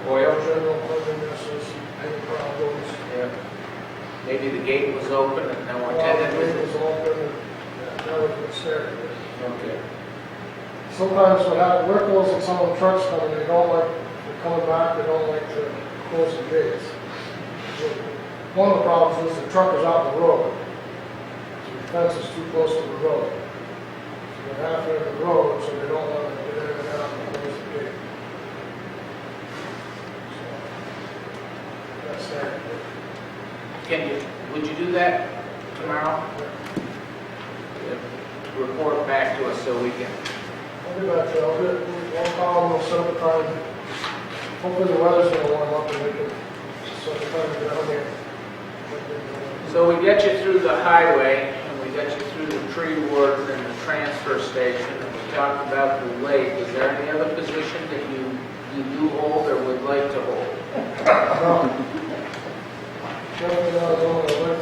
Speaker 2: Oil?
Speaker 3: general cleanliness, paint problems.
Speaker 1: Yeah. Maybe the gate was open and no one
Speaker 3: Well,
Speaker 1: attended
Speaker 3: the
Speaker 1: with
Speaker 3: gate
Speaker 1: it.
Speaker 3: was open, and that was a mistake.
Speaker 2: Okay.
Speaker 3: Sometimes what happens, workers and some of the trucks coming, they don't like, they're coming back, they don't like to close the gates. So one of the problems is the truck is out the road. So the fence is too close to the road. So they're halfway in the road, so they don't want to get in and out and close the gate. So that's that.
Speaker 1: Would you do that tomorrow? Report back to us so we can
Speaker 3: I'll get back to you. We'll call them, we'll set up a time. Hopefully the weather's gonna warm up and we can set up a time to get out here.
Speaker 1: So we get you through the highway, and we get you through the tree ward and the transfer station, and we talked about the lake. Is there any other position that you do hold or would like to hold?
Speaker 3: No. Definitely not going to work.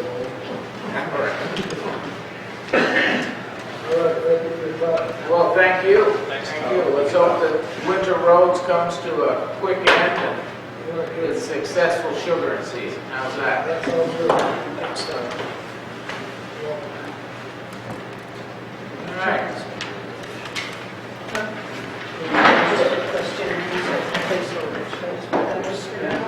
Speaker 3: All right, thank you for your time.
Speaker 1: Well, thank you.
Speaker 4: Thanks,
Speaker 1: Thank
Speaker 4: Tom.
Speaker 1: you. Let's hope that winter roads comes to a quick end and
Speaker 3: Yeah, good.
Speaker 1: it's successful sugaring season. How's that?
Speaker 3: That sounds good.
Speaker 4: Thanks, Tom.
Speaker 3: Yeah.
Speaker 1: All right.
Speaker 6: Just a question, these are placeholders, right? But that was for now,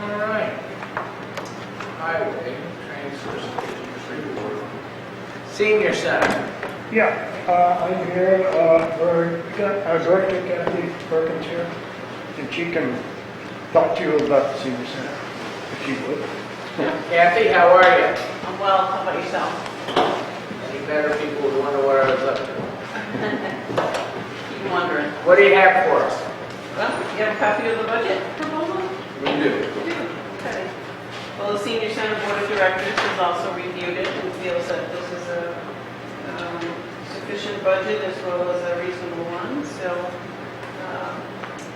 Speaker 1: All right. Highway, transfer station, tree ward. Senior center.
Speaker 8: Yeah, I'm here, we got our director Kathy Perkins here, and she can talk to you about the senior center, if she would.
Speaker 1: Kathy, how are you?
Speaker 9: I'm well, how about yourself?
Speaker 1: Any better, people would wonder what I was up to.
Speaker 9: Keep wondering.
Speaker 1: What do you have for us?
Speaker 9: Well, you have a copy of the budget proposal?
Speaker 1: We do.
Speaker 9: You do? Okay. Well, the Senior Center Board of Directors has also reviewed it and feels that this is a sufficient budget as well as a reasonable one. So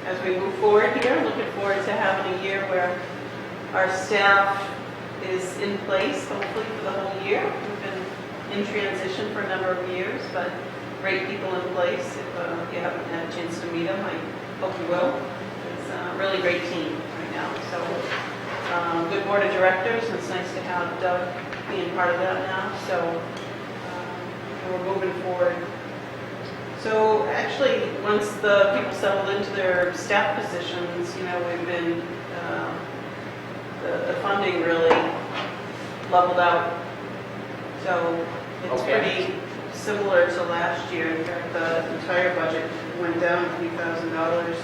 Speaker 9: as we move forward here, looking forward to having a year where our staff is in place, hopefully for the whole year. We've been in transition for a number of years, but great people in place. If you haven't had a chance to meet them, I hope you will. It's a really great team right now. So good board of directors, and it's nice to have Doug being part of that now. So we're moving forward. So actually, once the people settled into their staff positions, we've been, the funding really leveled out. So it's
Speaker 1: Okay.
Speaker 9: pretty similar to last year. In fact, the entire budget went down a few $1,000.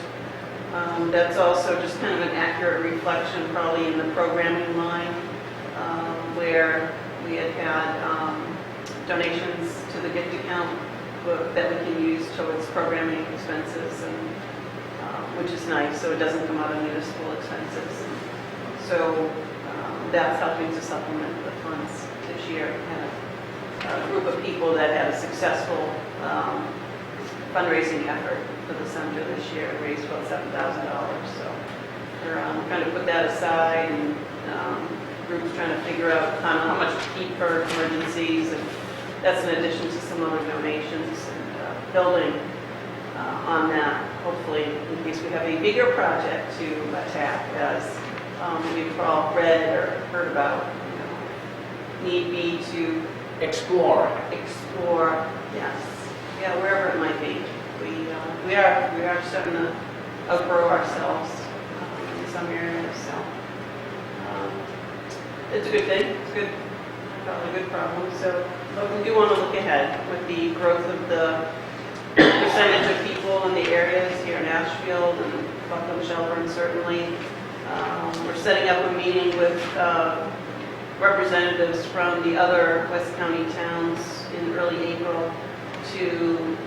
Speaker 9: That's also just kind of an accurate reflection probably in the programming line, where we had donations to the gift account that we can use towards programming expenses, and which is nice, so it doesn't come out of municipal expenses. So that's helping to supplement the funds this year. We had a group of people that had a successful fundraising effort for the center this year, raised about $7,000. So we're trying to put that aside, and groups trying to figure out kind of how much to keep for emergencies, and that's in addition to some other donations, and building on that, hopefully, in case we have a bigger project to attack, as we've all read or heard about, need be to
Speaker 1: Explore.
Speaker 9: explore, yes, yeah, wherever it might be. We are starting to outgrow ourselves in some areas, so it's a good thing. It's good, probably a good problem. So, but we do want to look ahead with the growth of the percentage of people in the areas here in Ashfield and Buckham, Shelburne, certainly. We're setting up a meeting with representatives from the other West County towns in early April to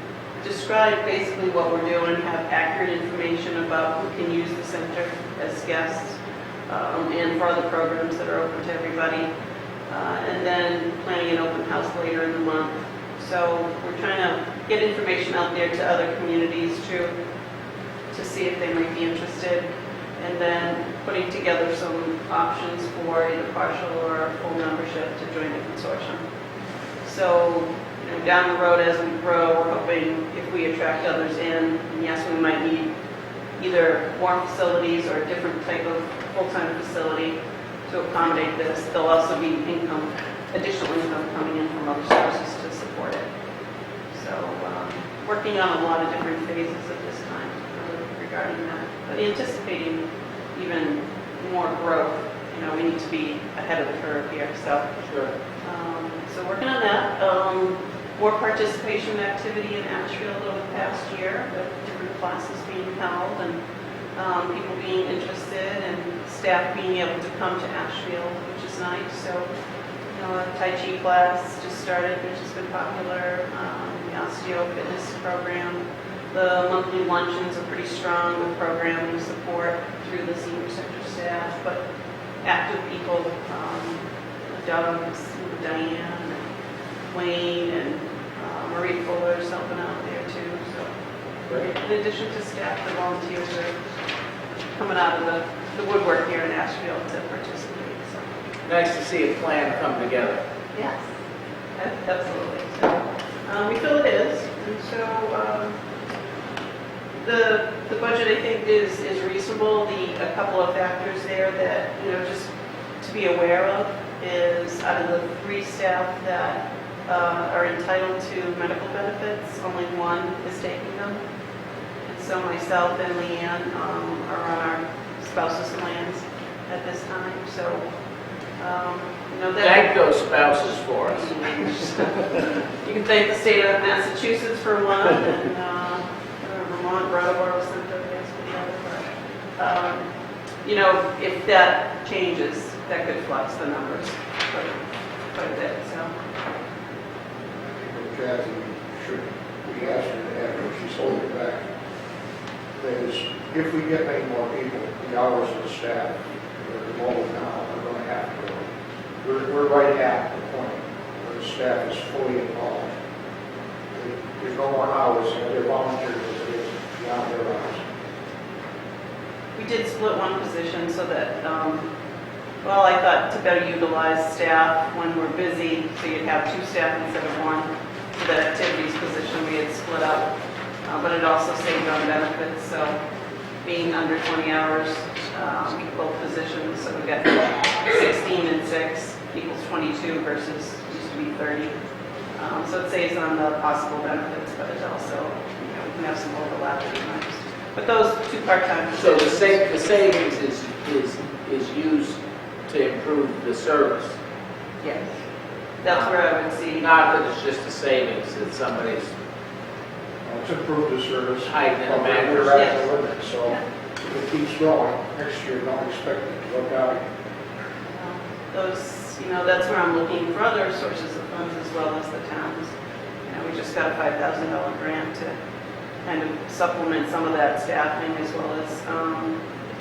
Speaker 9: describe basically what we're doing, have accurate information about who can use the center as guests, and for other programs that are open to everybody. And then planning an open house later in the month. So we're trying to get information out there to other communities too, to see if they might be interested. And then putting together some options for either partial or full membership to join the consortium. So down the road as we grow, we're hoping if we attract others in, and yes, we might need either more facilities or a different type of full-time facility to accommodate this. There'll also be additional income coming in from other sources to support it. So working on a lot of different phases at this time regarding that, but anticipating even more growth. We need to be ahead of the curve here. So, so working on that. More participation activity in Ashfield over the past year, with different classes being held, and people being interested, and staff being able to come to Ashfield, which is nice. So a Tai Chi class just started, which has been popular, the osteo fitness program. The monthly luncheons are pretty strong with programming support through the senior center staff, but active people, Doug, Diane, and Wayne, and Marie Fuller's helping out there too. So, in addition to staff, the volunteers are coming out of the woodwork here in Ashfield to participate. So.
Speaker 1: Nice to see a plan come together.
Speaker 9: Yes, absolutely. So, we feel it is, and so the budget I think is reasonable. A couple of factors there that just to be aware of is out of the 3 staff that are entitled to medical benefits, only 1 is taking them. And so myself and Leanne are on our spouses' plans at this time. So, that.
Speaker 1: Thank those spouses for us.
Speaker 9: You can thank the state of Massachusetts for one, and Vermont, Brattleboro Center, I guess, for the other. But, if that changes, that could flux the numbers quite a bit. So.
Speaker 3: Kathy, should we ask her to have her, she's holding back, is if we get many more people, the hours of the staff that are involved now are going to have to go. We're right at the point where the staff is fully involved. There's no more hours, they're volunteers, it's beyond their hours.
Speaker 9: We did split one position so that, I thought to better utilize staff when we're busy, so you'd have 2 staff instead of 1. For the activities position, we had split up, but it also saved on benefits. So being under 20 hours, both positions, so we got 16 and 6 equals 22 versus used to be 30. So it saves on the possible benefits, but it also, we can have some overlap at times. But those 2 part-time
Speaker 1: So
Speaker 9: positions.
Speaker 1: the savings is used to improve the service.
Speaker 9: Yes. That's where I would see.
Speaker 1: Not that it's just a savings, that somebody's
Speaker 3: It's improved the service.
Speaker 1: hiding in a
Speaker 3: But
Speaker 1: mattress.
Speaker 3: we're at the limit, so if it keeps growing, next year, don't expect it to look out.
Speaker 9: Those, that's where I'm looking for other sources of funds as well as the towns. We just got a $5,000 grant to kind of supplement some of that staffing as well as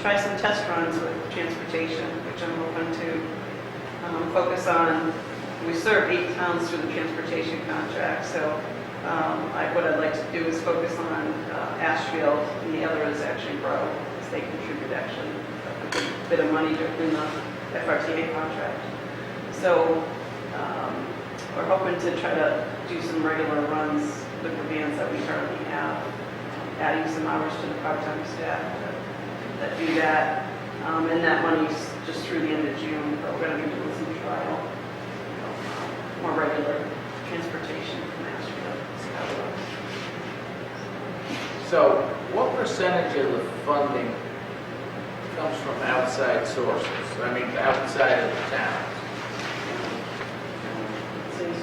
Speaker 9: try some test runs with transportation, which I'm hoping to focus on. We serve 8 towns through the transportation contract, so what I'd like to do is focus on Ashfield, and the other is actually Grow, because they contribute actually a good bit of money in the FRTA contract. So we're hoping to try to do some regular runs with the vans that we currently have, adding some hours to the part-time staff that do that. And that money's just through the end of June, but we're going to be doing some trial, more regular transportation from Ashfield. See how it works.
Speaker 1: So what percentage of the funding comes from outside sources? I mean, outside of the town?
Speaker 9: It's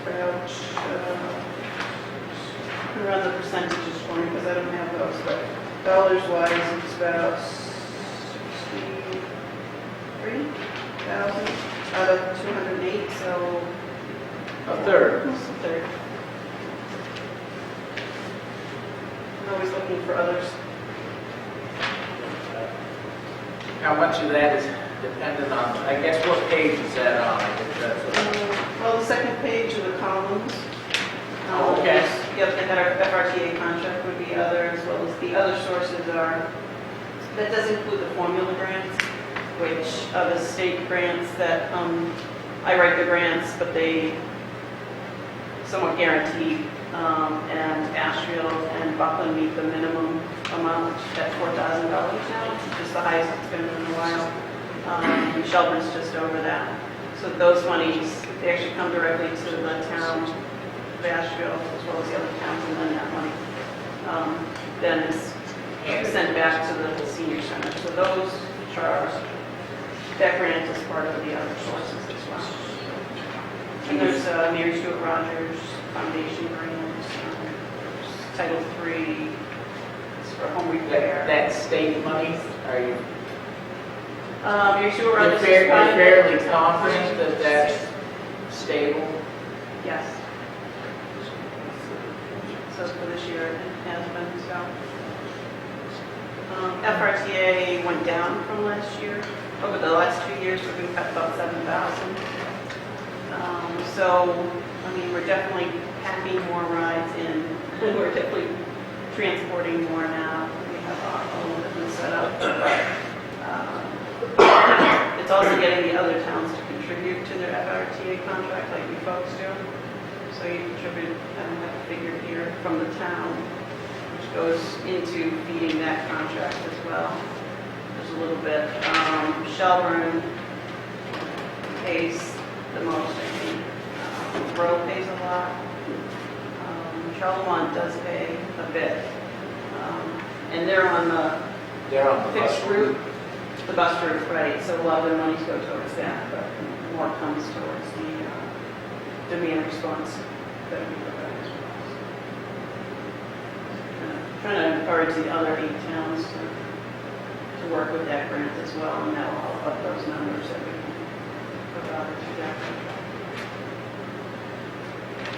Speaker 9: about, around the percentages for me because I don't have those, but dollars wise, it's about 63,000 out of 208, so
Speaker 1: A third.
Speaker 9: almost a third. I'm always looking for others.
Speaker 1: How much of that is dependent on, I guess, what page is that on? I think that's what-
Speaker 9: Well, the second page of the columns.
Speaker 1: Okay.
Speaker 9: Yep, the FRTA contract would be other, as well as the other sources are, that does include the formula grants, which are the state grants that, I write the grants, but they somewhat guaranteed, and Ashfield and Buckland meet the minimum amount at $4,000 now, which is the highest it's been in a while. And Shelburne's just over that. So those monies, they actually come directly to the town of Ashfield as well as the other towns, and then that money then is sent back to the senior center. So those are, that grant is part of the other sources as well. And there's Mary Stuart Rogers Foundation grants, Title III, it's for home repair.
Speaker 1: That state money, are you,
Speaker 9: Your sewer
Speaker 1: You're
Speaker 9: revenues
Speaker 1: fair- you're
Speaker 9: fund.
Speaker 1: fairly confident that that's stable?
Speaker 9: Yes. So for this year, it has been, so. FRTA went down from last year. Over the last 2 years, we've been cut about 7,000. So, I mean, we're definitely packing more rides in, and we're definitely transporting more now. We have a little different setup. It's also getting the other towns to contribute to their FRTA contract like you folks do. So you contribute, I don't have a figure here, from the town, which goes into feeding that contract as well. There's a little bit. Shelburne pays the most, I think. Rowe pays a lot. Charlemont does pay a bit. And they're on the
Speaker 1: They're on the
Speaker 9: fixed
Speaker 1: bus
Speaker 9: route, the bus route, right, so a lot of their monies go towards that, but more comes towards the demand response that we provide as well. Trying to encourage the other 8 towns to work with that grant as well, and that will help up those numbers that we can provide to that contract.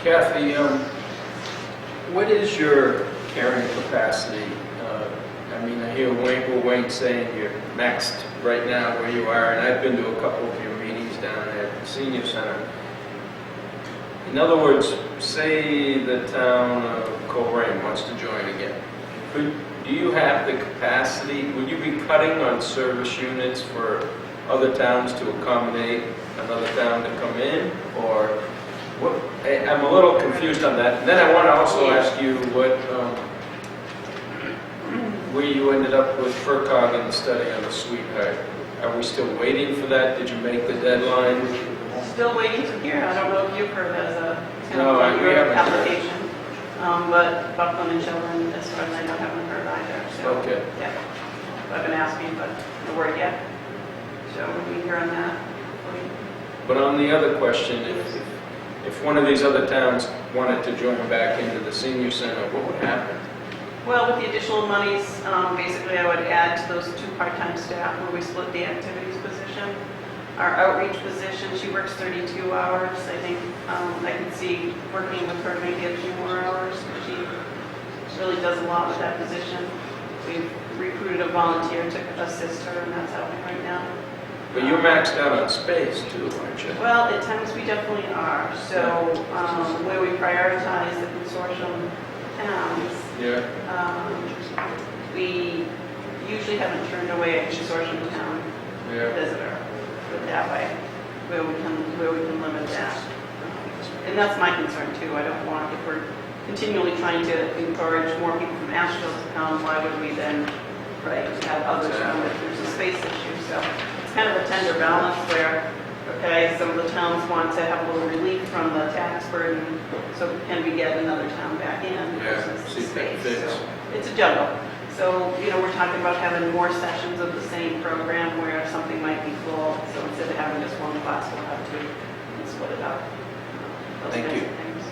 Speaker 2: Kathy, what is your carrying capacity? I mean, I hear Wayne saying you're maxed right now where you are, and I've been to a couple of your meetings down at the senior center. In other words, say the town of Coleraine wants to join again. Do you have the capacity? Would you be cutting on service units for other towns to accommodate another town to come in, or what? I'm a little confused on that. And then I want to also ask you where you ended up with FERCog and the study on the sweetheart. Are we still waiting for that? Did you make the deadline?
Speaker 9: Still waiting to hear. I don't know if you've heard as a
Speaker 2: No, we haven't heard.
Speaker 9: application. But Buckland and Shelburne, as far as I know, haven't heard either. So,
Speaker 2: Okay.
Speaker 9: yeah. I've been asking, but no word yet. So we hear on that.
Speaker 2: But on the other question, if one of these other towns wanted to join back into the senior center, what would happen?
Speaker 9: Well, with the additional monies, basically I would add to those 2 part-time staff where we split the activities position. Our outreach position, she works 32 hours. I think I could see working with her maybe a few more hours. She really does a lot with that position. We've recruited a volunteer to assist her, and that's happening right now.
Speaker 2: But you're maxed out on space too, aren't you?
Speaker 9: Well, at times we definitely are. So where we prioritize the consortium towns,
Speaker 2: Yeah.
Speaker 9: we usually haven't turned away a consortium town
Speaker 2: Yeah.
Speaker 9: visitor, put it that way, where we can limit that. And that's my concern too. I don't want, if we're continually trying to encourage more people from Ashfield to come, why would we then, right, have others come if there's a space issue? So it's kind of a tender balance where, okay, some of the towns want to have a little relief from the tax burden, so can we get another town back in?
Speaker 2: Yeah,
Speaker 9: versus
Speaker 2: see if that
Speaker 9: space?
Speaker 2: fits.
Speaker 9: So it's a juggle. So, we're talking about having more sessions of the same program where something might be full. So instead of having just one class, we'll have 2 and split it up. Those
Speaker 2: Thank
Speaker 9: kinds
Speaker 2: you.
Speaker 9: of things.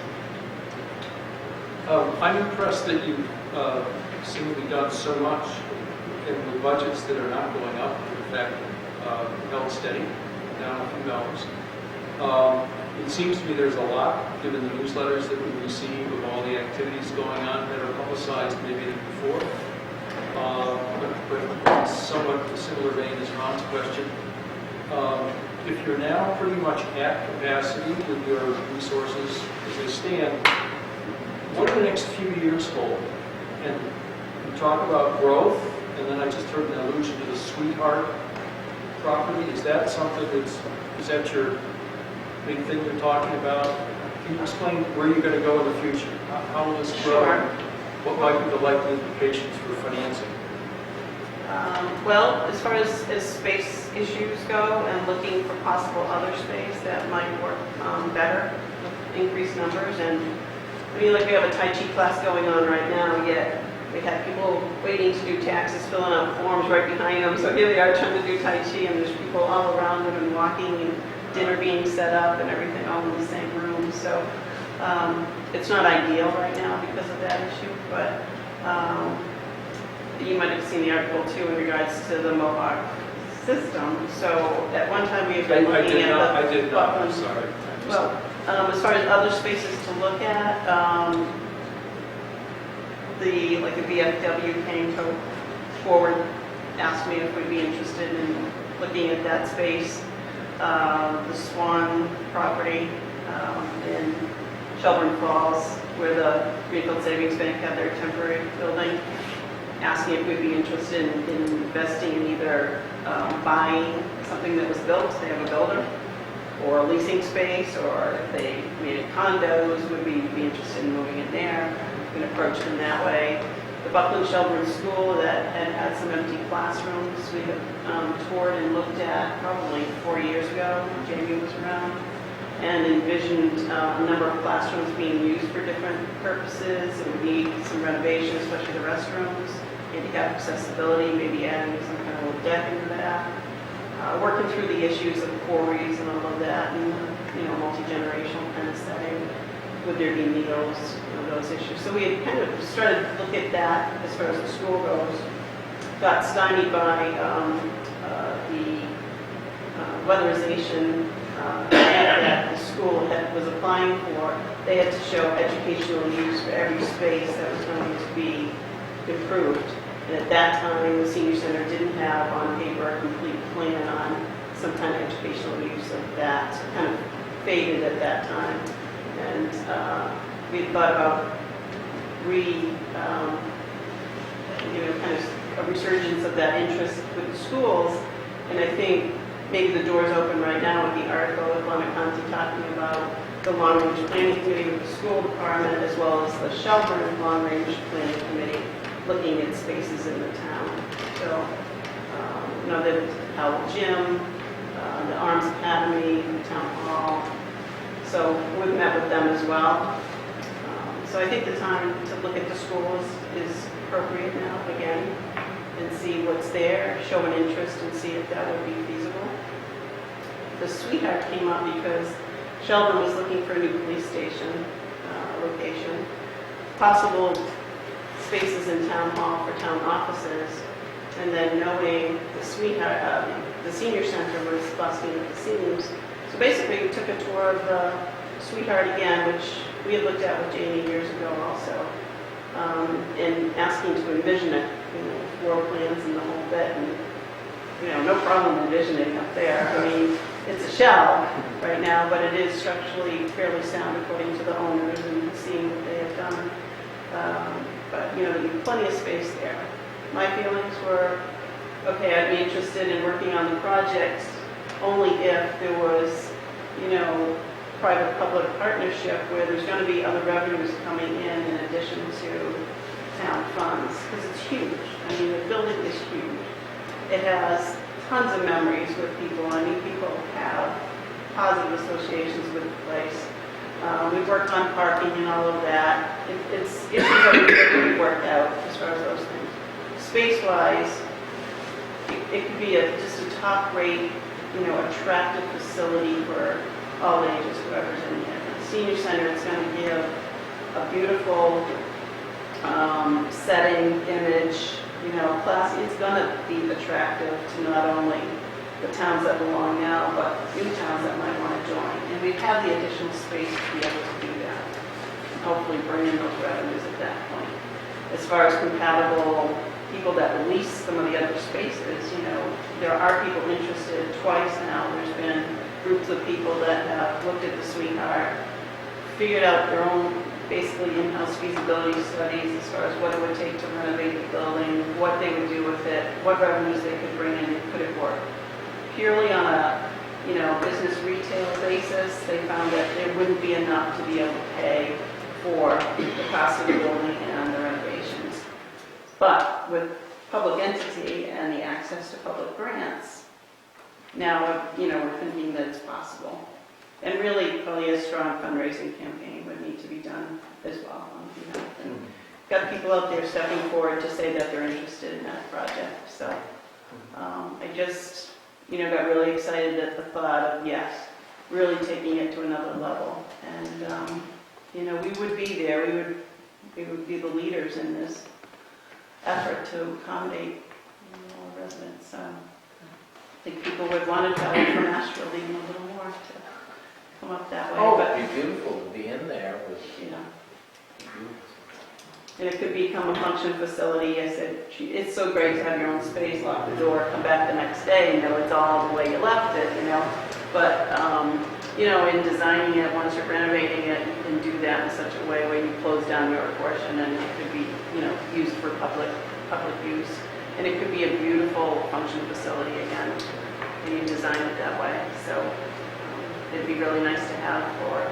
Speaker 5: I'm impressed that you've seemingly done so much in the budgets that are not going up, in fact, held steady, down a few dollars. It seems to me there's a lot, given the newsletters that we receive of all the activities going on that are publicized maybe than before. But somewhat a similar vein as Ron's question. If you're now pretty much at capacity with your resources as they stand, what do the next few years hold? And you talk about growth, and then I just heard an allusion to the Sweetheart property. Is that something is that your big thing you're talking about? Can you explain where you're going to go in the future? How will this grow?
Speaker 9: Sure.
Speaker 5: What might be the likely implications for financing?
Speaker 9: Well, as far as space issues go and looking for possible other space that might work better with increased numbers. And I mean, like we have a Tai Chi class going on right now, yet we have people waiting to do taxes, filling out forms right behind them. So here they are trying to do Tai Chi, and there's people all around them and walking, and dinner being set up and everything all in the same room. So it's not ideal right now because of that issue, but you might have seen the article too in regards to the Mohawk system. So at one time we had
Speaker 5: I
Speaker 9: been looking
Speaker 5: did
Speaker 9: at
Speaker 5: not,
Speaker 9: the
Speaker 5: I did not, I'm
Speaker 9: Buckland.
Speaker 5: sorry. I missed
Speaker 9: Well, as far as other spaces to look at, like the VFW came forward, asked me if we'd be interested in looking at that space. The Swan property in Shelburne Falls, where the Greenfield Savings Bank had their temporary building, asking if we'd be interested in investing in either buying something that was built, they have a builder, or leasing space, or if they made it condos, would we be interested in moving in there? We can approach them that way. The Buckland Shelburne School that had some empty classrooms, we have toured and looked at probably 4 years ago, when Jamie was around, and envisioned a number of classrooms being used for different purposes. It would need some renovation, especially the restrooms, handicap accessibility, maybe adding some kind of little deck into that. Working through the issues of quarries and all of that, and multi-generational kind of setting. Would there be meals, those issues. So we had kind of started to look at that as far as the school goes. Got stymied by the weatherization that the school was applying for. They had to show educational use for every space that was going to be improved. And at that time, the senior center didn't have on paper a complete plan on some kind of educational use of that. So it kind of faded at that time. And we thought about kind of a resurgence of that interest with the schools. And I think maybe the door's open right now with the article of Lanaconti talking about the long-range planning committee with the school department, as well as the Shelburne long-range planning committee, looking at spaces in the town. So, the Powell Gym, the Arms Academy, the town hall. So we've met with them as well. So I think the time to look at the schools is appropriate now again, and see what's there, show an interest, and see if that would be feasible. The Sweetheart came up because Shelburne was looking for a new police station location, possible spaces in town hall for town offices, and then knowing the Sweetheart, the senior center was busting at the seams. So basically, we took a tour of the Sweetheart again, which we had looked at with Jamie years ago also, and asking to envision it, floor plans and the whole bit, and no problem envisioning up there. I mean, it's a shell right now, but it is structurally fairly sound according to the owners and seeing what they have done. But there's plenty of space there. My feelings were, okay, I'd be interested in working on the project only if there was, private-public partnership where there's going to be other revenues coming in addition to town funds, because it's huge. I mean, the building is huge. It has tons of memories with people. I mean, people have positive associations with the place. We've worked on parking and all of that. It's issues that we've worked out as far as those things. Space-wise, it could be just a top-rate, attractive facility for all ages, whoever's in there. The senior center is going to give a beautiful setting, image, classy. It's going to be attractive to not only the towns that belong now, but new towns that might want to join. And we have the additional space to be able to do that. And hopefully bring in those revenues at that point. As far as compatible people that lease some of the other spaces, there are people interested. Twice now, there's been groups of people that have looked at the Sweetheart, figured out their own basically in-house feasibility studies as far as what it would take to renovate the building, what they would do with it, what revenues they could bring in, and could it work. Purely on a business retail basis, they found that there wouldn't be enough to be able to pay for the cost of the building and the renovations. But with public entity and the access to public grants, now, we're thinking that it's possible. And really, probably a strong fundraising campaign would need to be done as well. And got people out there stepping forward to say that they're interested in that project. So I just, got really excited at the thought of, yes, really taking it to another level. And, we would be there. We would be the leaders in this effort to accommodate all residents. think people would want to travel from Ashfield even a little more to come up that way.
Speaker 1: Oh,
Speaker 9: But,
Speaker 1: it'd be beautiful to be in there with,
Speaker 9: you know, and it could become a function facility. I said, it's so great to have your own space, lock the door, come back the next day, it's all the way you left it, But, in designing it, once you're renovating it, you can do that in such a way where you close down your portion and it could be, used for public use. And it could be a beautiful function facility again, when you design it that way. So it'd be really nice to have for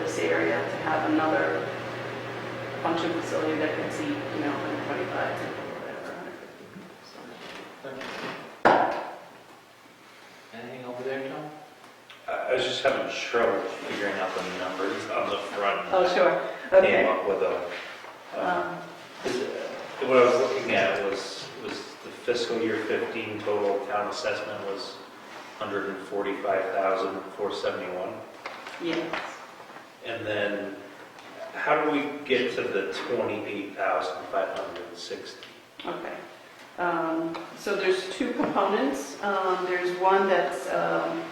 Speaker 9: this area, to have another function facility that could seat, 125 people or whatever, 150. So.
Speaker 1: anything over there, Tom?
Speaker 7: I was just having trouble figuring out the numbers on the front.
Speaker 9: Oh, sure.
Speaker 7: Came
Speaker 9: Okay.
Speaker 7: up with what I was looking at was the fiscal year 15 total town assessment was 145,471.
Speaker 9: Yes.
Speaker 7: And then how do we get to the 28,560?
Speaker 9: Okay. So there's two components. There's one that's an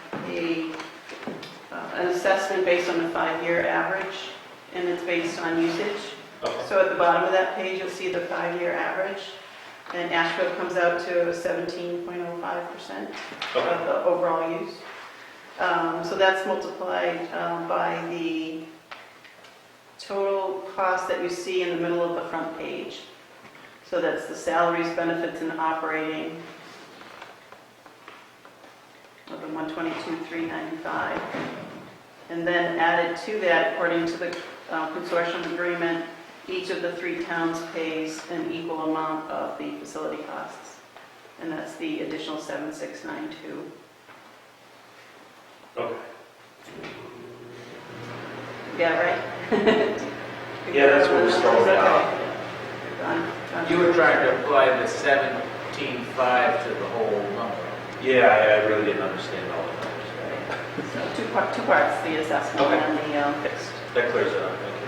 Speaker 9: assessment based on a 5-year average, and it's based on usage.
Speaker 7: Okay.
Speaker 9: So at the bottom of that page, you'll see the 5-year average, and Ashfield comes out to 17.05% of the overall use. So that's multiplied by the total cost that you see in the middle of the front page. So that's the salaries, benefits, and operating of the 122,395. And then added to that, according to the consortium agreement, each of the 3 towns pays an equal amount of the facility costs. And that's the additional 7,692.
Speaker 7: Okay.
Speaker 9: Yeah, right?
Speaker 7: Yeah, that's what was thrown
Speaker 9: Okay.
Speaker 7: out.
Speaker 9: Done.
Speaker 1: You were trying to apply the 17.5 to the whole number.
Speaker 7: Yeah, I really didn't understand all the numbers.
Speaker 9: So two parts, the assessment
Speaker 7: Okay.
Speaker 9: and the fixed.
Speaker 7: That clears it up, thank you.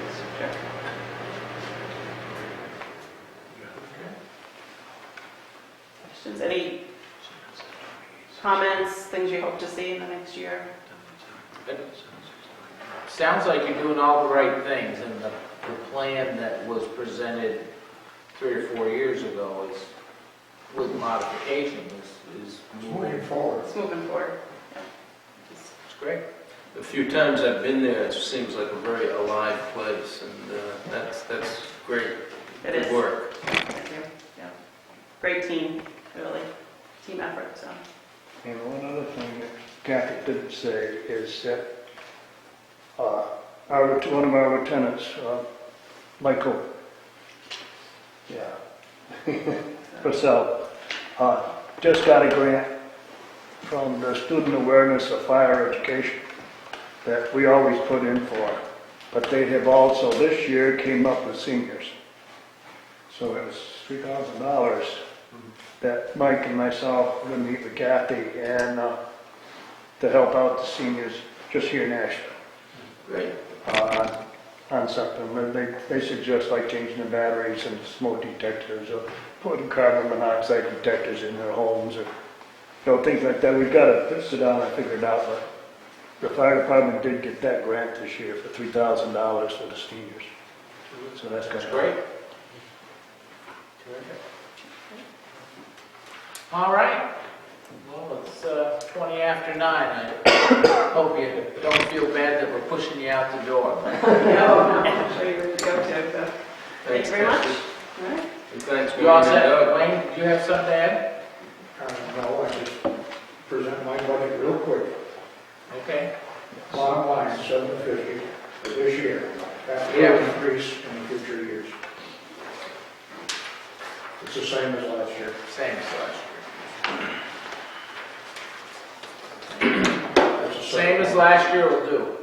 Speaker 9: Questions? Any comments, things you hope to see in the next year?
Speaker 1: Sounds like you're doing all the right things, and the plan that was presented 3 or 4 years ago is, with modification, is
Speaker 3: Moving forward.
Speaker 9: It's moving forward.
Speaker 1: It's great.
Speaker 2: A few times I've been there, it seems like a very alive place, and that's great.
Speaker 9: It
Speaker 2: Good
Speaker 9: is.
Speaker 2: work.
Speaker 9: Thank you. Yeah. Great team, really. Team effort, so.
Speaker 8: And one other thing that Kathy didn't say is that one of our lieutenants, Michael, Purcell, just got a grant from the Student Awareness of Fire Education that we always put in for, but they have also this year came up with seniors. So it was $3,000 that Mike and myself were going to meet with Kathy and to help out the seniors just here in Ashfield.
Speaker 1: Great.
Speaker 8: On something. They suggest like changing the batteries and smoke detectors or putting carbon monoxide detectors in their homes or things like that. We've got to sit down and figure it out, but the fire department did get that grant this year for $3,000 for the seniors. So that's
Speaker 1: That's
Speaker 8: good.
Speaker 1: great. Terrific. All right. Well, it's 20 after 9. I hope you don't feel bad that we're pushing you out the door.
Speaker 9: No, I'm sure you're ready to go to. So. Thank you very much. All right.
Speaker 2: Thanks,
Speaker 1: You all
Speaker 2: Wayne and
Speaker 1: set?
Speaker 2: Doug.
Speaker 1: Wayne, do you have something to add?
Speaker 3: No, I just present my budget real quick.
Speaker 1: Okay.
Speaker 3: Bottom line, 750 for this year. That will
Speaker 1: Yeah.
Speaker 3: increase in future years. It's the same as last year.
Speaker 1: Same as last
Speaker 3: That's the
Speaker 1: year. Same as last year will do.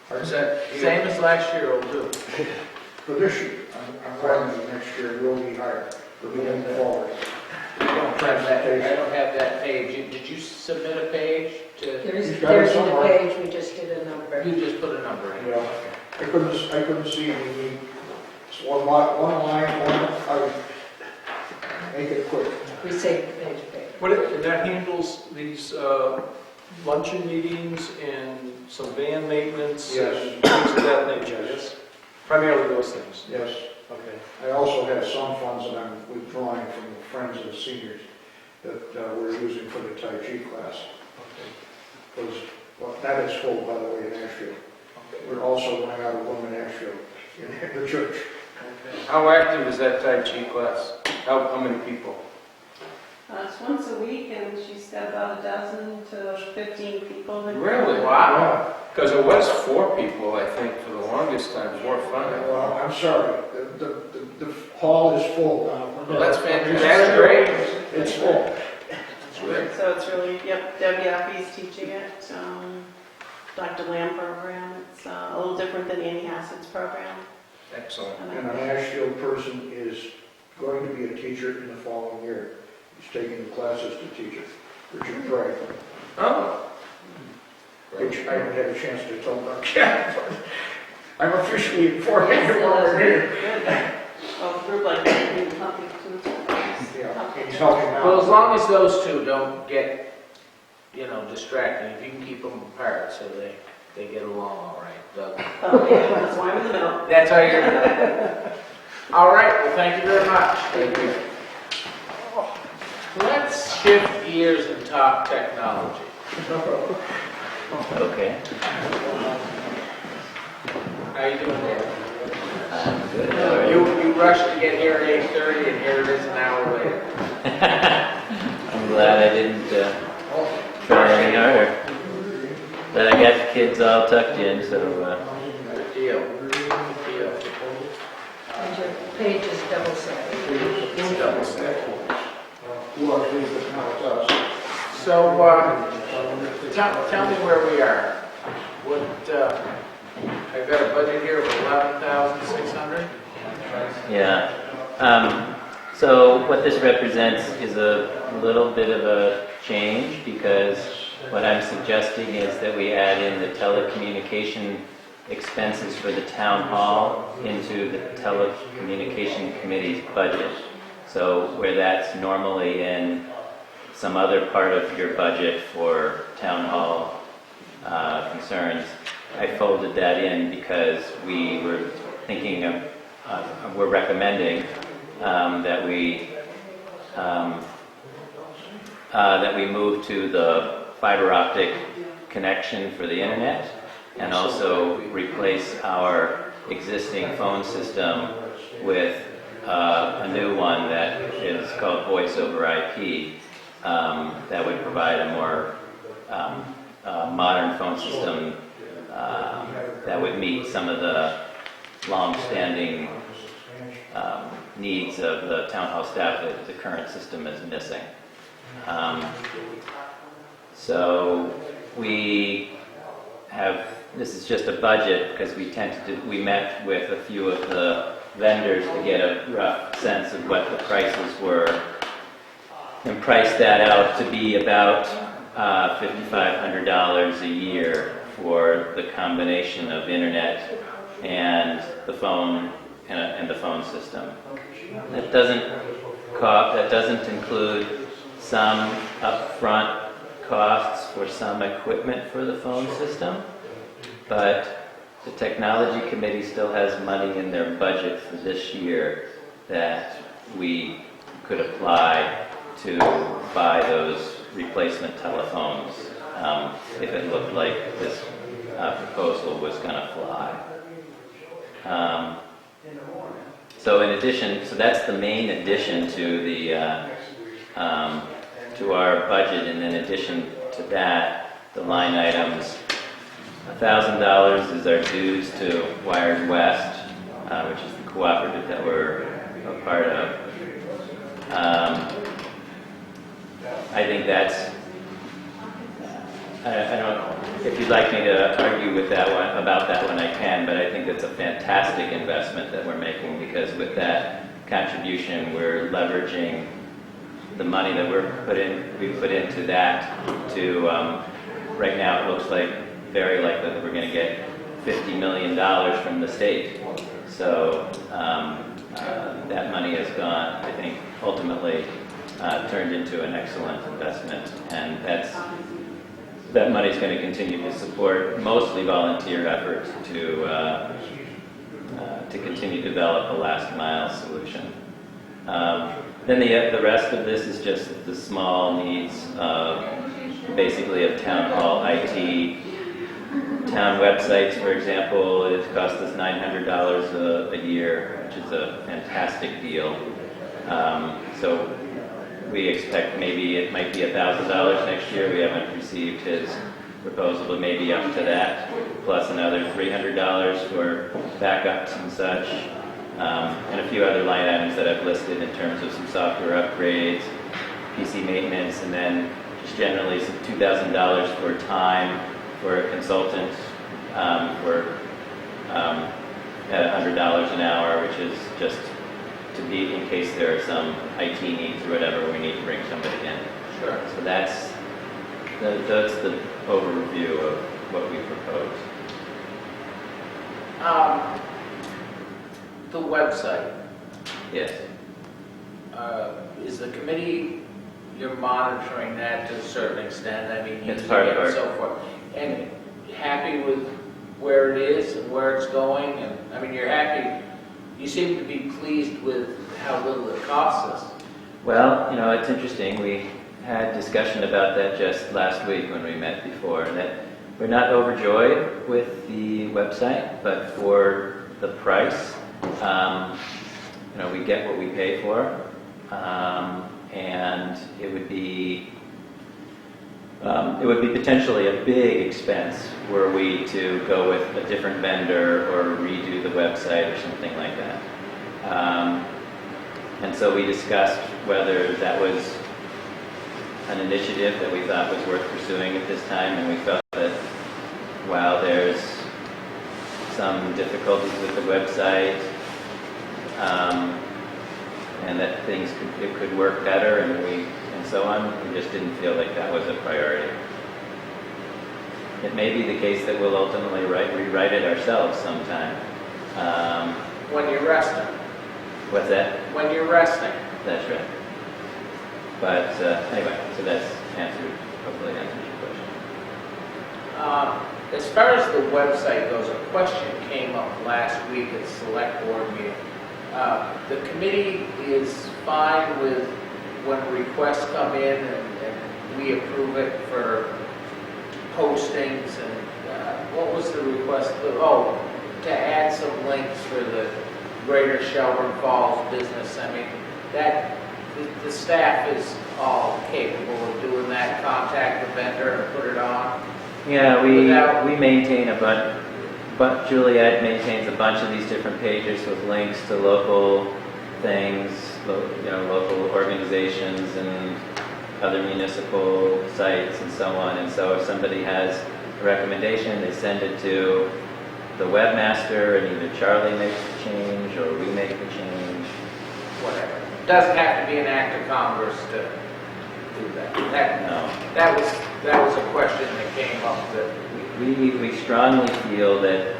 Speaker 3: Pardon?
Speaker 1: Same as last year will do.
Speaker 3: For this year, I'm planning that next year will be higher. We're moving forward.
Speaker 1: I don't have that page. Did you submit a page to?
Speaker 6: There's
Speaker 3: You've got it
Speaker 6: in the
Speaker 3: somewhere.
Speaker 6: page, we just did a number.
Speaker 1: You just put a number in.
Speaker 3: Yeah, I couldn't see any, it's one line, I would make it quick.
Speaker 6: We saved the page of paper.
Speaker 4: And that handles these luncheon meetings and some van maintenance
Speaker 3: Yes.
Speaker 4: and things of that nature, yes? Primarily those things?
Speaker 3: Yes.
Speaker 4: Okay.
Speaker 3: I also have some funds that I'm withdrawing from the Friends of Seniors that we're using for the Tai Chi class.
Speaker 4: Okay.
Speaker 3: Because, well, that is full, by the way, in Ashfield. We're also running out of room in Ashfield, in the church.
Speaker 4: Okay.
Speaker 2: How active is that Tai Chi class? How many people?
Speaker 9: It's once a week, and she's got about 12 to 15 people.
Speaker 2: Really?
Speaker 1: Wow.
Speaker 2: Because it was 4 people, I think, for the longest time, 4 or 5.
Speaker 3: Well, I'm sorry, the hall is full.
Speaker 2: Well, that's fantastic. That's great.
Speaker 3: It's full.
Speaker 9: So it's really, yep, Debbie Appy's teaching it, Dr. Lamb program. It's a little different than Annie Hassett's program.
Speaker 2: Excellent.
Speaker 3: And an Ashfield person is going to be a teacher in the following year. He's taking the classes to teach it. Richard Craig,
Speaker 2: Oh.
Speaker 3: which I haven't had a chance to tell about yet, but I'm officially informed you're over here.
Speaker 9: Good. Well, a group like that, you can help you too.
Speaker 3: Yeah, he's helping out.
Speaker 1: Well, as long as those two don't get, distracting, if you can keep them apart so they get along all right, Doug.
Speaker 9: Oh, yeah, that's why I'm in the middle.
Speaker 1: That's how you're gonna. All right, well, thank you very much.
Speaker 2: Thank you.
Speaker 1: Let's shift gears and talk technology.
Speaker 10: Okay,
Speaker 1: How you doing there?
Speaker 10: I'm good. How are you?
Speaker 1: You rushed to get here at 8:30 and here it is an hour later.
Speaker 10: I'm glad I didn't try any harder. But I got the kids all tucked in, so
Speaker 1: Good deal. Good deal.
Speaker 6: And your page is double-sided.
Speaker 1: It's double stack.
Speaker 3: Who are these that now it's us?
Speaker 1: So, tell me where we are. What, I've got a budget here of 11,600.
Speaker 10: yeah. So what this represents is a little bit of a change, because what I'm suggesting is that we add in the telecommunication expenses for the town hall into the telecommunication committee's budget. So where that's normally in some other part of your budget for town hall concerns, I folded that in because we were thinking of, we're recommending that we move to the fiber optic connection for the internet, and also replace our existing phone system with a new one that is called Voice over IP, that would provide a more modern phone system that would meet some of the long-standing needs of the town hall staff that the current system is missing. So we have, this is just a budget because we met with a few of the vendors to get a rough sense of what the prices were, and priced that out to be about $5,500 a year for the combination of internet and the phone and the phone system. That doesn't include some upfront costs for some equipment for the phone system, but the technology committee still has money in their budget for this year that we could apply to buy those replacement telephones if it looked like this proposal was going to fly. So in addition, so that's the main addition to the to our budget, and in addition to that, the line items, $1,000 is our dues to Wired West, which is the cooperative that we're a part of. I think that's, I don't, if you'd like me to argue with that one, about that one, I can, but I think it's a fantastic investment that we're making, because with that contribution, we're leveraging the money that we put into that to, right now it looks like very likely that we're going to get $50 million from the state. So that money has gone, I think, ultimately turned into an excellent investment, and that money is going to continue to support mostly volunteer efforts to continue to develop a last mile solution. Then the rest of this is just the small needs of basically of town hall IT. Town websites, for example, it cost us $900 a year, which is a fantastic deal. So we expect maybe it might be $1,000 next year. We haven't received his proposal, but maybe up to that, plus another $300 for backups and such, and a few other line items that I've listed in terms of some software upgrades, PC maintenance, and then just generally some $2,000 for time for a consultant at $100 an hour, which is just to be in case there are some IT needs or whatever, we need to bring somebody in.
Speaker 1: Sure.
Speaker 10: So that's the overview of what we propose.
Speaker 1: The website,
Speaker 10: Yes.
Speaker 1: is the committee, you're monitoring that to a certain extent, I mean,
Speaker 10: It's
Speaker 1: using
Speaker 10: part
Speaker 1: it
Speaker 10: of
Speaker 1: and
Speaker 10: our-
Speaker 1: so forth. And happy with where it is and where it's going, and, I mean, you're happy, you seem to be pleased with how little it costs us.
Speaker 10: Well, it's interesting. We had discussion about that just last week when we met before, and that we're not overjoyed with the website, but for the price, we get what we pay for, and it would be potentially a big expense were we to go with a different vendor or redo the website or something like that. And so we discussed whether that was an initiative that we thought was worth pursuing at this time, and we felt that while there's some difficulties with the website, and that it could work better, and so on, we just didn't feel like that was a priority. It may be the case that we'll ultimately rewrite it ourselves sometime.
Speaker 1: When you're resting,
Speaker 10: What's that?
Speaker 1: when you're resting.
Speaker 10: That's right. But anyway, so that's hopefully answers your question.
Speaker 1: As far as the website goes, a question came up last week at Select Board meeting. The committee is fine with when requests come in and we approve it for postings and what was the request? To add some links for the Greater Shelburne Falls business. I mean, the staff is all capable of doing that. Contact the vendor and put it on.
Speaker 10: Yeah, we maintain a bunch, but Juliet maintains a bunch of these different pages with links to local things, local organizations and other municipal sites and so on. And so if somebody has a recommendation, they send it to the webmaster, and either Charlie makes the change or we make the change.
Speaker 1: Whatever. Doesn't have to be an act of Congress to do that.
Speaker 10: No.
Speaker 1: That was a question that came up that
Speaker 10: We strongly feel that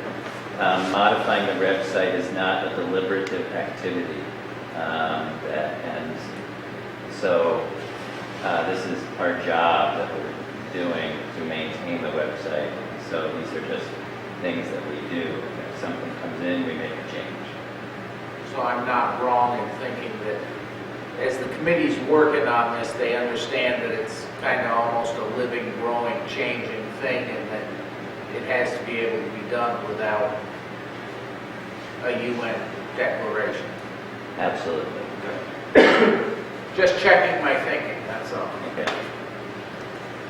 Speaker 10: modifying the website is not a deliberative activity. And so this is our job that we're doing to maintain the website. So these are just things that we do. If something comes in, we make a change.
Speaker 1: so I'm not wrong in thinking that as the committee's working on this, they understand that it's kind of almost a living, growing, changing thing, and that it has to be able to be done without a UN declaration.
Speaker 10: Absolutely.
Speaker 1: Just checking my thinking, that's all.
Speaker 10: Okay.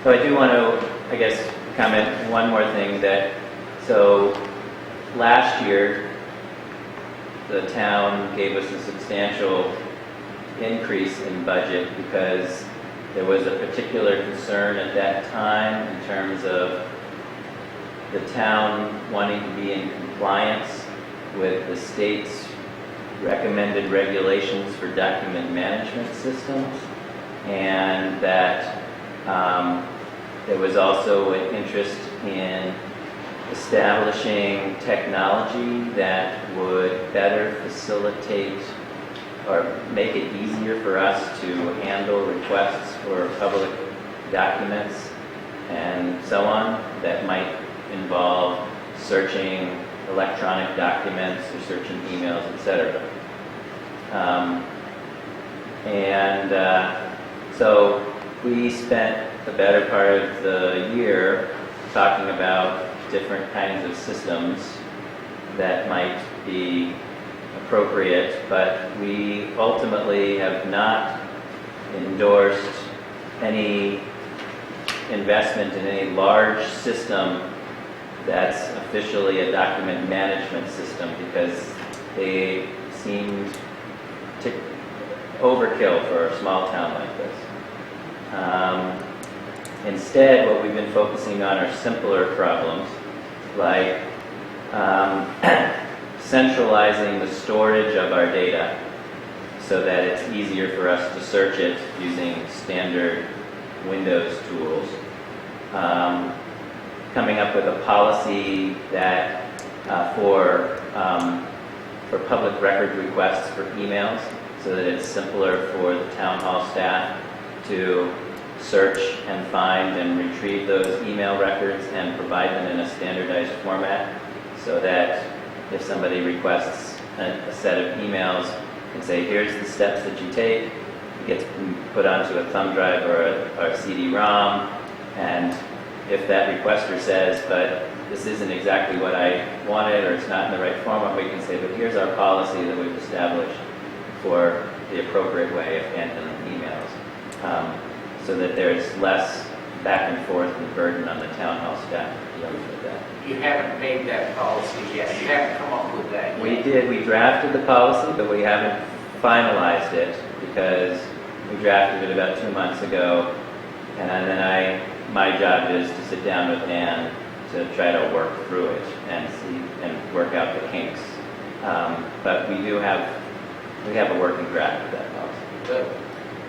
Speaker 10: So I do want to, I guess, comment one more thing so last year, the town gave us a substantial increase in budget because there was a particular concern at that time in terms of the town wanting to be in compliance with the state's recommended regulations for document management systems, and that there was also an interest in establishing technology that would better facilitate or make it easier for us to handle requests for public documents and so on that might involve searching electronic documents or searching emails, etc. So we spent the better part of the year talking about different kinds of systems that might be appropriate, but we ultimately have not endorsed any investment in any large system that's officially a document management system because they seemed to overkill for a small town like this. Instead, what we've been focusing on are simpler problems, like centralizing the storage of our data so that it's easier for us to search it using standard Windows tools. Coming up with a policy that for public record requests for emails so that it's simpler for the town hall staff to search and find and retrieve those email records and provide them in a standardized format so that if somebody requests a set of emails, you can say, here's the steps that you take. It gets put onto a thumb drive or a CD-ROM, and if that requester says, but this isn't exactly what I wanted or it's not in the right format, we can say, but here's our policy that we've established for the appropriate way of handling emails, so that there's less back and forth and burden on the town hall staff to deal with that.
Speaker 1: You haven't made that policy yet. You haven't come up with that
Speaker 10: We
Speaker 1: yet.
Speaker 10: did. We drafted the policy, but we haven't finalized it because we drafted it about 2 months ago, and then my job is to sit down with Dan to try to work through it and see and work out the kinks. But we have a working draft of that policy.
Speaker 1: Good.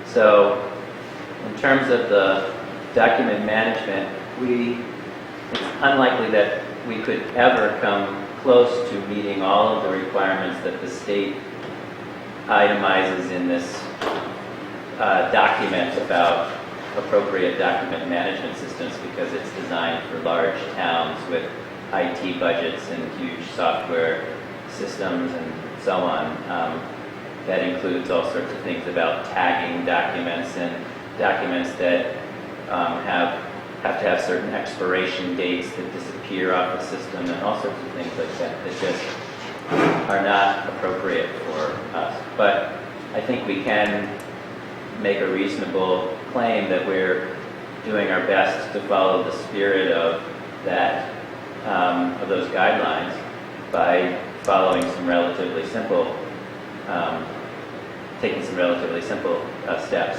Speaker 10: So, in terms of the document management, it's unlikely that we could ever come close to meeting all of the requirements that the state itemizes in this document about appropriate document management systems because it's designed for large towns with IT budgets and huge software systems and so on. That includes all sorts of things about tagging documents and documents that have to have certain expiration dates that disappear off the system and all sorts of things like that that just are not appropriate for us. But I think we can make a reasonable claim that we're doing our best to follow the spirit of that, of those guidelines by following some relatively simple, taking some relatively simple steps.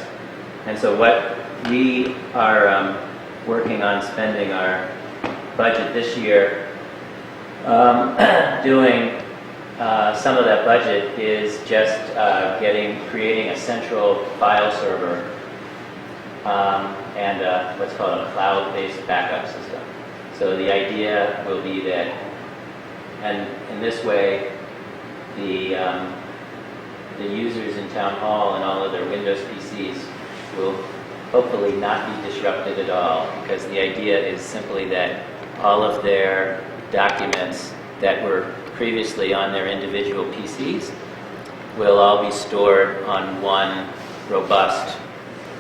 Speaker 10: And so what we are working on spending our budget this year, doing some of that budget is just creating a central file server and what's called a cloud-based backup system. So the idea will be that, and in this way, the users in Town Hall and all of their Windows PCs will hopefully not be disrupted at all, because the idea is simply that all of their documents that were previously on their individual PCs will all be stored on one robust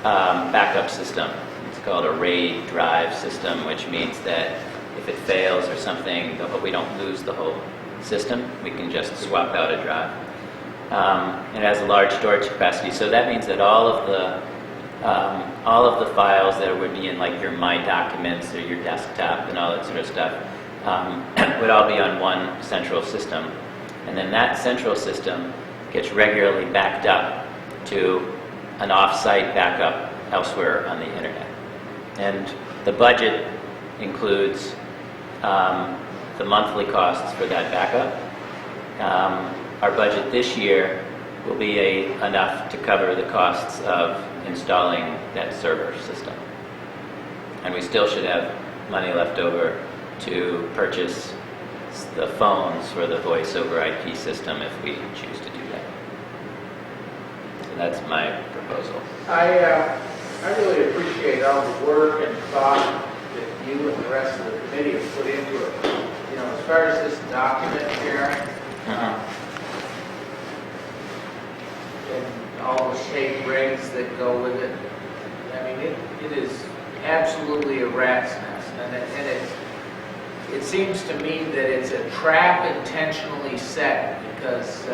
Speaker 10: backup system. It's called a RAID drive system, which means that if it fails or something, we don't lose the whole system. We can just swap out a drive. It has a large storage capacity, so that means that all of the files that would be in like your My Documents or your desktop and all that sort of stuff would all be on one central system. And then that central system gets regularly backed up to an off-site backup elsewhere on the internet. And the budget includes the monthly costs for that backup. Our budget this year will be enough to cover the costs of installing that server system. And we still should have money left over to purchase the phones for the voice over IP system if we choose to do that. That's my proposal.
Speaker 1: I really appreciate all the work and thought that you and the rest of the committee have put into it. You know, as far as this document sharing, and all the state regs that go with it, I mean, it is absolutely a rat's nest. And it seems to me that it's a trap intentionally set because,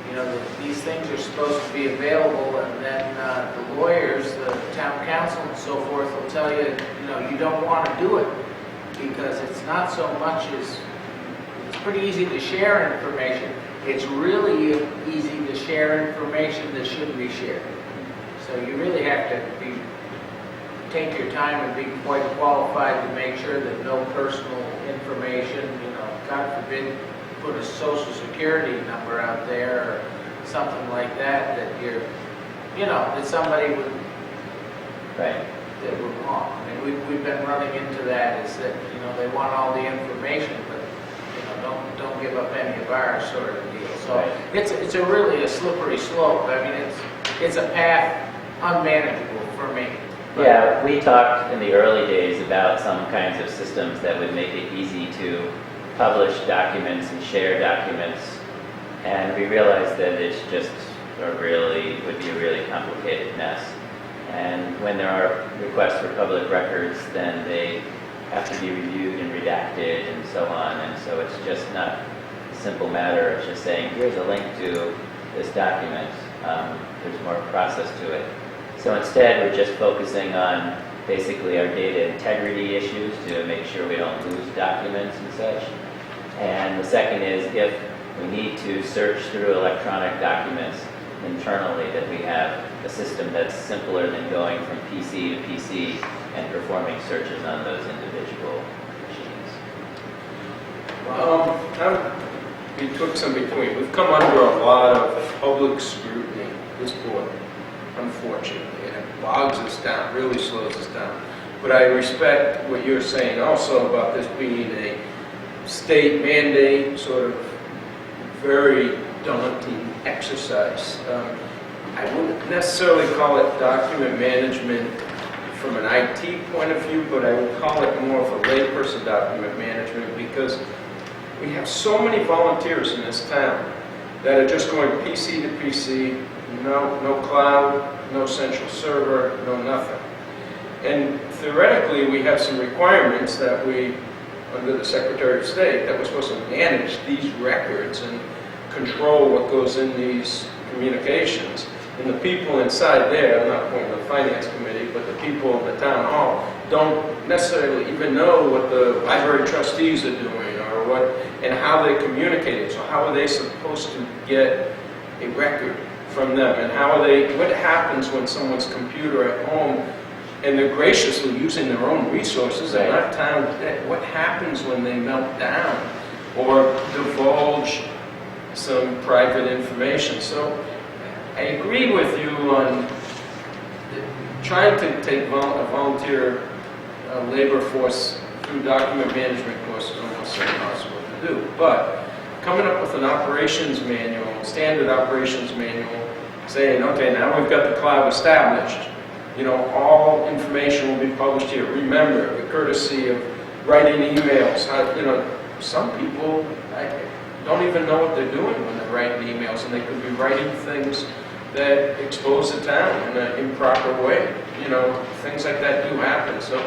Speaker 1: you know, these things are supposed to be available, and then the lawyers, the town council and so forth will tell you, you know, you don't want to do it because it's not so much as, it's pretty easy to share information. It's really easy to share information that shouldn't be shared. So you really have to take your time and be quite qualified to make sure that no personal information, you know, God forbid, put a social security number out there or something like that, that you're, you know, that somebody would,
Speaker 10: Right.
Speaker 1: that would want. I mean, we've been running into that, is that, you know, they want all the information, but, you know, don't give up any of ours sort of deal. So
Speaker 10: Right.
Speaker 1: it's a really a slippery slope. I mean, it's a path unmanageable for me.
Speaker 10: Yeah, we talked in the early days about some kinds of systems that would make it easy to publish documents and share documents, and we realized that it's just would be a really complicated mess. And when there are requests for public records, then they have to be reviewed and redacted and so on, and so it's just not a simple matter of just saying, here's a link to this document. There's more process to it. So instead, we're just focusing on basically our data integrity issues to make sure we don't lose documents and such. And the second is if we need to search through electronic documents internally, that we have a system that's simpler than going from PC to PC and performing searches on those individual machines.
Speaker 2: Betwixt and between, we've come under a lot of public scrutiny, this board, unfortunately, and it bogs us down, really slows us down. But I respect what you're saying also about this being a state mandate, sort of very daunting exercise. I wouldn't necessarily call it document management from an IT point of view, but I would call it more of a layperson document management because we have so many volunteers in this town that are just going PC to PC, no cloud, no central server, no nothing. And theoretically, we have some requirements that we, under the Secretary of State, that we're supposed to manage these records and control what goes in these communications. And the people inside there, I'm not pointing to the Finance Committee, but the people in the town hall don't necessarily even know what the library trustees are doing or what, and how they're communicating. So how are they supposed to get a record from them? And how are they, what happens when someone's computer at home and they're graciously using their own resources and not town, what happens when they melt down or divulge some private information? So I agree with you on trying to take a volunteer labor force through document management courses is almost impossible to do. But coming up with an operations manual, standard operations manual, saying, okay, now we've got the cloud established, you know, all information will be published here. Remember, the courtesy of writing emails. You know, some people don't even know what they're doing when they're writing emails, and they could be writing things that expose the town in an improper way. You know, things like that do happen. So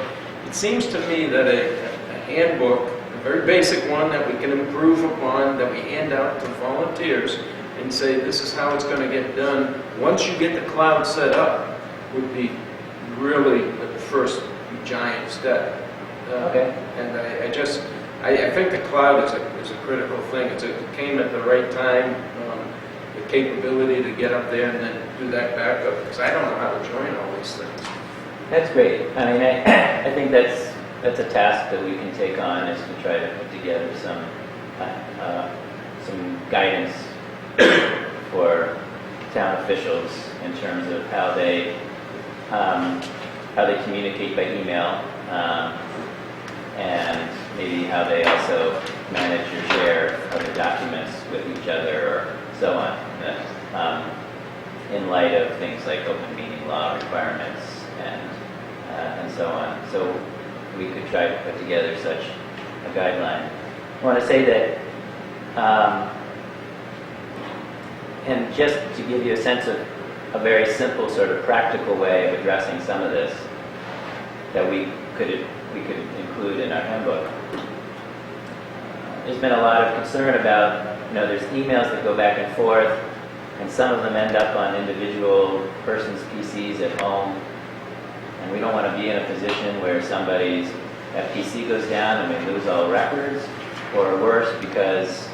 Speaker 2: it seems to me that a handbook, a very basic one that we can improve upon, that we hand out to volunteers and say this is how it's going to get done once you get the cloud set up, would be really the first giant step. And I think the cloud is a critical thing. It came at the right time, the capability to get up there and then do that backup, because I don't know how to join all these things.
Speaker 10: That's great. I mean, I think that's a task that we can take on, is to try to put together some guidance for town officials in terms of how they communicate by email, and maybe how they also manage or share other documents with each other or so on. in light of things like open meeting law requirements and so on. So we could try to put together such a guideline. I want to say that, and just to give you a sense of a very simple sort of practical way of addressing some of this that we could include in our handbook. There's been a lot of concern about, there's emails that go back and forth, and some of them end up on individual persons' PCs at home, and we don't want to be in a position where that PC goes down and we lose all records, or worse, because,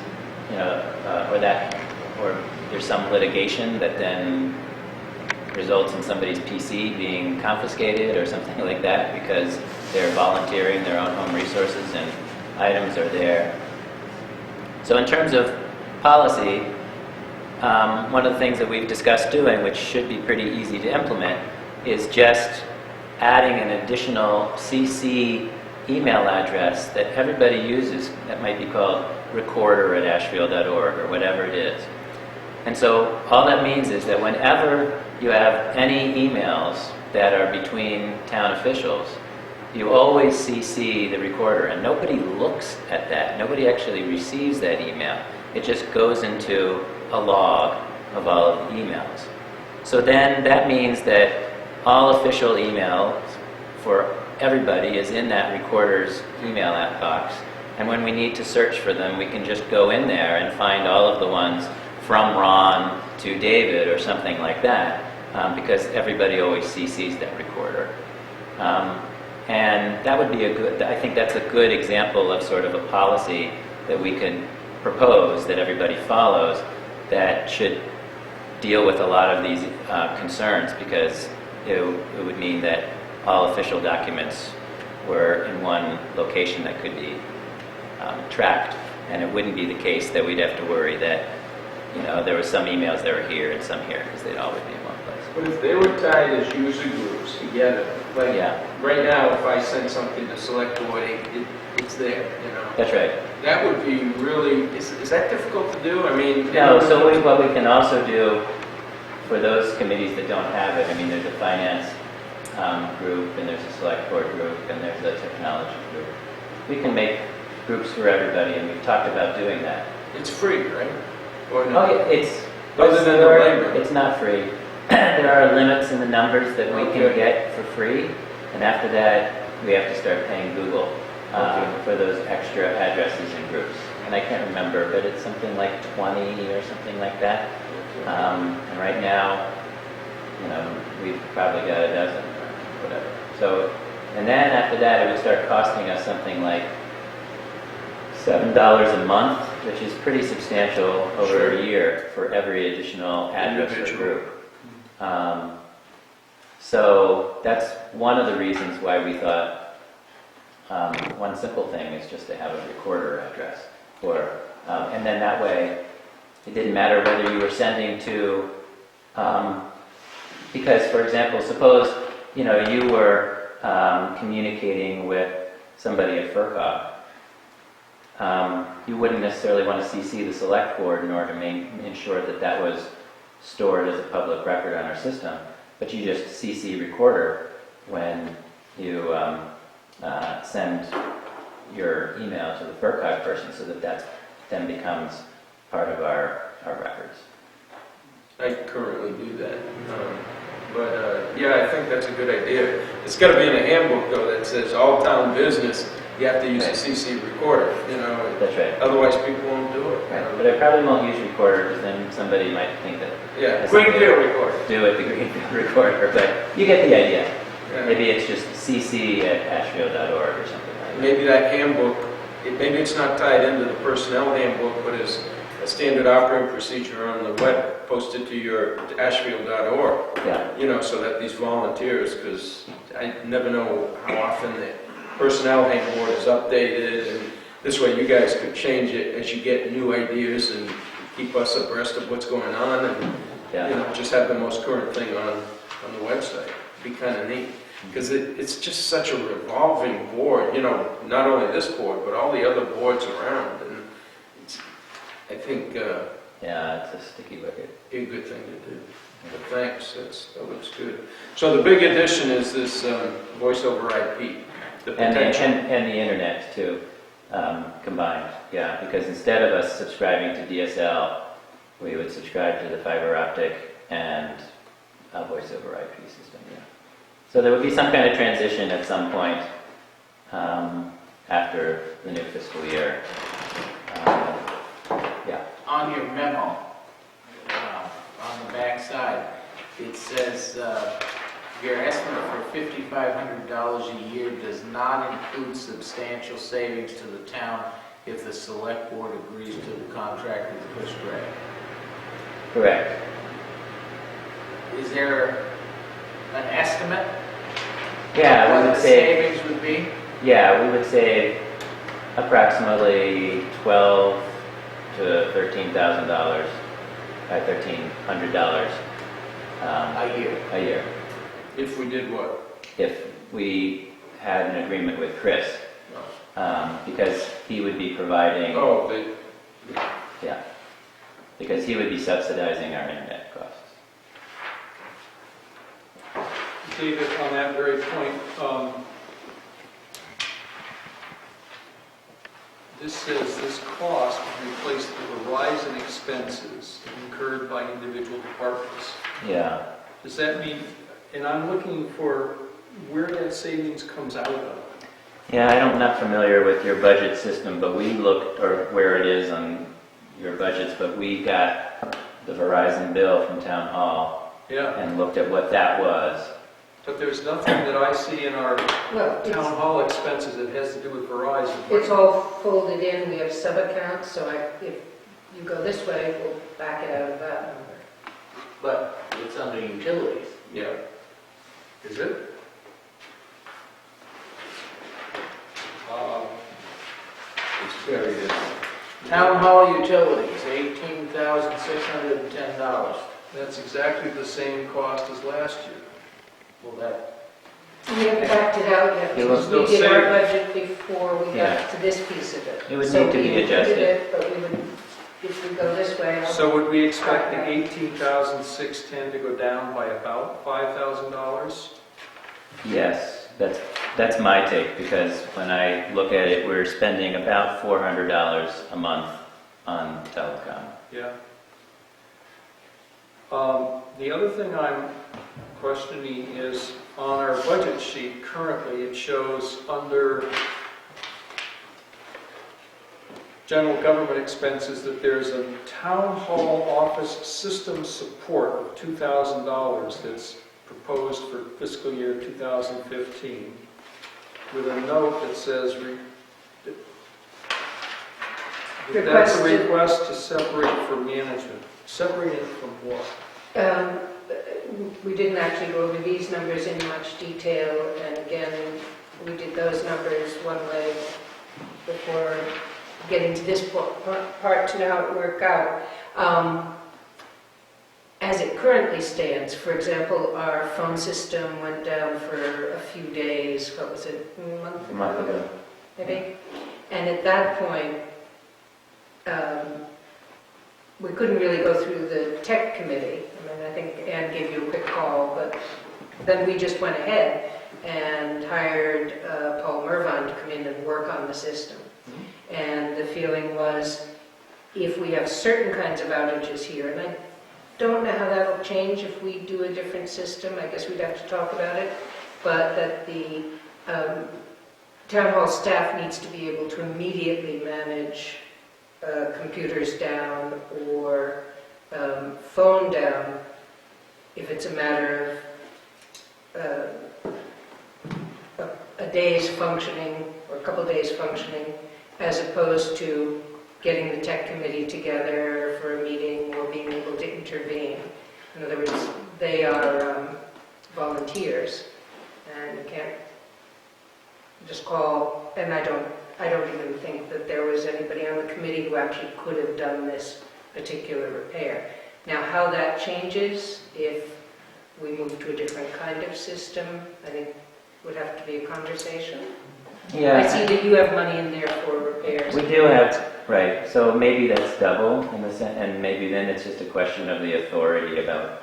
Speaker 10: or there's some litigation that then results in somebody's PC being confiscated or something like that because they're volunteering their own home resources and items are there. So in terms of policy, one of the things that we've discussed doing, which should be pretty easy to implement, is just adding an additional CC email address that everybody uses that might be called recorder@ashfield.org or whatever it is. And so all that means is that whenever you have any emails that are between town officials, you always CC the recorder, and nobody looks at that. Nobody actually receives that email. It just goes into a log of all of the emails. So then that means that all official emails for everybody is in that recorder's email box. And when we need to search for them, we can just go in there and find all of the ones from Ron to David or something like that, because everybody always CCs that recorder. And that would be I think that's a good example of sort of a policy that we can propose that everybody follows that should deal with a lot of these concerns, because it would mean that all official documents were in one location that could be tracked, and it wouldn't be the case that we'd have to worry that there were some emails that were here and some here, because they'd all be in one place.
Speaker 2: But if they were tied as user groups together, like right now, if I send something to Select Board, it's there,
Speaker 10: That's right.
Speaker 2: That would be really, is that difficult to do? I mean...
Speaker 10: No, so what we can also do for those committees that don't have it, there's a finance group, and there's a Select Board group, and there's a technology group. We can make groups for everybody, and we've talked about doing that.
Speaker 2: It's free, right? Or no?
Speaker 10: Oh, yeah,
Speaker 2: Other than the labor.
Speaker 10: It's not free. There are limits in the numbers that we can get for free, and after that, we have to start paying Google for those extra addresses and groups. And I can't remember, but it's something like 20 or something like that. And right now, we've probably got a dozen or whatever. So, and then after that, it would start costing us something like $7 a month, which is pretty substantial over a year for every additional address or group. So that's one of the reasons why we thought one simple thing is just to have a recorder address. And then that way, it didn't matter whether you were sending to, because for example, suppose you were communicating with somebody at FERCOG. You wouldn't necessarily want to CC the Select Board in order to ensure that that was stored as a public record on our system, but you just CC recorder when you send your email to the FERCOG person, so that then becomes part of our records.
Speaker 2: I currently do that. Yeah, I think that's a good idea. It's got to be in a handbook, though, that says all town business, you have to use a CC recorder,
Speaker 10: That's right.
Speaker 2: Otherwise, people won't do it.
Speaker 10: Right. But I probably won't use recorder, because then somebody might think that...
Speaker 2: Yeah, Greenfield recorder.
Speaker 10: Do it, the Greenfield recorder, but you get the idea.
Speaker 2: Yeah.
Speaker 10: Maybe it's just cc@ashfield.org or something like that.
Speaker 2: Maybe that handbook, maybe it's not tied into the personnel handbook, but is a standard operating procedure on the web, posted to your ashfield.org.
Speaker 10: Yeah.
Speaker 2: So that these volunteers, because I never know how often the personnel handbook is updated, and this way you guys could change it as you get new ideas and keep us abreast of what's going on, and just have the most current thing on the website. It'd be kind of neat, because it's just such a revolving board. Not only this board, but all the other boards around, and I think
Speaker 10: Yeah, it's a sticky wicket.
Speaker 2: Be a good thing to do. But thanks, that looks good. So the big addition is this voice over IP, the
Speaker 10: And
Speaker 2: potential.
Speaker 10: the internet too, combined, yeah, because instead of us subscribing to DSL, we would subscribe to the fiber optic and a voice over IP system, yeah. So there would be some kind of transition at some point after the new fiscal year. Yeah.
Speaker 1: On your memo, on the back side, it says your estimate for $5,500 a year does not include substantial savings to the town if the select board agrees to the contract with Push Greg.
Speaker 10: Correct.
Speaker 1: Is there an estimate?
Speaker 10: Yeah,
Speaker 1: of
Speaker 10: we
Speaker 1: what
Speaker 10: would
Speaker 1: the
Speaker 10: say,
Speaker 1: savings would be?
Speaker 10: yeah, we would save approximately $12,000 to $13,000, $1,300
Speaker 1: A year.
Speaker 2: If we did what?
Speaker 10: if we had an agreement with Chris, because he would be providing,
Speaker 2: Oh,
Speaker 10: yeah, because he would be subsidizing our internet costs.
Speaker 5: David, on that very point, this says this cost would replace the Verizon expenses incurred by individual departments.
Speaker 10: Yeah,
Speaker 5: Does that mean, and I'm looking for where that savings comes out of?
Speaker 10: yeah, I'm not familiar with your budget system, but we looked, or where it is on your budgets, but we got the Verizon bill from Town Hall
Speaker 5: Yeah,
Speaker 10: and looked at what that was.
Speaker 5: but there's nothing that I see in our
Speaker 6: Well,
Speaker 5: town hall expenses that has to do with Verizon.
Speaker 6: it's all folded in, we have sub-accounts, so if you go this way, we'll back it out of that number.
Speaker 1: But it's under utilities.
Speaker 2: yeah.
Speaker 5: Is it?
Speaker 2: It's very good.
Speaker 1: Town hall utilities, $18,610.
Speaker 5: That's exactly the same cost as last year.
Speaker 1: Well, that,
Speaker 6: We haven't backed it out yet,
Speaker 10: It was
Speaker 6: because we
Speaker 5: still
Speaker 6: did our
Speaker 5: saved.
Speaker 6: budget before we
Speaker 10: Yeah.
Speaker 6: got to this piece of it.
Speaker 10: It would
Speaker 6: So
Speaker 10: need to
Speaker 6: we
Speaker 10: be
Speaker 6: included
Speaker 10: adjusted.
Speaker 6: it, But we would, if we go this way, I'll-
Speaker 5: So would we expect the 18,610 to go down by about $5,000?
Speaker 10: Yes, that's my take, because when I look at it, we're spending about $400 a month on telecom.
Speaker 5: Yeah. The other thing I'm questioning is on our budget sheet currently, it shows under general government expenses that there's a town hall office system support of $2,000 that's proposed for fiscal year 2015 with a note that says that's a
Speaker 6: Requested.
Speaker 5: request to separate from management. Separate it from what?
Speaker 6: We didn't actually go over these numbers in much detail, and again, we did those numbers one way before getting to this part to know how it worked out. As it currently stands, for example, our phone system went down for a few days, what was it, a month ago? Maybe? And at that point, we couldn't really go through the tech committee. I mean, I think Ann gave you a quick call, but then we just went ahead and hired Paul Mervine to come in and work on the system. And the feeling was, if we have certain kinds of outages here, and I don't know how that'll change if we do a different system, I guess we'd have to talk about it, but that the town hall staff needs to be able to immediately manage computers down or phone down if it's a matter of a day's functioning or a couple days functioning, as opposed to getting the tech committee together for a meeting or being able to intervene. In other words, they are volunteers, and you can't just call, and I don't even think that there was anybody on the committee who actually could have done this particular repair. Now, how that changes if we move to a different kind of system, I think would have to be a conversation. I
Speaker 10: Yeah,
Speaker 6: see that you have money in there for repairs.
Speaker 10: we do have Right, so maybe that's double in the and maybe then it's just a question of the authority about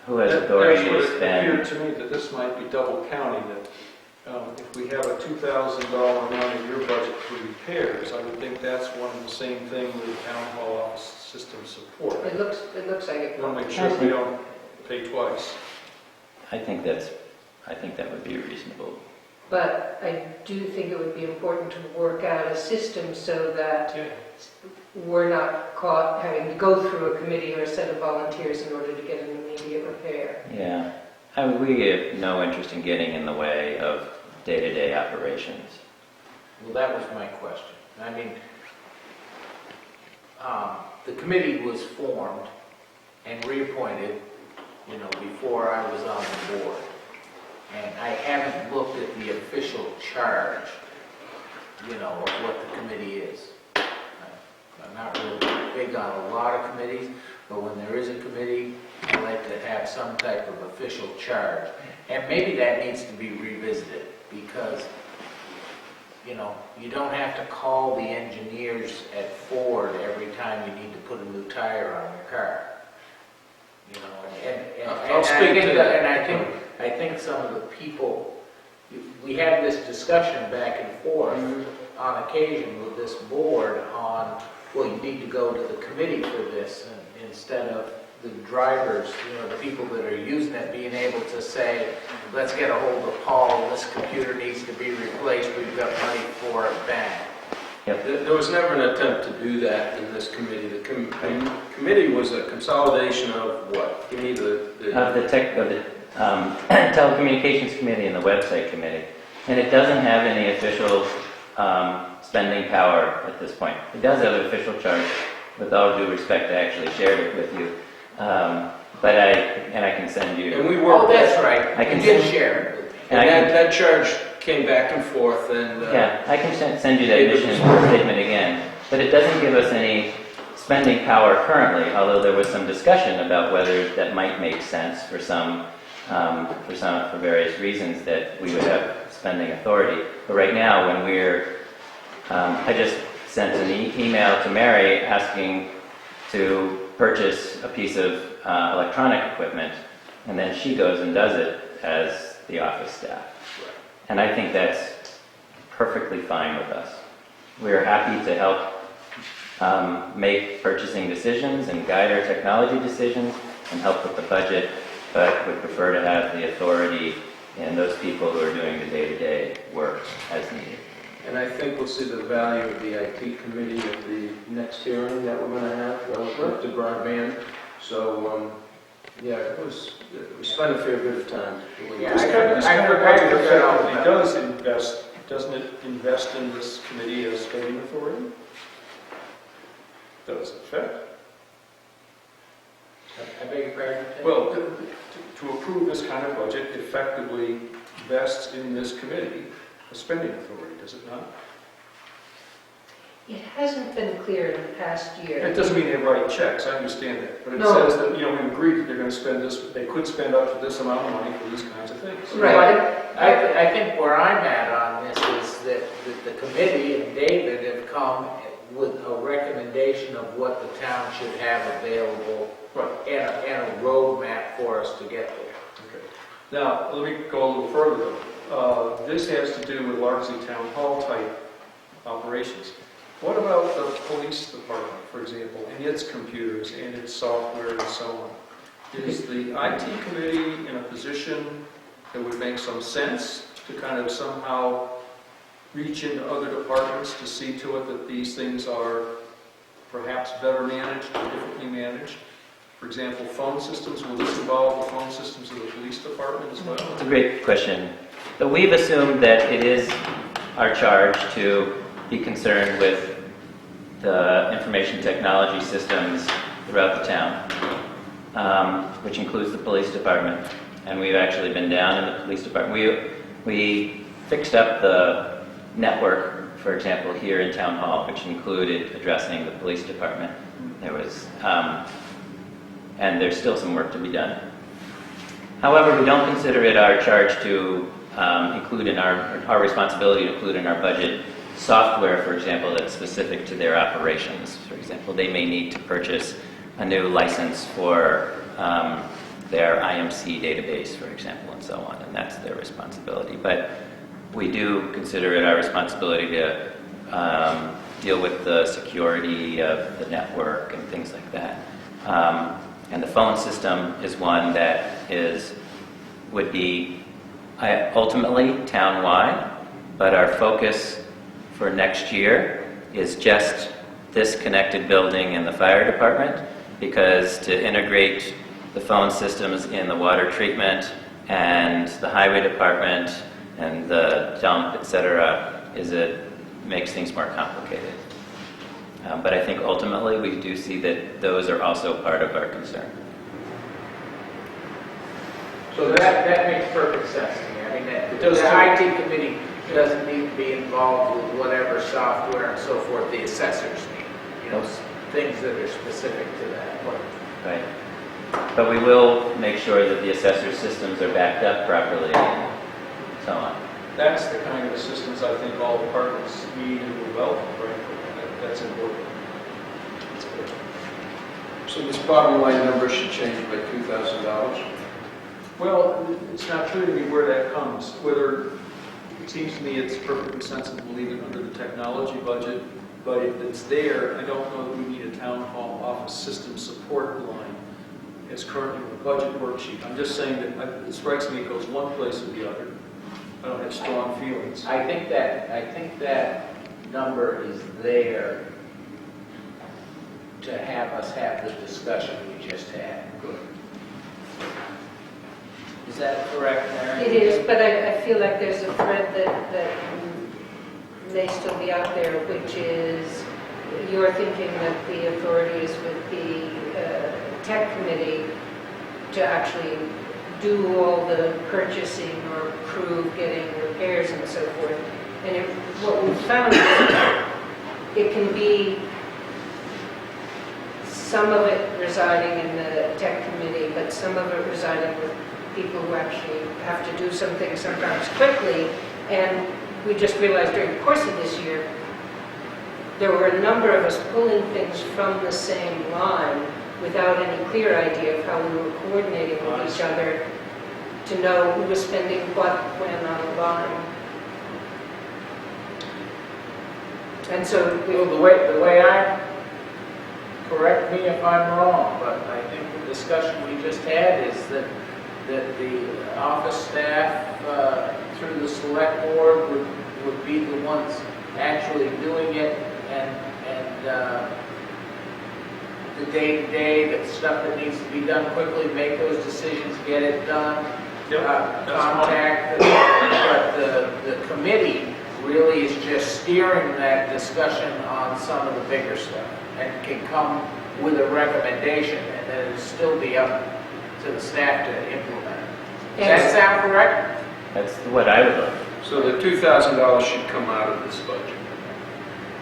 Speaker 10: who has authority to
Speaker 4: That's what it
Speaker 10: spend.
Speaker 4: appeared to me that this might be double counting, that if we have a $2,000 amount in your budget for repairs, I would think that's one and the same thing with the town hall office system support.
Speaker 6: It looks like it.
Speaker 4: I want to make sure we don't pay twice.
Speaker 10: I think that would be reasonable.
Speaker 6: But I do think it would be important to work out a system so that
Speaker 4: Yeah.
Speaker 6: we're not caught having to go through a committee or a set of volunteers in order to get an immediate repair.
Speaker 10: Yeah, we have no interest in getting in the way of day-to-day operations.
Speaker 1: Well, that was my question. I mean, the committee was formed and reappointed, before I was on the board. And I haven't looked at the official charge, of what the committee is. I'm not really big on a lot of committees, but when there is a committee, I like to have some type of official charge. And maybe that needs to be revisited, because, you don't have to call the engineers at Ford every time you need to put a new tire on your car.
Speaker 2: I'll speak to that.
Speaker 1: And I think some of the people, we had this discussion back and forth on occasion with this board on, well, you need to go to the committee for this, and instead of the drivers, the people that are using it being able to say, let's get a hold of Paul, this computer needs to be replaced, we've got money for it, bang.
Speaker 2: There was never an attempt to do that in this committee. The committee was a consolidation of what? Give me the
Speaker 10: Telecommunications Committee and the Website Committee. And it doesn't have any official spending power at this point. It does have an official charge. With all due respect, I actually shared it with you. But I can send you.
Speaker 2: And we worked.
Speaker 1: Oh, that's right,
Speaker 10: I can
Speaker 1: you did
Speaker 10: send-
Speaker 1: share it with me.
Speaker 2: And that charge came back and forth, and
Speaker 10: Yeah, I can send you that mission statement again. But it doesn't give us any spending power currently, although there was some discussion about whether that might make sense for various reasons that we would have spending authority. But right now, when I just sent an email to Mary asking to purchase a piece of electronic equipment, and then she goes and does it as the office staff. And I think that's perfectly fine with us. We're happy to help make purchasing decisions and guide our technology decisions and help with the budget, but would prefer to have the authority in those people who are doing the day-to-day work as needed.
Speaker 2: And I think we'll see the value of the IT committee at the next hearing that we're going to have relative to broadband. So, we spent a fair bit of time.
Speaker 1: Yeah,
Speaker 4: This kind of
Speaker 1: I
Speaker 4: budget
Speaker 1: forgot all
Speaker 4: effectively
Speaker 1: about
Speaker 4: does doesn't it invest in this committee as spending authority? Does it affect?
Speaker 1: I beg your pardon? Ted?
Speaker 4: Well, to approve this kind of budget effectively vests in this committee a spending authority, does it not?
Speaker 6: It hasn't been clear in the past year.
Speaker 4: It doesn't mean they write checks, I understand that, but it
Speaker 6: No.
Speaker 4: says that, we agreed that they're going to spend this, they could spend up to this amount of money for these kinds of things.
Speaker 6: Right.
Speaker 1: I think where I'm at on this is that the committee and David have come with a recommendation of what the town should have available
Speaker 4: Right.
Speaker 1: and a roadmap for us to get there.
Speaker 4: Okay. Now, let me go a little further. This has to do with largely town hall type operations. What about the police department, for example, and its computers and its software and so on? Is the IT committee in a position that would make some sense to kind of somehow reach into other departments to see to it that these things are perhaps better managed or differently managed? For example, phone systems, will this involve the phone systems of the police department as well?
Speaker 10: It's a great question. But we've assumed that it is our charge to be concerned with the information technology systems throughout the town, which includes the police department. And we've actually been down in the police department. We fixed up the network, for example, here in Town Hall, which included addressing the police department. There was, and there's still some work to be done. However, we don't consider it our charge to include in our responsibility to include in our budget software, for example, that's specific to their operations. For example, they may need to purchase a new license for their IMC database, for example, and so on, and that's their responsibility. But we do consider it our responsibility to deal with the security of the network and things like that. And the phone system is one that would be ultimately town-wide, but our focus for next year is just this connected building and the fire department, because to integrate the phone systems in the water treatment and the highway department and the dump, etc., makes things more complicated. But I think ultimately we do see that those are also part of our concern.
Speaker 1: So that makes perfect sense to me. I mean, the
Speaker 4: does too.
Speaker 1: IT committee doesn't need to be involved with whatever software and so forth the assessors need. You know, things that are specific to that.
Speaker 10: Right. But we will make sure that the assessor systems are backed up properly and so on.
Speaker 4: That's the kind of assistance I think all departments need and will welcome, right? That's important. That's good.
Speaker 2: So this bottom line number should change by $2,000?
Speaker 4: Well, it's not clear to me where that comes. Whether, it seems to me it's perfectly sensible to leave it under the technology budget, but if it's there, I don't know that we need a town hall office system support line as currently in the budget worksheet. I'm just saying that it strikes me it goes one place or the other. I don't have strong feelings.
Speaker 1: I think that number is there to have us have the discussion we just had.
Speaker 4: Good.
Speaker 1: Is that correct, Mary?
Speaker 6: It is, but I feel like there's a thread that may still be out there, which is you're thinking that the authority is with the tech committee to actually do all the purchasing or approve getting repairs and so forth. And what we've found is it can be some of it residing in the tech committee, but some of it residing with people who actually have to do some things sometimes quickly. And we just realized during the course of this year, there were a number of us pulling things from the same line without any clear idea of how we were coordinating with each other to know who was spending what when on the line. And so
Speaker 1: Well, the way I, correct me if I'm wrong, but I think the discussion we just had is that the office staff through the select board would be the ones actually doing it, and the day-to-day, the stuff that needs to be done quickly, make those decisions, get it done. Contact, but the committee really is just steering that discussion on some of the bigger stuff and can come with a recommendation, and then it'll still be up to the staff to implement. Does that sound correct?
Speaker 10: That's what I would like.
Speaker 2: So the $2,000 should come out of this budget.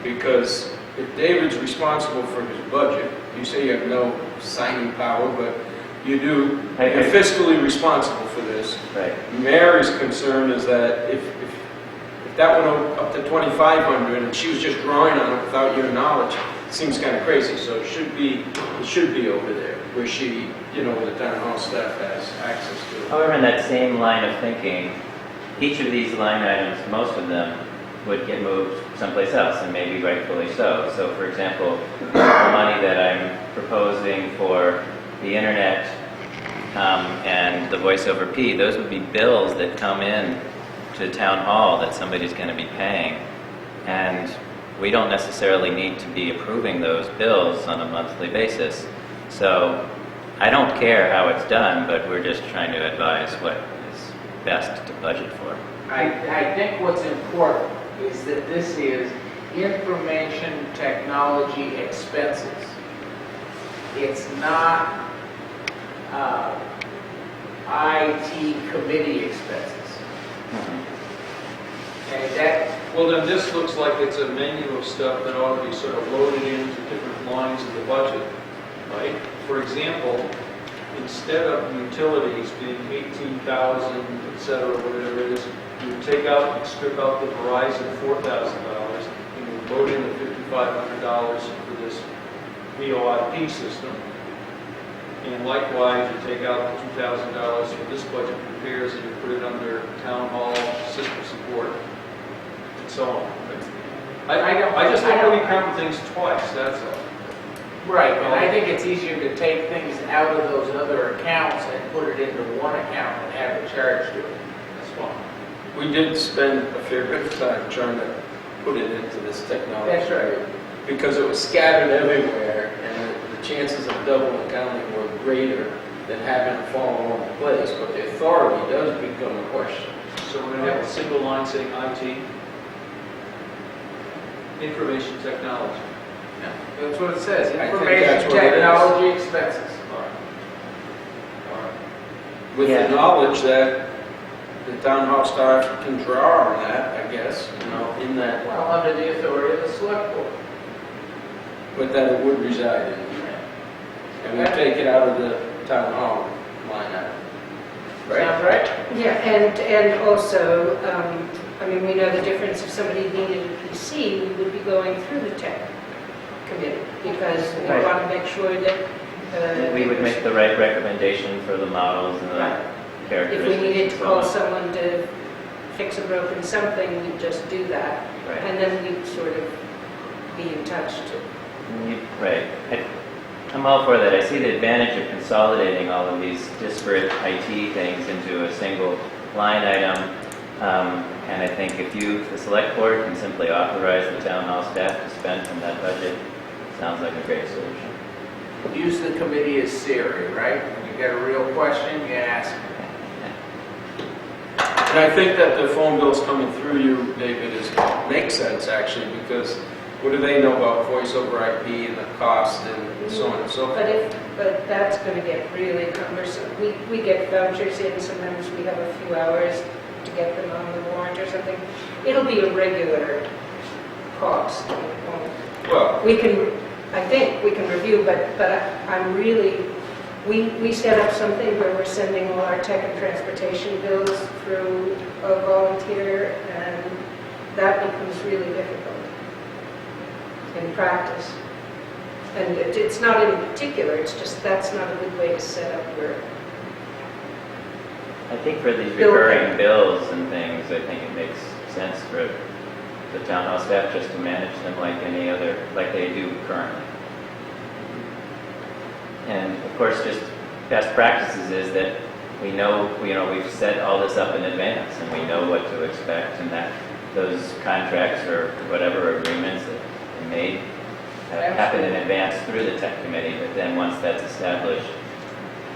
Speaker 2: Because if David's responsible for his budget, you say you have no signing power, but you do, you're fiscally responsible for this.
Speaker 10: Right.
Speaker 2: Mary's concern is that if that went up to 2,500 and she was just drawing on it without your knowledge, it seems kind of crazy. So it should be over there where she, where the town hall staff has access to it.
Speaker 10: However, in that same line of thinking, each of these line items, most of them, would get moved someplace else, and maybe rightfully so. So, for example, the money that I'm proposing for the internet and the voice over P, those would be bills that come in to town hall that somebody's going to be paying. And we don't necessarily need to be approving those bills on a monthly basis. So I don't care how it's done, but we're just trying to advise what is best to budget for.
Speaker 1: I think what's important is that this is information technology expenses. It's not IT committee expenses. Okay,
Speaker 4: Well, then this looks like it's a menu of stuff that ought to be sort of loaded into different lines of the budget, right? For example, instead of utilities being 18,000, et cetera, whatever it is,
Speaker 5: you take out, you strip out the Verizon $4,000, and you vote in the $5,500 for this VoIP system. And likewise, you take out the $2,000 for this budget repairs and you put it under town hall system support and so on. I just don't want to be counting things twice, that's all.
Speaker 1: Right, and I think it's easier to take things out of those other accounts and put it into one account and have it charged to it.
Speaker 5: That's fine.
Speaker 2: We did spend a fair bit of time trying to put it into this technology.
Speaker 1: That's right.
Speaker 2: Because it was scattered everywhere, and the chances of double accounting were greater than having it fall in one place, but the authority does become a question.
Speaker 5: So we're going to have a single line saying IT, information technology.
Speaker 1: That's what it says,
Speaker 2: I think that's
Speaker 1: information
Speaker 2: what it is.
Speaker 1: technology expenses.
Speaker 5: All right. All right.
Speaker 2: With
Speaker 10: Yeah.
Speaker 2: the knowledge that the town hall staff can draw on that, I guess, in that,
Speaker 1: Well, under the authority of the select board.
Speaker 2: but that it would reside in. And we take it out of the town hall line item.
Speaker 1: Sound right?
Speaker 6: Yeah, and also, I mean, we know the difference if somebody needed a PC, we would be going through the tech committee because we
Speaker 10: Right.
Speaker 6: want to make sure that.
Speaker 10: We would make the right recommendation for the models and the
Speaker 6: Right. If
Speaker 10: characteristics.
Speaker 6: we needed to
Speaker 10: and so
Speaker 6: call
Speaker 10: on.
Speaker 6: someone to fix a broken something, we'd just do that.
Speaker 10: Right.
Speaker 6: And then we'd sort of be in touch too.
Speaker 10: Right. I'm all for that. I see the advantage of consolidating all of these disparate IT things into a single line item. And I think if the select board can simply authorize the town hall staff to spend from that budget, sounds like a great solution.
Speaker 1: Use the committee as Siri, right? When you got a real question, you ask.
Speaker 2: And I think that the phone bills coming through you, David, makes sense actually, because what do they know about voice over IP and the cost and so on and so forth?
Speaker 6: But that's going to get really cumbersome. We get vouchers in, sometimes we have a few hours to get them on the warrant or something. It'll be a regular cost.
Speaker 2: Well,
Speaker 6: I think we can review, but I'm really, we set up something where we're sending all our tech and transportation bills through a volunteer, and that becomes really difficult in practice. And it's not in particular, it's just that's not a good way to set up your.
Speaker 10: I think for these
Speaker 6: Bill-
Speaker 10: recurring bills and things, I think it makes sense for the town hall staff just to manage them like any other, like they do currently. And of course, just best practices is that we know, we've set all this up in advance and we know what to expect, and that those contracts or whatever agreements that are made happen in advance through the tech committee, but then once that's established,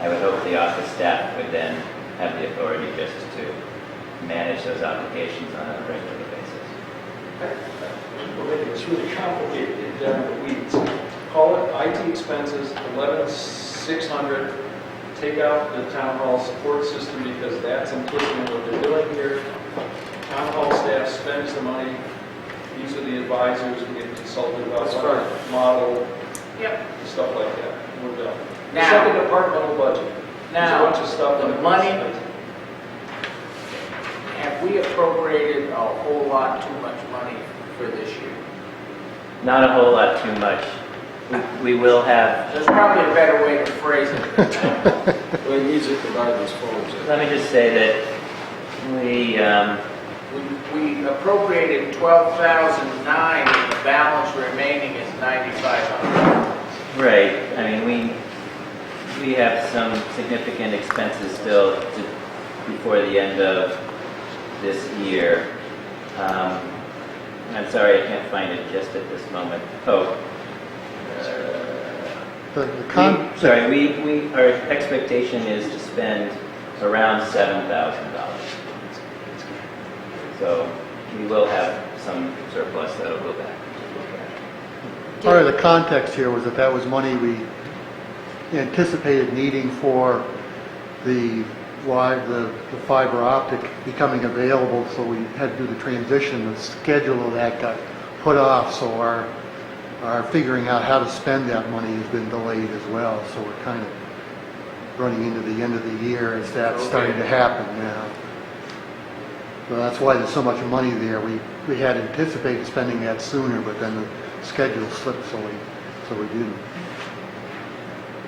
Speaker 10: I would hope the office staff would then have the authority just to manage those obligations on a regular basis.
Speaker 5: We're making this really complicated, get down to the weeds. Call it IT expenses, 11,600. Take out the town hall support system because that's implicit in what they're doing here. Town hall staff spends the money. These are the advisors we get consulted about what model,
Speaker 1: Yep.
Speaker 5: stuff like that. We're done. The
Speaker 1: Now-
Speaker 5: second departmental budget. There's a
Speaker 1: Now,
Speaker 5: bunch of stuff in
Speaker 1: the
Speaker 5: it.
Speaker 1: money, have we appropriated a whole lot too much money for this year?
Speaker 10: Not a whole lot too much. We will have,
Speaker 1: There's probably a better way to phrase it than that.
Speaker 2: well, he needs it to buy these phones.
Speaker 10: let me just say that
Speaker 1: We appropriated 12,009, and the balance remaining is 9,500.
Speaker 10: right, I mean, we have some significant expenses still before the end of this year. I'm sorry, I can't find it just at this moment. Our expectation is to spend around $7,000. So we will have some surplus that'll go back.
Speaker 11: Part of the context here was that was money we anticipated needing for the fiber optic becoming available, so we had to do the transition. The schedule of that got put off, so our figuring out how to spend that money has been delayed as well. So we're kind of running into the end of the year as that's starting to happen now. So that's why there's so much money there. We had anticipated spending that sooner, but then the schedule slipped, so we didn't.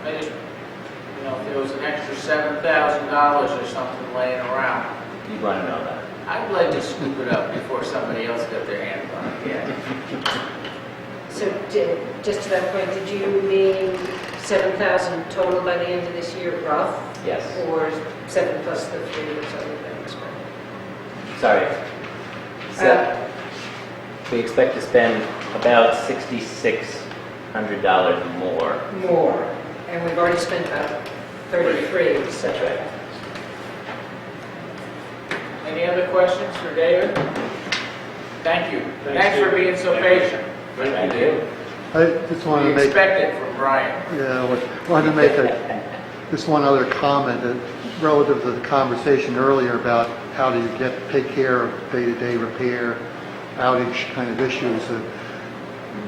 Speaker 1: I just, if there was an extra $7,000 or something laying around,
Speaker 10: You'd want to know that.
Speaker 1: I'd like to scoop it up before somebody else got their hands on it, yeah.
Speaker 6: So just to that point, did you mean 7,000 total by the end of this year, rough?
Speaker 10: Yes.
Speaker 6: Or 7 plus the 3 that's already been spent?
Speaker 10: Sorry. So, we expect to spend about $6,600 more.
Speaker 6: More, and we've already spent about 33, so.
Speaker 10: That's right.
Speaker 1: Any other questions for David? Thank you. Thanks for being so patient.
Speaker 10: Thank you.
Speaker 11: I just wanted
Speaker 1: We
Speaker 11: to make,
Speaker 1: expect it from Brian.
Speaker 11: wanted to make just one other comment relative to the conversation earlier about how do you take care of day-to-day repair, outage kind of issues.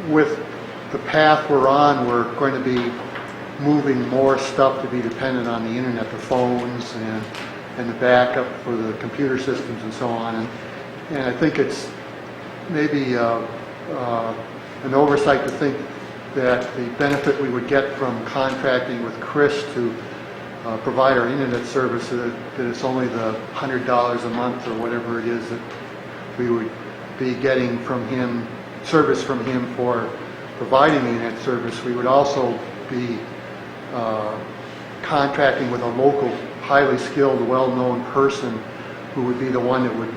Speaker 11: With the path we're on, we're going to be moving more stuff to be dependent on the internet, the phones and the backup for the computer systems and so on. And I think it's maybe an oversight to think that the benefit we would get from contracting with Chris to provide our internet service, that it's only the $100 a month or whatever it is that we would be getting from him, service from him for providing the internet service. We would also be contracting with a local, highly skilled, well-known person who would be the one that would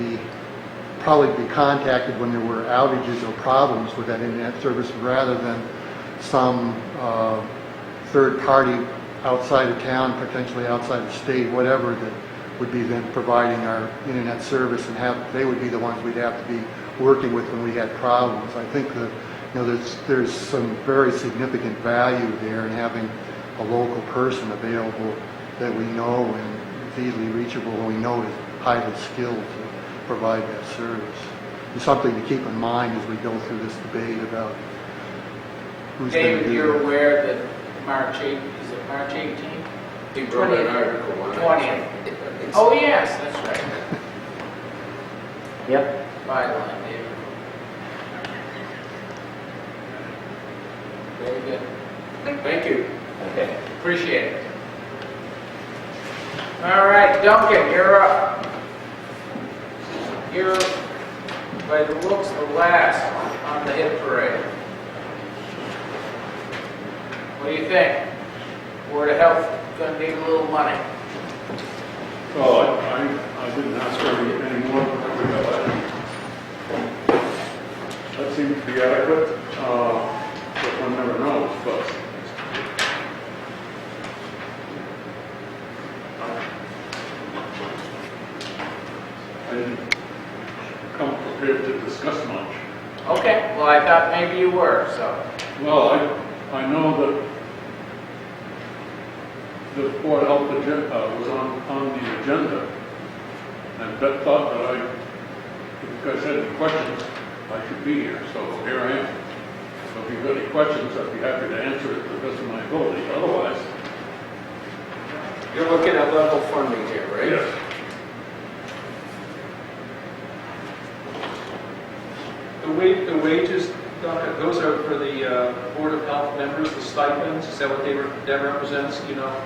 Speaker 11: probably be contacted when there were outages or problems with that internet service, rather than some third party outside of town, potentially outside of state, whatever, that would be then providing our internet service, and they would be the ones we'd have to be working with when we had problems. I think that there's some very significant value there in having a local person available that we know and is easily reachable, and we know is highly skilled to provide that service. It's something to keep in mind as we go through this debate about who's going to
Speaker 1: David,
Speaker 11: do
Speaker 1: you're
Speaker 11: it.
Speaker 1: aware that March 8th, is it March 18th?
Speaker 2: He wrote an article on it.
Speaker 1: 20th. Oh, yes, that's right.
Speaker 10: Yep.
Speaker 1: Byline, David. Very good. Thank you.
Speaker 10: Okay.
Speaker 1: Appreciate it. All right, Duncan, you're up. You're, by the looks, the last on the hit parade. What do you think? Board of Health gonna need a little money.
Speaker 12: Well, I didn't ask for any more than what we got. That seems to be adequate, but one never knows, but I didn't come prepared to discuss much.
Speaker 1: Okay, well, I thought maybe you were, so.
Speaker 12: Well, I know that the Board of Health was on the agenda, and Beth thought that if you guys had any questions, I should be here, so here I am. So if you've got any questions, I'd be happy to answer it to the best of my ability. Otherwise,
Speaker 2: You're looking at level funding here, right?
Speaker 12: yes.
Speaker 5: The wages, those are for the Board of Health members, the stipends, is that what that represents, do you know?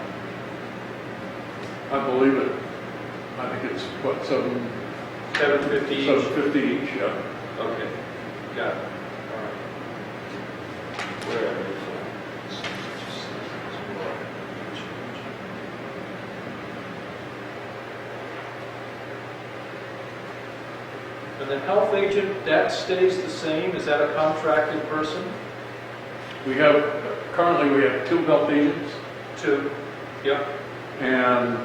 Speaker 12: I believe it. I think it's, what,
Speaker 5: $750 each?
Speaker 12: $750 each, yeah.
Speaker 5: Okay, got it. All right.
Speaker 2: Where is
Speaker 5: And the health agent, that stays the same? Is that a contracted person?
Speaker 12: Currently we have 2 health agents,
Speaker 5: 2? Yep.
Speaker 12: and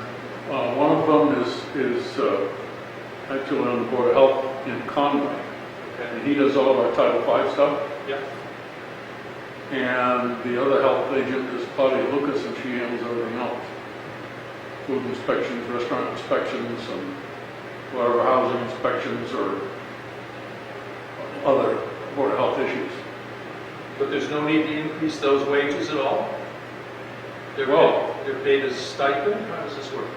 Speaker 12: one of them is actually on the Board of Health in Conway. And he does all of our Title V stuff.
Speaker 5: Yep.
Speaker 12: And the other health agent is Claudia Lucas, and she handles everything else. Food inspections, restaurant inspections, and whatever housing inspections or other Board of Health issues.
Speaker 5: But there's no need to increase those wages at all?
Speaker 12: Well-
Speaker 5: They're paid as stipend? How does this work?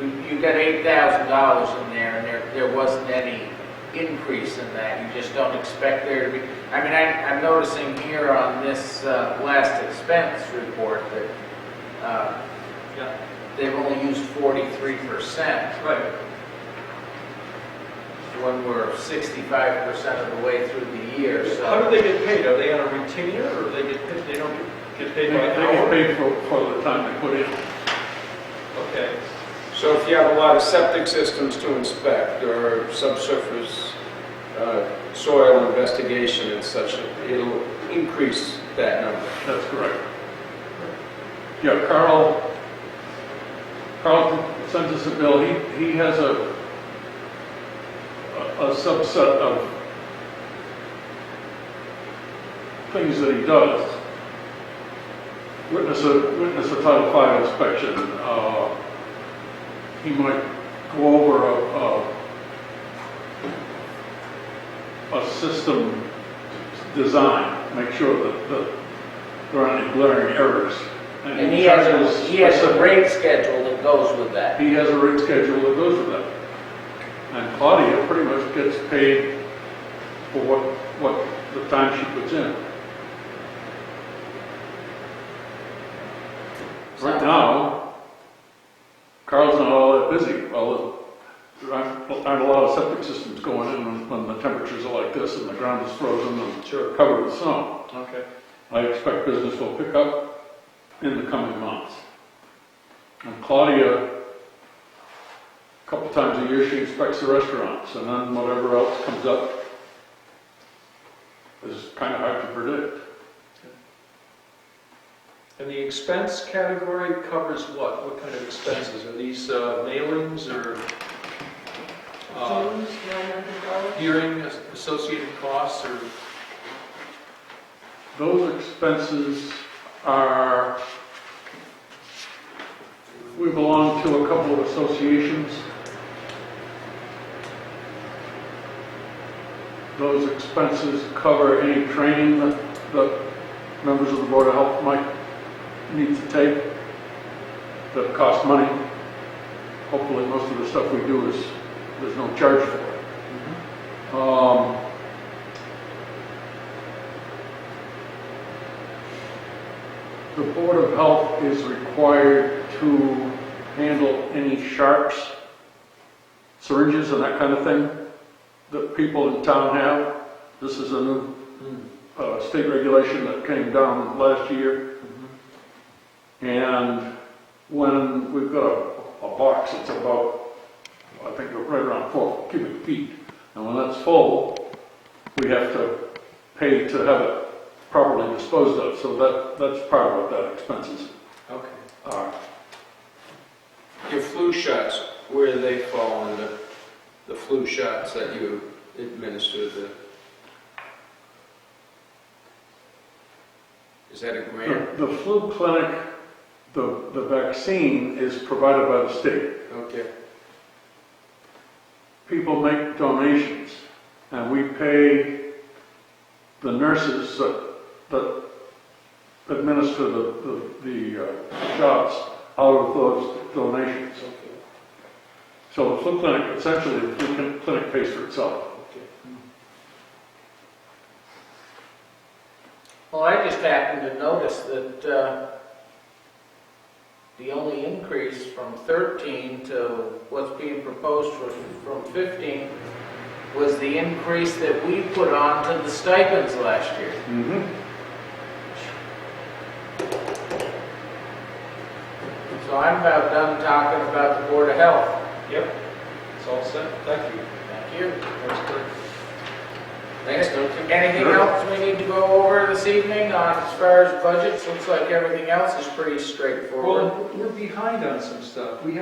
Speaker 1: you got $8,000 in there, and there wasn't any increase in that. You just don't expect there to be, I mean, I'm noticing here on this last expense report that
Speaker 5: Yeah.
Speaker 1: they've only used 43%,
Speaker 5: Right.
Speaker 1: when we're 65% of the way through the year,
Speaker 5: How
Speaker 1: so.
Speaker 5: do they get paid? Are they on a retainer, or they get paid, they don't get
Speaker 12: They
Speaker 5: paid by
Speaker 12: get
Speaker 5: hour?
Speaker 12: paid for the time they put in.
Speaker 5: Okay.
Speaker 2: So if you have a lot of septic systems to inspect or subsurface soil investigation and such, it'll increase that number.
Speaker 12: That's correct. Yeah, Carl sent us a bill. He has a subset of things that he does. Witness a Title V inspection. He might go over a system design, make sure that there aren't any glaring errors.
Speaker 1: And he has a rate schedule that goes with that.
Speaker 12: He has a rate schedule that goes with that. And Claudia pretty much gets paid for what the time she puts in. Right now, Carl's not all that busy. Well, there aren't a lot of septic systems going in when the temperatures are like this and the ground is frozen and covered with snow.
Speaker 5: Okay.
Speaker 12: I expect business will pick up in the coming months. And Claudia, a couple times a year, she inspects the restaurants, and then whatever else comes up is kind of hard to predict.
Speaker 5: And the expense category covers what? What kind of expenses? Are these mailings or hearing associated costs, or?
Speaker 12: Those expenses are, we belong to a couple of associations. Those expenses cover any training that members of the Board of Health might need to take that costs money. Hopefully most of the stuff we do is, there's no charge for it. The Board of Health is required to handle any sharps, syringes and that kind of thing that people in town have. This is a new state regulation that came down last year. And when we've got a box that's about, I think right around 4 cubic feet, and when that's full, we have to pay to have it properly disposed of. So that's part of what that expenses are.
Speaker 2: Your flu shots, where do they fall in the flu shots that you administer? Is that a grant?
Speaker 12: The flu clinic, the vaccine is provided by the state.
Speaker 2: Okay.
Speaker 12: People make donations, and we pay the nurses that administer the shots out of those donations. So the flu clinic, essentially, the flu clinic pays for itself.
Speaker 1: Well, I just happened to notice that the only increase from 13 to what's being proposed from 15 was the increase that we put on to the stipends last year. So I'm about done talking about the Board of Health.
Speaker 5: Yep. It's all set. Thank you.
Speaker 1: Thank you.
Speaker 5: That's good.
Speaker 2: Thanks, Duncan.
Speaker 1: Anything else we need to go over this evening on as far as budgets? Looks like everything else is pretty straightforward.
Speaker 5: Well, we're behind on some stuff. Have we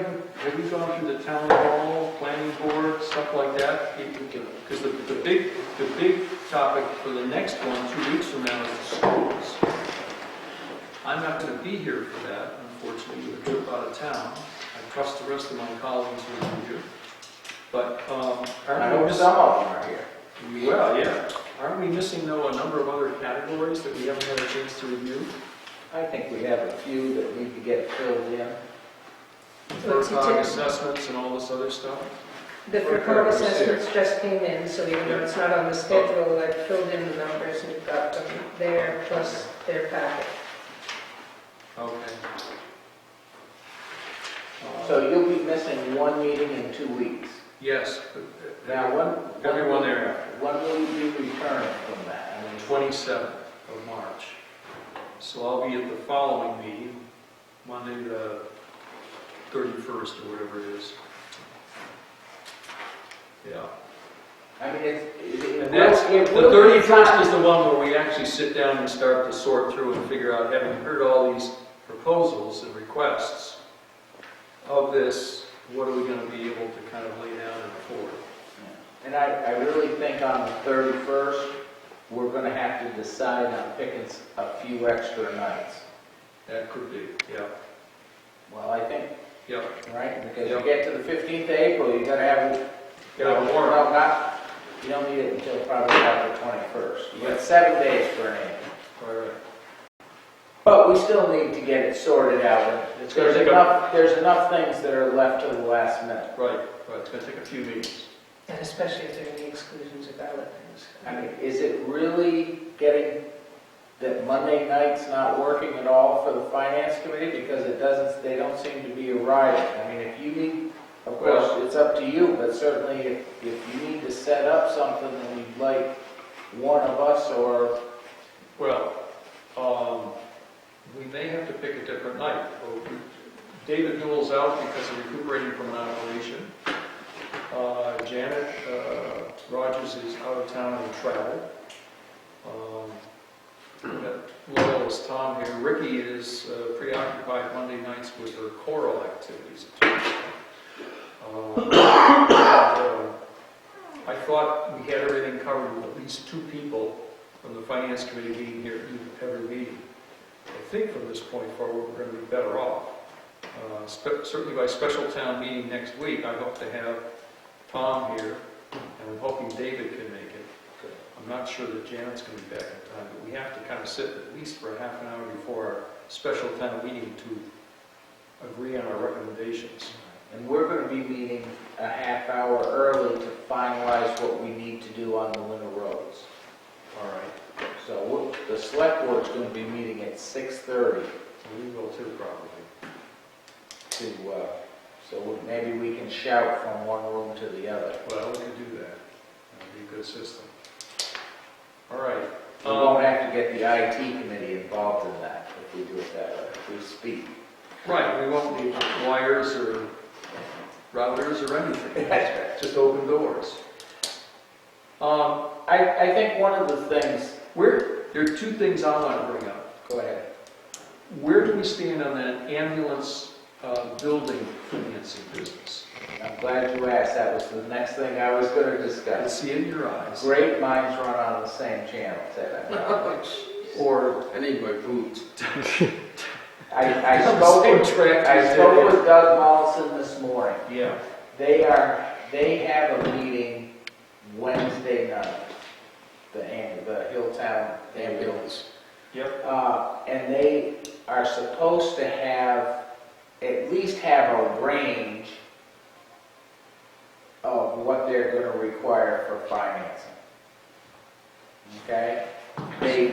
Speaker 5: gone through the town hall, planning board, stuff like that? Because the big topic for the next one, 2 weeks from now, is the schools. I'm not going to be here for that, unfortunately, with a trip out of town. I trust the rest of my colleagues will be here. But
Speaker 1: I hope some of them are here.
Speaker 5: well, yeah. Aren't we missing, though, a number of other categories that we haven't had a chance to review?
Speaker 1: I think we have a few that need to get filled in.
Speaker 6: What's it
Speaker 4: FERCog
Speaker 6: take?
Speaker 4: assessments and all this other stuff?
Speaker 6: The
Speaker 4: Right,
Speaker 6: FERCog
Speaker 4: right,
Speaker 6: assessments just came in, so even though it's not on the schedule, I filled in the numbers and you've got them there, plus their packet.
Speaker 4: Okay.
Speaker 1: So you'll be missing one meeting in 2 weeks.
Speaker 4: Yes.
Speaker 1: Now,
Speaker 4: Everyone thereafter.
Speaker 1: when will you be returned from that? I mean,
Speaker 4: 27th of March. So I'll be at the following meeting, Monday the 31st or whatever it is. Yeah.
Speaker 1: I mean,
Speaker 4: And that's, the 31st is the one where we actually sit down and start to sort through and figure out, having heard all these proposals and requests of this, what are we going to be able to kind of lay down and afford?
Speaker 1: And I really think on the 31st, we're going to have to decide on picking a few extra nights.
Speaker 4: That could be, yeah.
Speaker 1: Well, I think,
Speaker 4: Yeah.
Speaker 1: right, because
Speaker 4: Yep.
Speaker 1: you get to the 15th of April, you gotta have, well, not, you don't need it until probably about the 21st. You got 7 days for an April.
Speaker 4: All right.
Speaker 1: But we still need to get it sorted out. There's enough things that are left to the last minute.
Speaker 4: Right, it's going to take a few meetings.
Speaker 6: And especially if there are any exclusions or ballot things.
Speaker 1: I mean, is it really getting that Monday night's not working at all for the finance committee? Because they don't seem to be arriving. I mean, if you need, of course, it's up to you, but certainly if you need to set up something and you'd like one of us or...
Speaker 4: Well, we may have to pick a different night. David Newell's out because of recuperating from an operation. Janet Rogers is out of town on travel. Well, is Tom here. Ricky is preoccupied Monday nights with her choral activities. I thought we had everything covered with at least 2 people from the finance committee being here every meeting. I think from this point forward, we're going to be better off. Certainly by special town meeting next week, I hope to have Tom here, and I'm hoping David can make it. I'm not sure that Janet's going to be back in time, but we have to kind of sit at least for a half an hour before our special town meeting to agree on our recommendations.
Speaker 1: And we're going to be meeting a half hour early to finalize what we need to do on the winter roads.
Speaker 4: All right.
Speaker 1: So the select board's going to be meeting at 6:30
Speaker 4: We will too, probably.
Speaker 1: so maybe we can shout from one room to the other.
Speaker 4: Well, we can do that. That'll be a good system. All right.
Speaker 1: We won't have to get the IT committee involved in that if we do it that way, if we speak.
Speaker 4: Right, we won't need wires or routers or anything.
Speaker 1: That's right.
Speaker 4: Just open doors.
Speaker 1: I think one of the things...
Speaker 4: There are 2 things I want to bring up.
Speaker 1: Go ahead.
Speaker 4: Where do we stand on that ambulance building financing business?
Speaker 1: I'm glad you asked. That was the next thing I was going to
Speaker 4: I
Speaker 1: discuss.
Speaker 4: see it in your eyes.
Speaker 1: Great minds run on the same channel, say that.
Speaker 4: Or
Speaker 2: I need my boots.
Speaker 1: I spoke with Doug Mollison this morning.
Speaker 4: yeah,
Speaker 1: They have a meeting Wednesday night, the Hilltown ambulance.
Speaker 4: yep.
Speaker 1: And they are supposed to at least have a range of what they're going to require for financing. Okay? They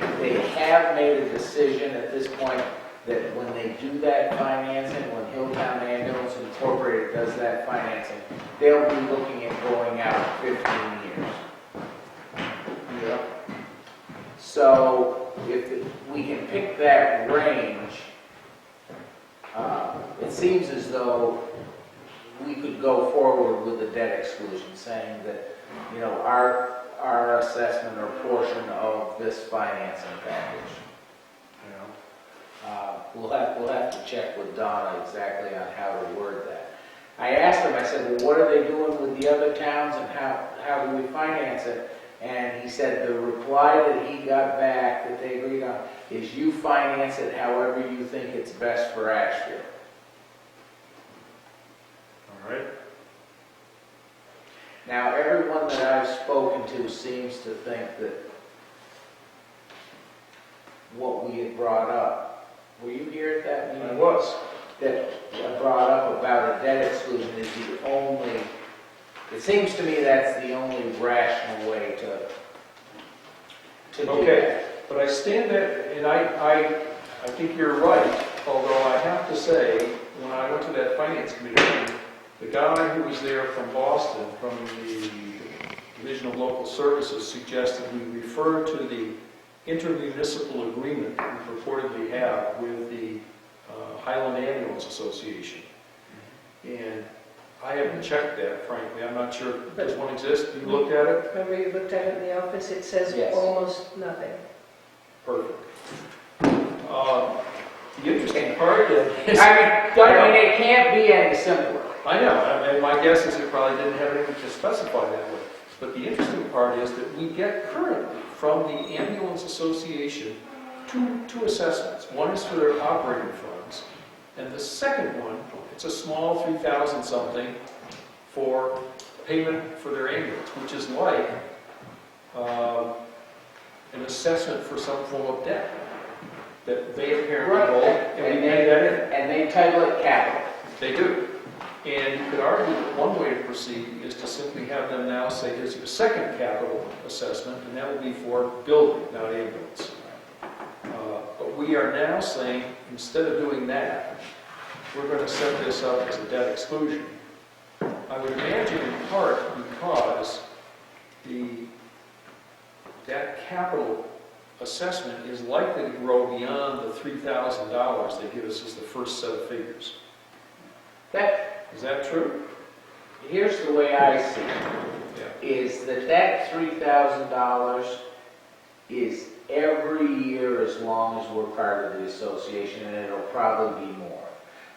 Speaker 1: have made a decision at this point that when they do that financing, when Hilltown Ambulance Incorporated does that financing, they'll be looking at going out 15 years.
Speaker 4: Yeah.
Speaker 1: So if we can pick that range, it seems as though we could go forward with the debt exclusion, saying that, our assessment or portion of this financing package. We'll have to check with Donna exactly on how to word that. I asked him, I said, well, what are they doing with the other towns and how do we finance it? And he said the reply that he got back that they agreed on is you finance it however you think it's best for Ashfield.
Speaker 4: All right.
Speaker 1: Now, everyone that I've spoken to seems to think that what we had brought up, were you here at that meeting?
Speaker 4: I was.
Speaker 1: that brought up about a debt exclusion is the only, it seems to me that's the only rational way to do
Speaker 4: Okay,
Speaker 1: that.
Speaker 4: but I stand there, and I think you're right, although I have to say, when I went to that finance committee meeting, the guy who was there from Boston, from the Division of Local Services, suggested we refer to the intermunicipal agreement we purportedly have with the Highland Ambulance Association. And I haven't checked that, frankly. I'm not sure, does one exist? You looked at it?
Speaker 6: Remember you looked at it in the office, it says
Speaker 1: Yes.
Speaker 6: almost nothing.
Speaker 4: Perfect. The interesting part is...
Speaker 1: It can't be any simpler.
Speaker 4: I know, and my guess is it probably didn't have anything to specify that way. But the interesting part is that we get currently from the Ambulance Association two assessments. One is for their operating funds, and the second one, it's a small 3,000 something for payment for their ambulance, which is like an assessment for some form of debt that they apparently hold, and we pay that in.
Speaker 1: And they title it capital.
Speaker 4: They do. And you could argue that one way to proceed is to simply have them now say, here's your second capital assessment, and that will be for building, not ambulance. But we are now saying, instead of doing that, we're going to set this up as a debt exclusion. I would imagine in part because that capital assessment is likely to grow beyond the $3,000 they give us as the first set of figures. Is that true?
Speaker 1: Here's the way I see it, is that $3,000 is every year as long as we're part of the association, and it'll probably be more.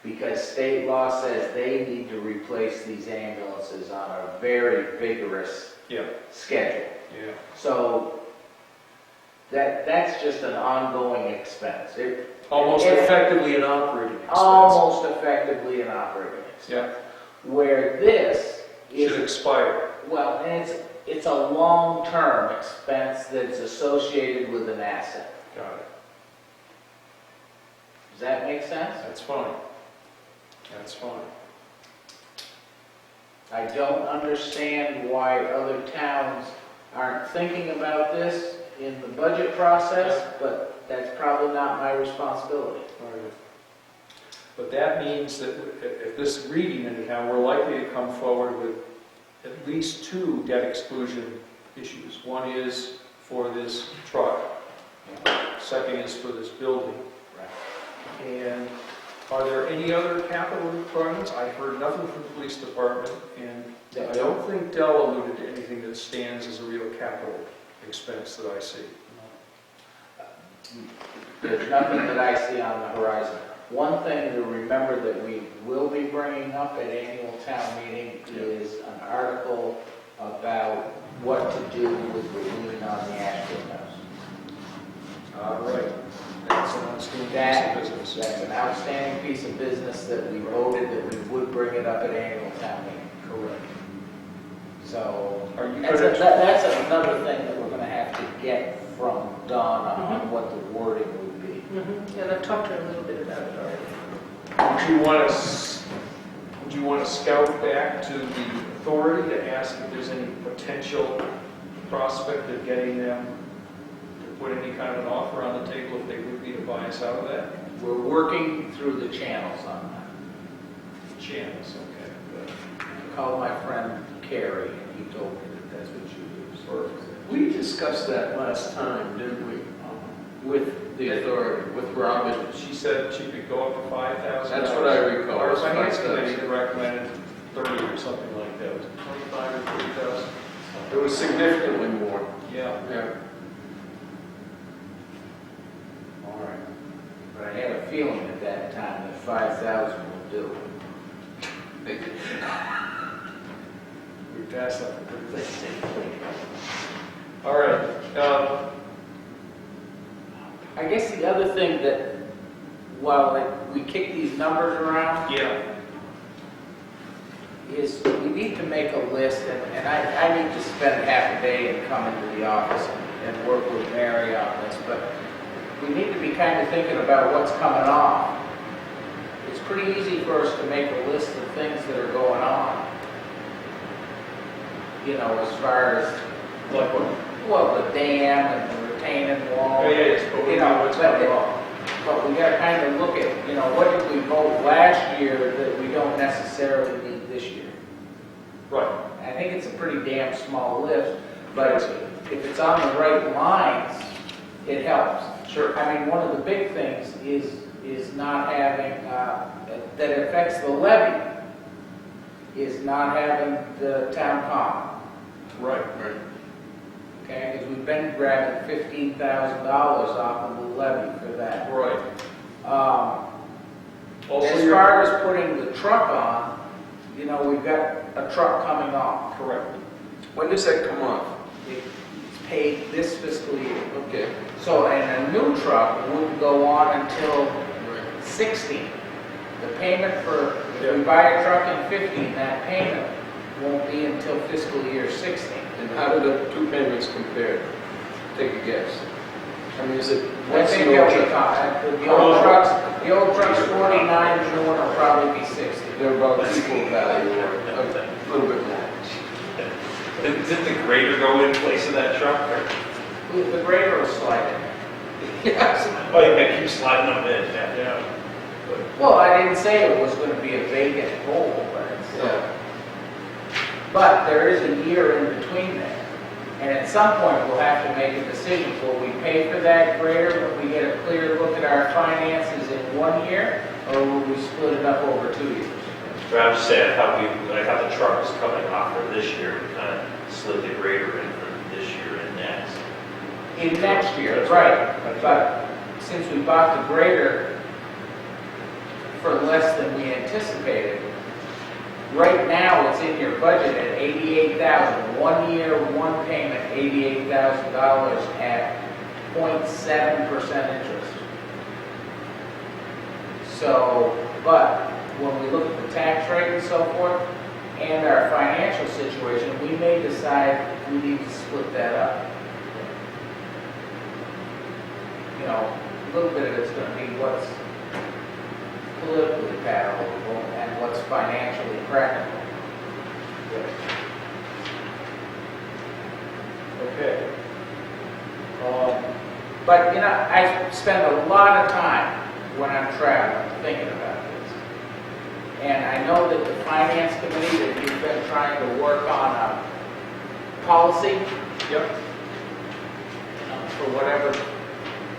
Speaker 1: Because state law says they need to replace these ambulances on a very vigorous schedule. So that's just an ongoing expense.
Speaker 4: Almost effectively an operating expense.
Speaker 1: Almost effectively an operating expense. Where this is...
Speaker 4: Should expire.
Speaker 1: Well, and it's a long-term expense that's associated with an asset.
Speaker 4: Got it.
Speaker 1: Does that make sense?
Speaker 4: That's fine. That's fine.
Speaker 1: I don't understand why other towns aren't thinking about this in the budget process, but that's probably not my responsibility.
Speaker 4: But that means that at this reading anyhow, we're likely to come forward with at least two debt exclusion issues. One is for this truck. Second is for this building. And are there any other capital requirements? I heard nothing from the police department, and I don't think Dell alluded to anything that stands as a real capital expense that I see.
Speaker 1: There's nothing that I see on the horizon. One thing to remember that we will be bringing up at annual town meeting is an article about what to do with the lien on the Ashfield House.
Speaker 4: All right. That's an outstanding piece of business.
Speaker 1: That's an outstanding piece of business that we voted that we would bring it up at annual town meeting.
Speaker 4: Correct.
Speaker 1: So
Speaker 4: Are you
Speaker 1: that's
Speaker 4: gonna-
Speaker 1: that's another thing that we're going to have to get from Donna on what the wording would be.
Speaker 6: And I've talked to her a little bit about it already.
Speaker 4: Would you want to scout back to the authority to ask if there's any potential prospect of getting them to put any kind of an offer on the table if they would be to buy us out of that?
Speaker 1: We're working through the channels on that.
Speaker 4: Chance, okay, good.
Speaker 1: I called my friend Kerry, and he told me that that's what you use.
Speaker 2: We discussed that last time, didn't we? With the authority, with Robin.
Speaker 4: She said she could go up to $5,000.
Speaker 2: That's what I recall.
Speaker 4: Our finance
Speaker 2: 5,000.
Speaker 4: committee had recommended 30 or something like that. Was it 25 or 30,000?
Speaker 2: It was significantly more.
Speaker 4: Yeah.
Speaker 1: All right. But I had a feeling at that time that 5,000 would do.
Speaker 4: We passed up the good thing. All right.
Speaker 1: I guess the other thing that, while we kick these numbers around, is we need to make a list, and I need to spend half a day and come into the office and work with Mary on this, but we need to be kind of thinking about what's coming off. It's pretty easy for us to make a list of things that are going on. You know, as far as,
Speaker 4: Like what?
Speaker 1: well, the dam and the retaining wall.
Speaker 4: Oh, yeah, it's, but we
Speaker 1: You
Speaker 4: know
Speaker 1: know,
Speaker 4: what's going on.
Speaker 1: but we gotta kind of look at, you know, what did we vote last year that we don't necessarily need this year?
Speaker 4: Right.
Speaker 1: I think it's a pretty damn small list, but if it's on the right lines, it helps.
Speaker 4: Sure.
Speaker 1: I mean, one of the big things is not having, that affects the levy, is not having the town common.
Speaker 4: Right.
Speaker 1: Okay, because we've been grabbing $15,000 off of the levy for that.
Speaker 4: Right. Also,
Speaker 1: As far as putting the truck on, you know, we've got a truck coming on.
Speaker 4: correct.
Speaker 2: When does that come off?
Speaker 1: It's paid this fiscal year.
Speaker 2: Okay.
Speaker 1: So, and a new truck wouldn't go on until 16. The payment for, if we buy a truck in 15, that payment won't be until fiscal year 16.
Speaker 2: And how do the two payments compare? Take a guess. I mean, is it,
Speaker 1: I
Speaker 2: what's
Speaker 1: think
Speaker 2: the old
Speaker 1: they'll be,
Speaker 2: truck?
Speaker 1: the old truck's 49, the new one will probably be 60.
Speaker 2: They're about equal value, or a little bit more.
Speaker 7: Did the grader go in place of that truck? Or?
Speaker 1: The grader will slide in.
Speaker 2: Yes.
Speaker 7: Oh, you gotta keep sliding them in, yeah.
Speaker 1: Well, I didn't say it was gonna be a vacant hole, but it's,
Speaker 2: Yeah.
Speaker 1: but there is a year in between there. And at some point, we'll have to make a decision. Will we pay for that grader when we get a clear look at our finances in 1 year? Or will we split it up over 2 years?
Speaker 7: But I'm just saying, I thought the truck was coming off for this year, we kind of slid the grader in for this year and next.
Speaker 1: In next year, right. But since we bought the grader for less than we anticipated, right now it's in your budget at $88,000. 1 year, one payment, $88,000 at 0.7% interest. So, but when we look at the tax rate and so forth, and our financial situation, we may decide we need to split that up. You know, a little bit of it's going to be what's politically palatable and what's financially practical.
Speaker 4: Okay.
Speaker 1: But, you know, I spend a lot of time when I'm traveling thinking about this. And I know that the finance committee, that you've been trying to work on a policy.
Speaker 4: Yep.
Speaker 1: For whatever,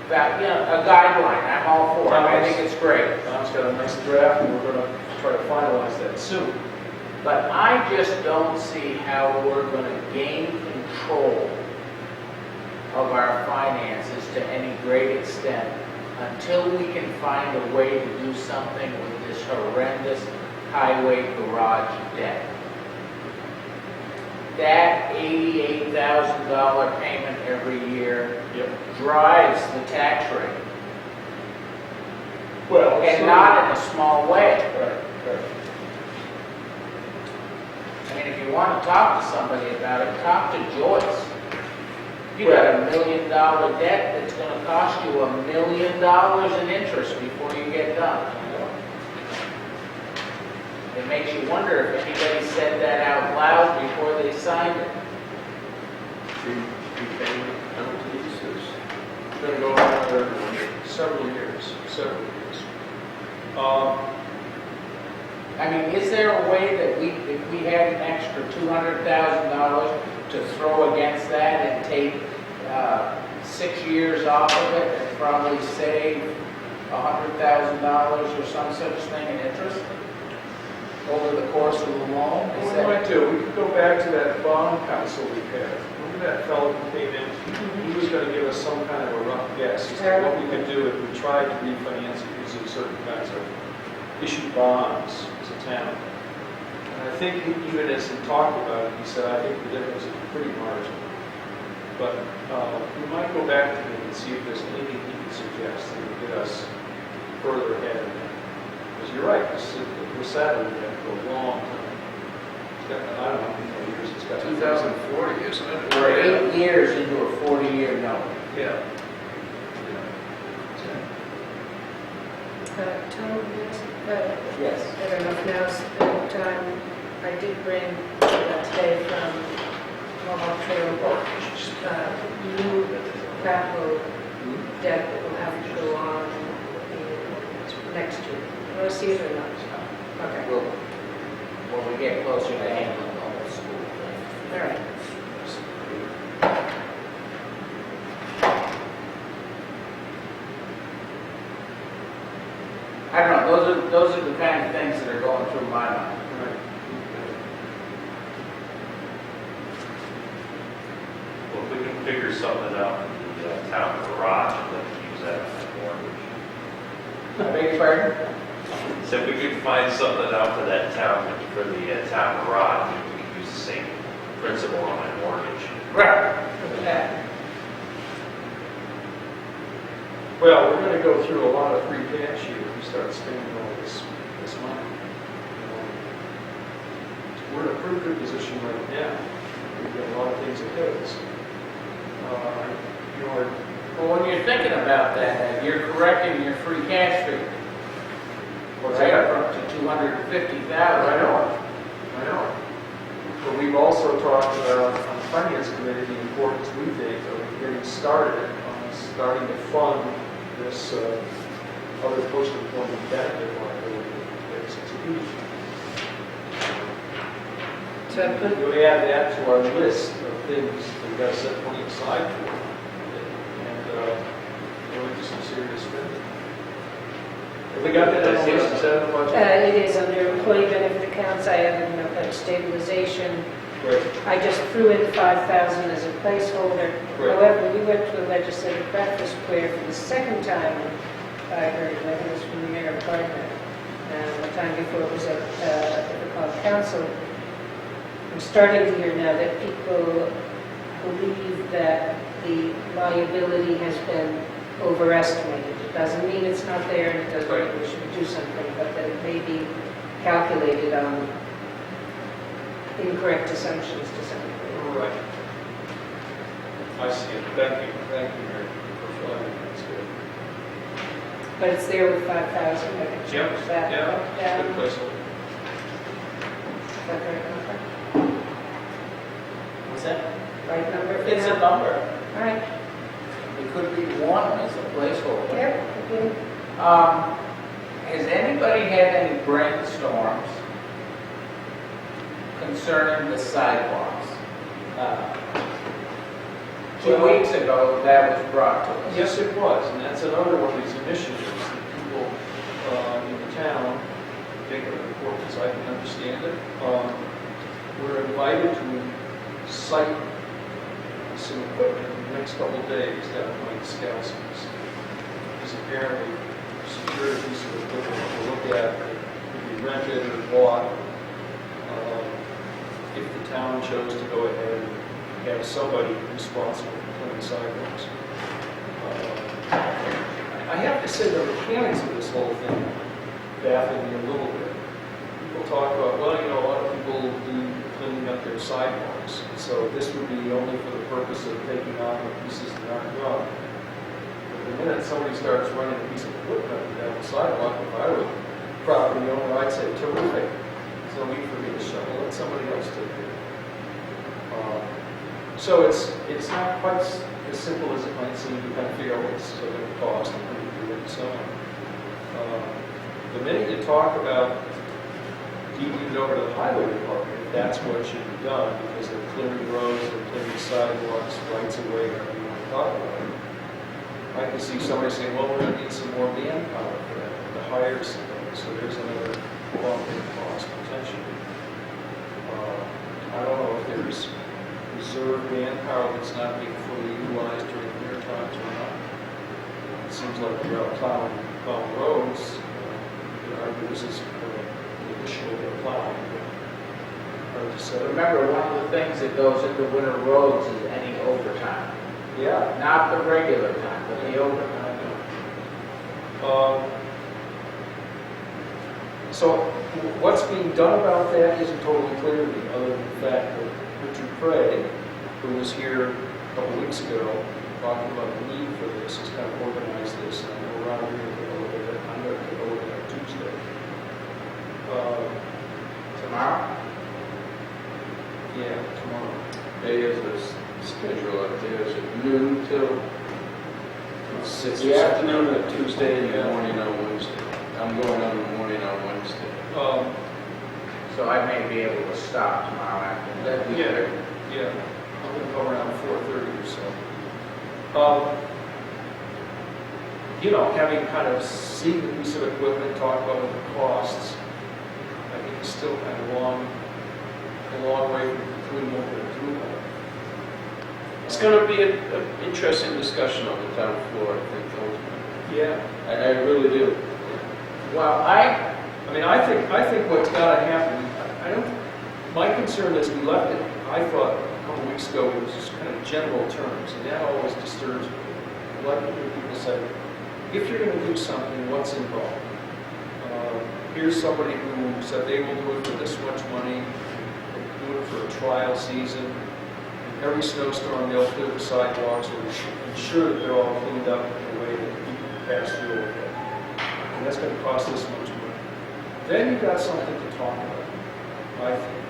Speaker 1: that, you know, a guideline, I'm all for it. I think it's great.
Speaker 4: Tom's got a nice draft, and we're going to try to finalize that soon.
Speaker 1: But I just don't see how we're going to gain control of our finances to any great extent until we can find a way to do something with this horrendous highway garage debt. That $88,000 payment every year drives the tax rate.
Speaker 4: Well,
Speaker 1: And not in a small way.
Speaker 4: Right.
Speaker 1: I mean, if you want to talk to somebody about it, talk to Joyce. You got $1 million debt that's going to cost you $1 million in interest before you get done. It makes you wonder if anybody said that out loud before they signed it.
Speaker 2: Prepayment penalties is,
Speaker 4: It's going to go on for several years.
Speaker 1: I mean, is there a way that if we had an extra $200,000 to throw against that and take 6 years off of it and probably save $100,000 or some such thing in interest over the course of the loan? Is
Speaker 4: What we
Speaker 1: that-
Speaker 4: might do, we could go back to that bond council we had. Remember that fellow who came in? He was going to give us some kind of a rough guess as to what we could do if we tried to refinance it using certain kinds of issued bonds as a town. And I think even as he talked about it, he said, I think the difference is pretty marginal. But we might go back to him and see if there's anything he can suggest that would get us further ahead. Because you're right, we're sadly we have for a long time. It's got, I don't know how many years it's got.
Speaker 2: 2040, isn't it?
Speaker 1: We're 8 years into a 40-year note.
Speaker 4: Yeah.
Speaker 6: Tom,
Speaker 1: Yes.
Speaker 6: I don't know if now's the time. I did bring today from Mohawk Trail new backhoe deck that will have to go on next year. You want to see it or not? Okay.
Speaker 1: We'll, when we get closer to handling the whole school thing.
Speaker 6: All right.
Speaker 1: I don't know, those are the kind of things that are going through my mind.
Speaker 7: Well, if we can figure something out in the town garage, then use that as mortgage.
Speaker 1: I beg your pardon?
Speaker 7: So if we could find something out for that town, for the town garage, we could use the same principle on my mortgage.
Speaker 1: Right. Yeah.
Speaker 4: Well, we're gonna go through a lot of free cash here if we start spending all this money. We're in a pretty good position right now. We've got a lot of things ahead of us.
Speaker 1: Well, when you're thinking about that, you're correcting your free cash figure.
Speaker 4: What's
Speaker 1: Right
Speaker 4: that?
Speaker 1: up to 250,000.
Speaker 4: I know. But we've also talked about on the finance committee the importance we think of getting started on starting to fund this other post-employment benefit liability. It's huge.
Speaker 6: So I put,
Speaker 4: We add that to our list of things that we've got to set money aside for, and really do some serious spending. Have we got that on the list? Is that in the budget?
Speaker 6: it is under employee benefit accounts. I added a note like stabilization.
Speaker 4: Right.
Speaker 6: I just threw in 5,000 as a placeholder.
Speaker 4: Right.
Speaker 6: However, we went to a legislative breakfast where for the second time, I heard, I think it was from the mayor of Gardner, the time before it was at the called council. I'm starting to hear now that people believe that the liability has been overestimated. It doesn't mean it's not there, and it doesn't mean we should do something, but that it may be calculated on incorrect assumptions to some degree.
Speaker 4: Right. I see it. Thank you, Mary, for flagging. That's good.
Speaker 6: But it's there with 5,000, I can
Speaker 4: Yep.
Speaker 6: change that
Speaker 4: Yeah.
Speaker 6: up, down.
Speaker 4: Good placeholder.
Speaker 6: Is that the right number?
Speaker 1: What's that?
Speaker 6: Right number for
Speaker 1: It's a
Speaker 6: now?
Speaker 1: number.
Speaker 6: All right.
Speaker 1: It could be one as a placeholder.
Speaker 6: Yep. Okay.
Speaker 1: Has anybody had any brainstorms concerning the sidewalks? 2 weeks ago, that was brought to us.
Speaker 4: Yes, it was, and that's another one of these initiatives that people in the town, take it important as I can understand it, we're invited to site some equipment in the next couple of days down at Mike Scalzi's. Because apparently, a secure piece of equipment to look at, that could be rented or bought, if the town chose to go ahead and have somebody responsible for cleaning sidewalks. I have to say the mechanics of this whole thing baffle me a little bit. People talk about, well, a lot of people do cleaning up their sidewalks, so this would be only for the purpose of taking on the pieces that aren't done. But the minute somebody starts running a piece of equipment down the sidewalk, if I were the property owner, I'd say, terrific. There's no need for me to shovel, let somebody else take it. So it's not quite as simple as it might seem to kind of figure out what this is going to cost and who to do it and so on. The minute you talk about deeding it over to the highway department, if that's what should be done, because they're clearing roads, they're clearing sidewalks, rights of way, whatever you want to talk about it, I can see somebody saying, well, we're going to need some more manpower for that, to hire somebody, so there's another bump in cost potentially. I don't know if there's reserve manpower that's not being fully utilized during winter times or not. It seems like we're out plowing roads. You could argue this is an additional bit of plowing. Hard to say.
Speaker 1: Remember, one of the things that goes into winter roads is any overtime.
Speaker 4: Yeah.
Speaker 1: Not the regular time, but the overtime.
Speaker 4: So what's being done about that isn't totally clear to me, other than the fact that Richard Craig, who was here a couple weeks ago, talking about the need for this, has kind of organized this, and I know Ron will take a look at it. I'm going to take a look at it Tuesday.
Speaker 1: Tomorrow?
Speaker 5: Yeah, tomorrow.
Speaker 2: They has a schedule up there, is it noon till 6
Speaker 1: It's
Speaker 2: or
Speaker 1: the
Speaker 2: something?
Speaker 5: Afternoon of Tuesday,
Speaker 2: In the
Speaker 5: yeah.
Speaker 2: morning on Wednesday. I'm going out in the morning on Wednesday.
Speaker 1: So I may be able to stop tomorrow afternoon. That'd be
Speaker 5: Yeah.
Speaker 1: great.
Speaker 5: Yeah, I'm gonna go around 4:30 or so. You know, having kind of seen the piece of equipment, talked about what the costs, I think it's still kind of a long way from concluding what we're going to do.
Speaker 2: It's going to be an interesting discussion on the town floor, I think, ultimately.
Speaker 5: Yeah,
Speaker 2: I really do.
Speaker 1: Well,
Speaker 5: I mean, I think what's got to happen, I don't, my concern is we left it, I thought a couple weeks ago, it was just kind of general terms, and that always disturbs me. A lot of people say, if you're going to do something, what's involved? Here's somebody who said they will do it for this much money, they'll do it for a trial season. Every snowstorm, they'll clear the sidewalks or ensure that they're all cleaned up in a way that people can pass through okay. And that's going to cost this much money. Then you've got something to talk about, I think.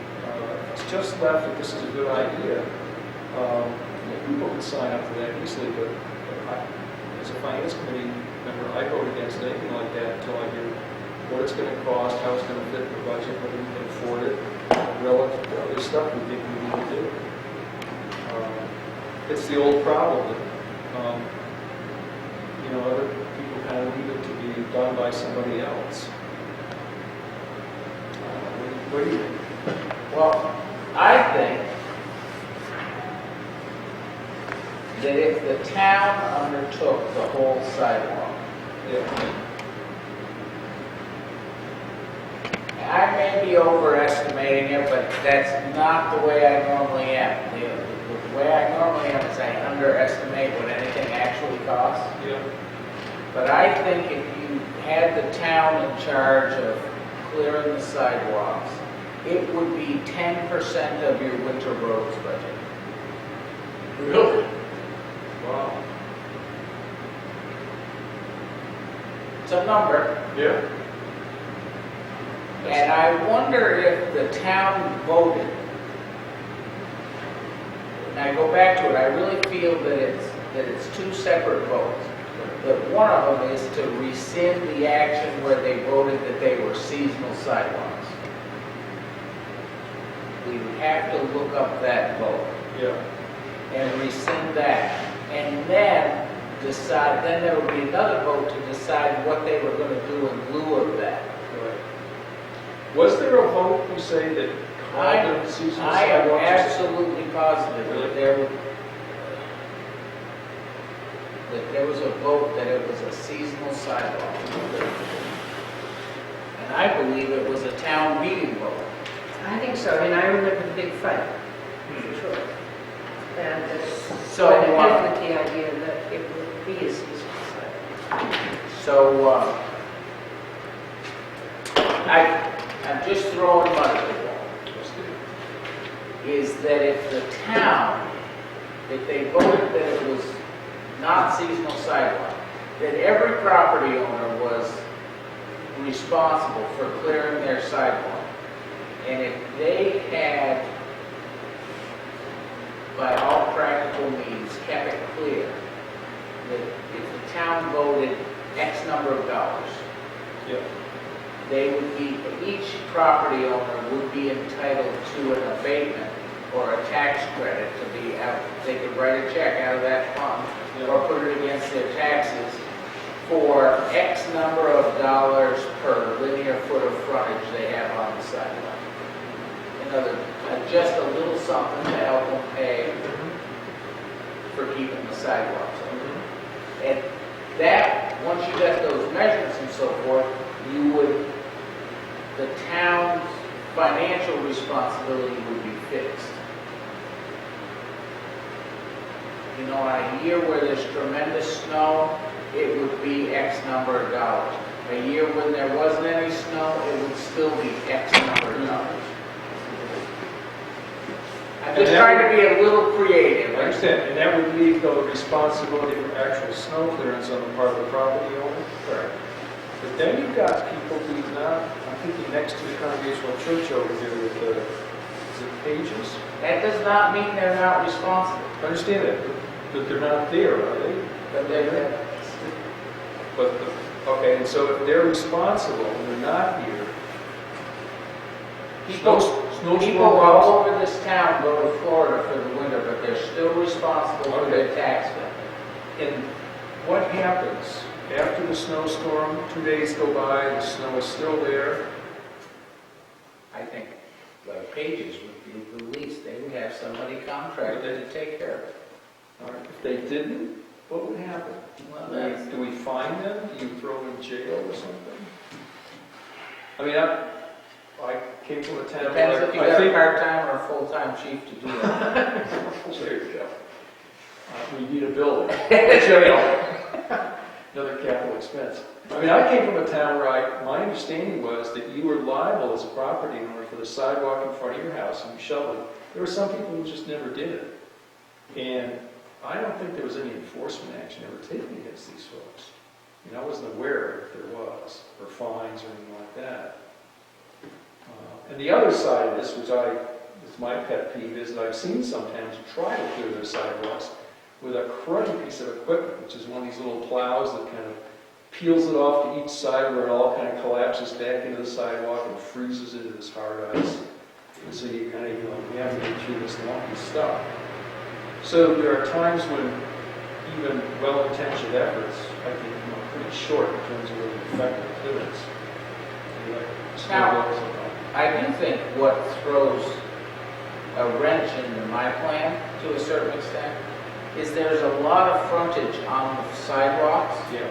Speaker 5: It's just left that this is a good idea. People can sign up for that easily, but as a finance committee member, I vote against anything like that until I hear what it's going to cost, how it's going to fit in the budget, whether we can afford it, relative to other stuff we think we need to do. It's the old problem that, you know, other people kind of leave it to be done by somebody else. What do you think?
Speaker 1: well, I think that if the town undertook the whole sidewalk,
Speaker 5: Yeah.
Speaker 1: I may be overestimating it, but that's not the way I normally am. The way I normally am is I underestimate what anything actually costs.
Speaker 5: Yeah.
Speaker 1: But I think if you had the town in charge of clearing the sidewalks, it would be 10% of your winter roads budget.
Speaker 5: Really? Wow.
Speaker 1: It's a number,
Speaker 5: Yeah.
Speaker 1: and I wonder if the town voted. And I go back to it, I really feel that it's two separate votes. That one of them is to rescind the action where they voted that they were seasonal sidewalks. We would have to look up that vote
Speaker 5: Yeah.
Speaker 1: and rescind that. And then decide, then there would be another vote to decide what they were going to do in lieu of that.
Speaker 5: Right. Was there a vote, you say, that called them seasonal
Speaker 1: I am
Speaker 5: sidewalks?
Speaker 1: absolutely positive that there was a vote that it was a seasonal sidewalk. And I believe it was a town meeting vote.
Speaker 6: I think so, and I remember the big fight, for sure. And
Speaker 1: So,
Speaker 6: went ahead with the idea that it would be a seasonal site.
Speaker 1: So, I'm just throwing mud at the wall. Is that if the town, if they voted that it was not seasonal sidewalk, that every property owner was responsible for clearing their sidewalk. And if they had, by all practical means, kept it clear, that if the town voted X number of dollars,
Speaker 5: Yeah.
Speaker 1: they would be, each property owner would be entitled to an abatement or a tax credit to be out, they could write a check out of that fund or put it against their taxes for X number of dollars per linear foot of frontage they have on the sidewalk. Another, just a little something to help them pay for keeping the sidewalks open. And that, once you got those measurements and so forth, you would, the town's financial responsibility would be fixed. You know, on a year where there's tremendous snow, it would be X number of dollars. A year when there wasn't any snow, it would still be X number of dollars. I'm just trying to be a little creative.
Speaker 5: I understand, and that would leave the responsibility for actual snow clearance on the part of the property owner?
Speaker 1: Correct.
Speaker 4: But then you've got people who's not, I'm thinking next to the Congregational Church over here with the, is it Pages?
Speaker 1: That does not mean they're not responsible,
Speaker 4: I understand that, but they're not there, are they?
Speaker 1: but they're,
Speaker 4: But, okay, and so if they're responsible and they're not here,
Speaker 1: people,
Speaker 4: snowstorm
Speaker 1: people all
Speaker 4: comes.
Speaker 1: over this town go to Florida for the winter, but they're still responsible for their tax bill.
Speaker 4: And what happens after the snowstorm? 2 days go by, the snow is still there.
Speaker 1: I think the Pages would be the least, they would have somebody contracted to take care of it.
Speaker 4: All right, if they didn't, what would happen?
Speaker 1: Well, that's,
Speaker 4: Do we fine them? Do you throw them in jail or something? I mean, I came from a town
Speaker 1: depends
Speaker 4: where
Speaker 1: if you
Speaker 4: I
Speaker 1: got a
Speaker 4: think.
Speaker 1: part-time or a full-time chief to do that.
Speaker 4: There you go. We need a building, a jail, another capital expense. I mean, I came from a town where my understanding was that you were liable as a property owner for the sidewalk in front of your house and you shoveled it. There were some people who just never did it. And I don't think there was any enforcement action ever taken against these folks. I mean, I wasn't aware if there was, or fines or anything like that. And the other side of this, which is my pet peeve, is that I've seen some towns try to clear their sidewalks with a cruddy piece of equipment, which is one of these little plows that kind of peels it off to each side where it all kind of collapses back into the sidewalk and freezes into this hard ice. And so you kind of, you have to get through this lumpy stuff. So there are times when even well-intentioned efforts, I think, come up pretty short in terms of really effective clearance.
Speaker 1: Now, I do think what throws a wrench into my plan, to a certain extent, is there's a lot of frontage on the sidewalks
Speaker 4: Yeah.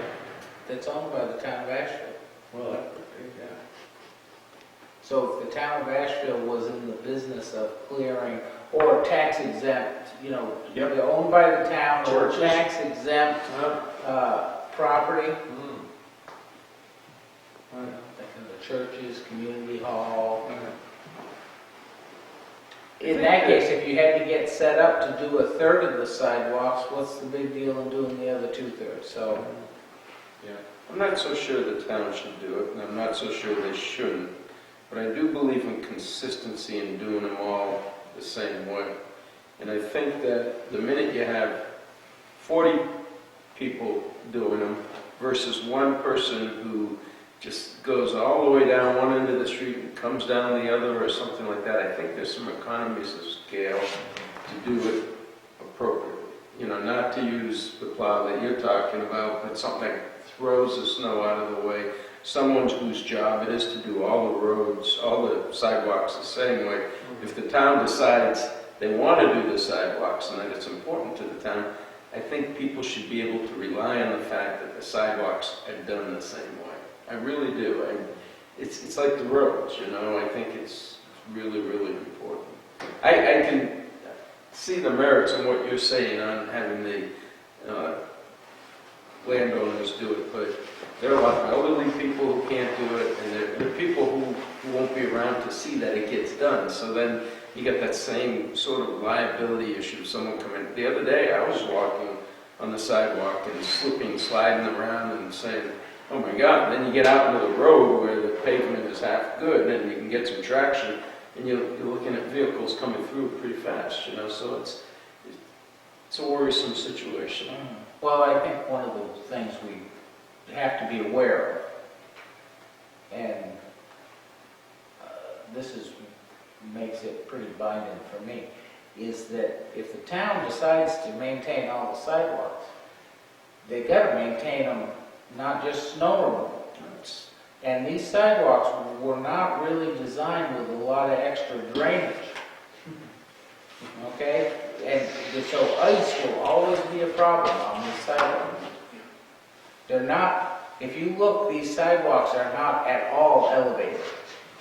Speaker 1: that's owned by the town of Ashfield.
Speaker 4: Well, yeah.
Speaker 1: So if the town of Ashfield was in the business of clearing, or tax exempt,
Speaker 4: Yep.
Speaker 1: they're owned by the town, or
Speaker 4: Churches.
Speaker 1: tax exempt property, thinking the churches, community hall. In that case, if you had to get set up to do a third of the sidewalks, what's the big deal in doing the other 2/3? So,
Speaker 2: I'm not so sure the town should do it, and I'm not so sure they shouldn't, but I do believe in consistency in doing them all the same way. And I think that the minute you have 40 people doing them versus one person who just goes all the way down one end of the street and comes down the other or something like that, I think there's some economies of scale to do it appropriately. Not to use the plow that you're talking about, but something that throws the snow out of the way. Someone whose job it is to do all the roads, all the sidewalks the same way. If the town decides they want to do the sidewalks and that it's important to the town, I think people should be able to rely on the fact that the sidewalks are done the same way. I really do. It's like the roads, I think it's really, really important. I can see the merits in what you're saying on having the landowners do it, but there are a lot of elderly people who can't do it, and there are people who won't be around to see that it gets done. So then you get that same sort of liability issue. Someone coming. The other day I was walking on the sidewalk and slipping, sliding around and saying, oh my God, and then you get out into the road where the pavement is half good and you can get some traction, and you're looking at vehicles coming through pretty fast, so it's a worrisome situation.
Speaker 1: well, I think one of the things we have to be aware of, and makes it pretty binding for me, is that if the town decides to maintain all the sidewalks, they gotta maintain them, not just snow removal. And these sidewalks were not really designed with a lot of extra drainage. Okay? And so ice will always be a problem on these sidewalks. They're not, if you look, these sidewalks are not at all elevated.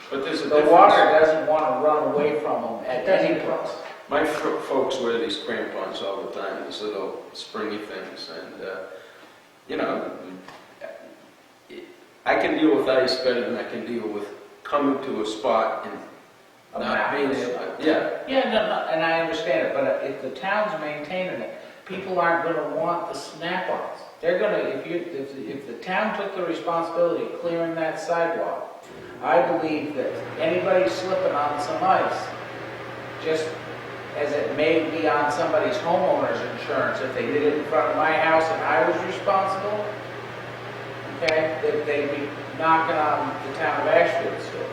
Speaker 2: But there's a
Speaker 1: The
Speaker 2: difference.
Speaker 1: water doesn't want to run away from them at any point.
Speaker 2: My folks wear these crampons all the time, these little springy things, and I can deal with ice better than I can deal with coming to a spot and not being able to. Yeah.
Speaker 1: Yeah, no, and I understand it, but if the town's maintaining it, people aren't gonna want the snap-ons. They're gonna, if the town took the responsibility of clearing that sidewalk, I believe that anybody slipping on some ice, just as it may be on somebody's homeowner's insurance, if they did it in front of my house and I was responsible, okay, that they'd be knocking on the town of Ashfield's door.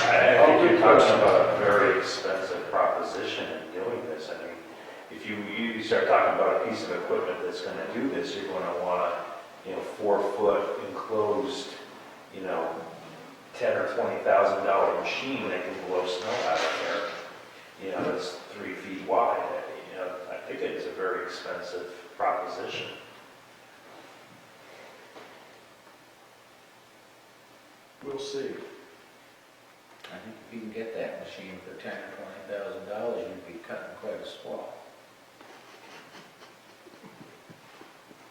Speaker 7: I think you're talking about a very expensive proposition in doing this. I mean, if you start talking about a piece of equipment that's gonna do this, you're gonna want a, 4-foot enclosed, $10,000 or $20,000 machine that can blow snow out of there. That's 3 feet wide. I think it's a very expensive proposition.
Speaker 4: We'll see.
Speaker 1: I think if you can get that machine for $10,000 or $20,000, you'd be cutting quite a swath.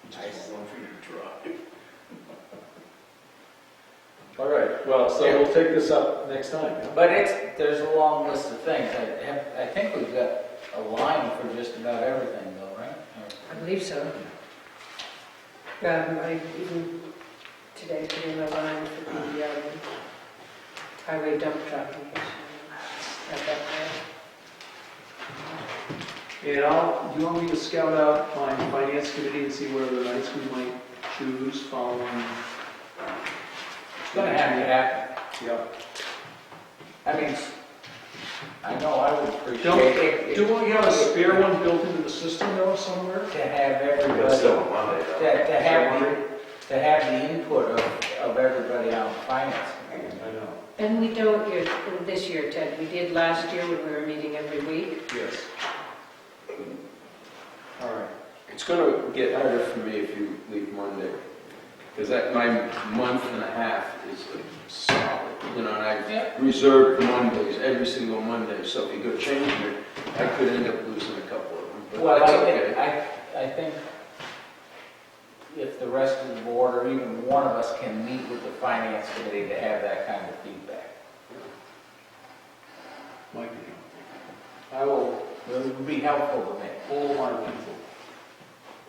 Speaker 4: Just one for you to try. All right, well, so we'll take this up next time. Yeah?
Speaker 1: But there's a long list of things. I think we've got a line for just about everything though, right?
Speaker 6: I believe so. I even today put in a line for the highway dump truck in case you have that there.
Speaker 5: And do you want me to scout out my finance committee and see what other nights we might choose following?
Speaker 1: It's gonna have to happen.
Speaker 5: Yeah.
Speaker 1: I mean, I know I would appreciate it.
Speaker 5: Do we have a spare one built into the system though somewhere?
Speaker 1: To have
Speaker 7: It's
Speaker 1: everybody,
Speaker 7: still a Monday though.
Speaker 1: to have the input of everybody on finance.
Speaker 5: I know.
Speaker 6: And we don't this year, Ted, we did last year when we were meeting every week.
Speaker 5: Yes. All right.
Speaker 2: It's gonna get harder for me if you leave Monday, because my month and a half is solid, and I've reserved Mondays, every single Monday, so if you go changing it, I could end up losing a couple of them, but
Speaker 1: Well,
Speaker 2: that's okay.
Speaker 1: I think if the rest of the board, or even one of us, can meet with the finance committee to have that kind of feedback.
Speaker 4: Might be.
Speaker 1: It would be helpful to me.
Speaker 4: All my people.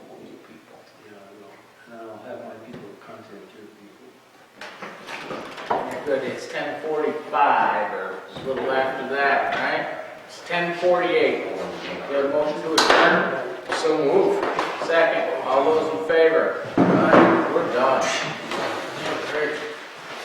Speaker 1: All you people.
Speaker 4: Yeah, I will. And I'll have my people contact your people.
Speaker 1: Good, it's 10:45, or a little after that, right? It's 10:48. You have a motion to adjourn?
Speaker 2: So move.
Speaker 1: Second. All those in favor? Aye. We're done.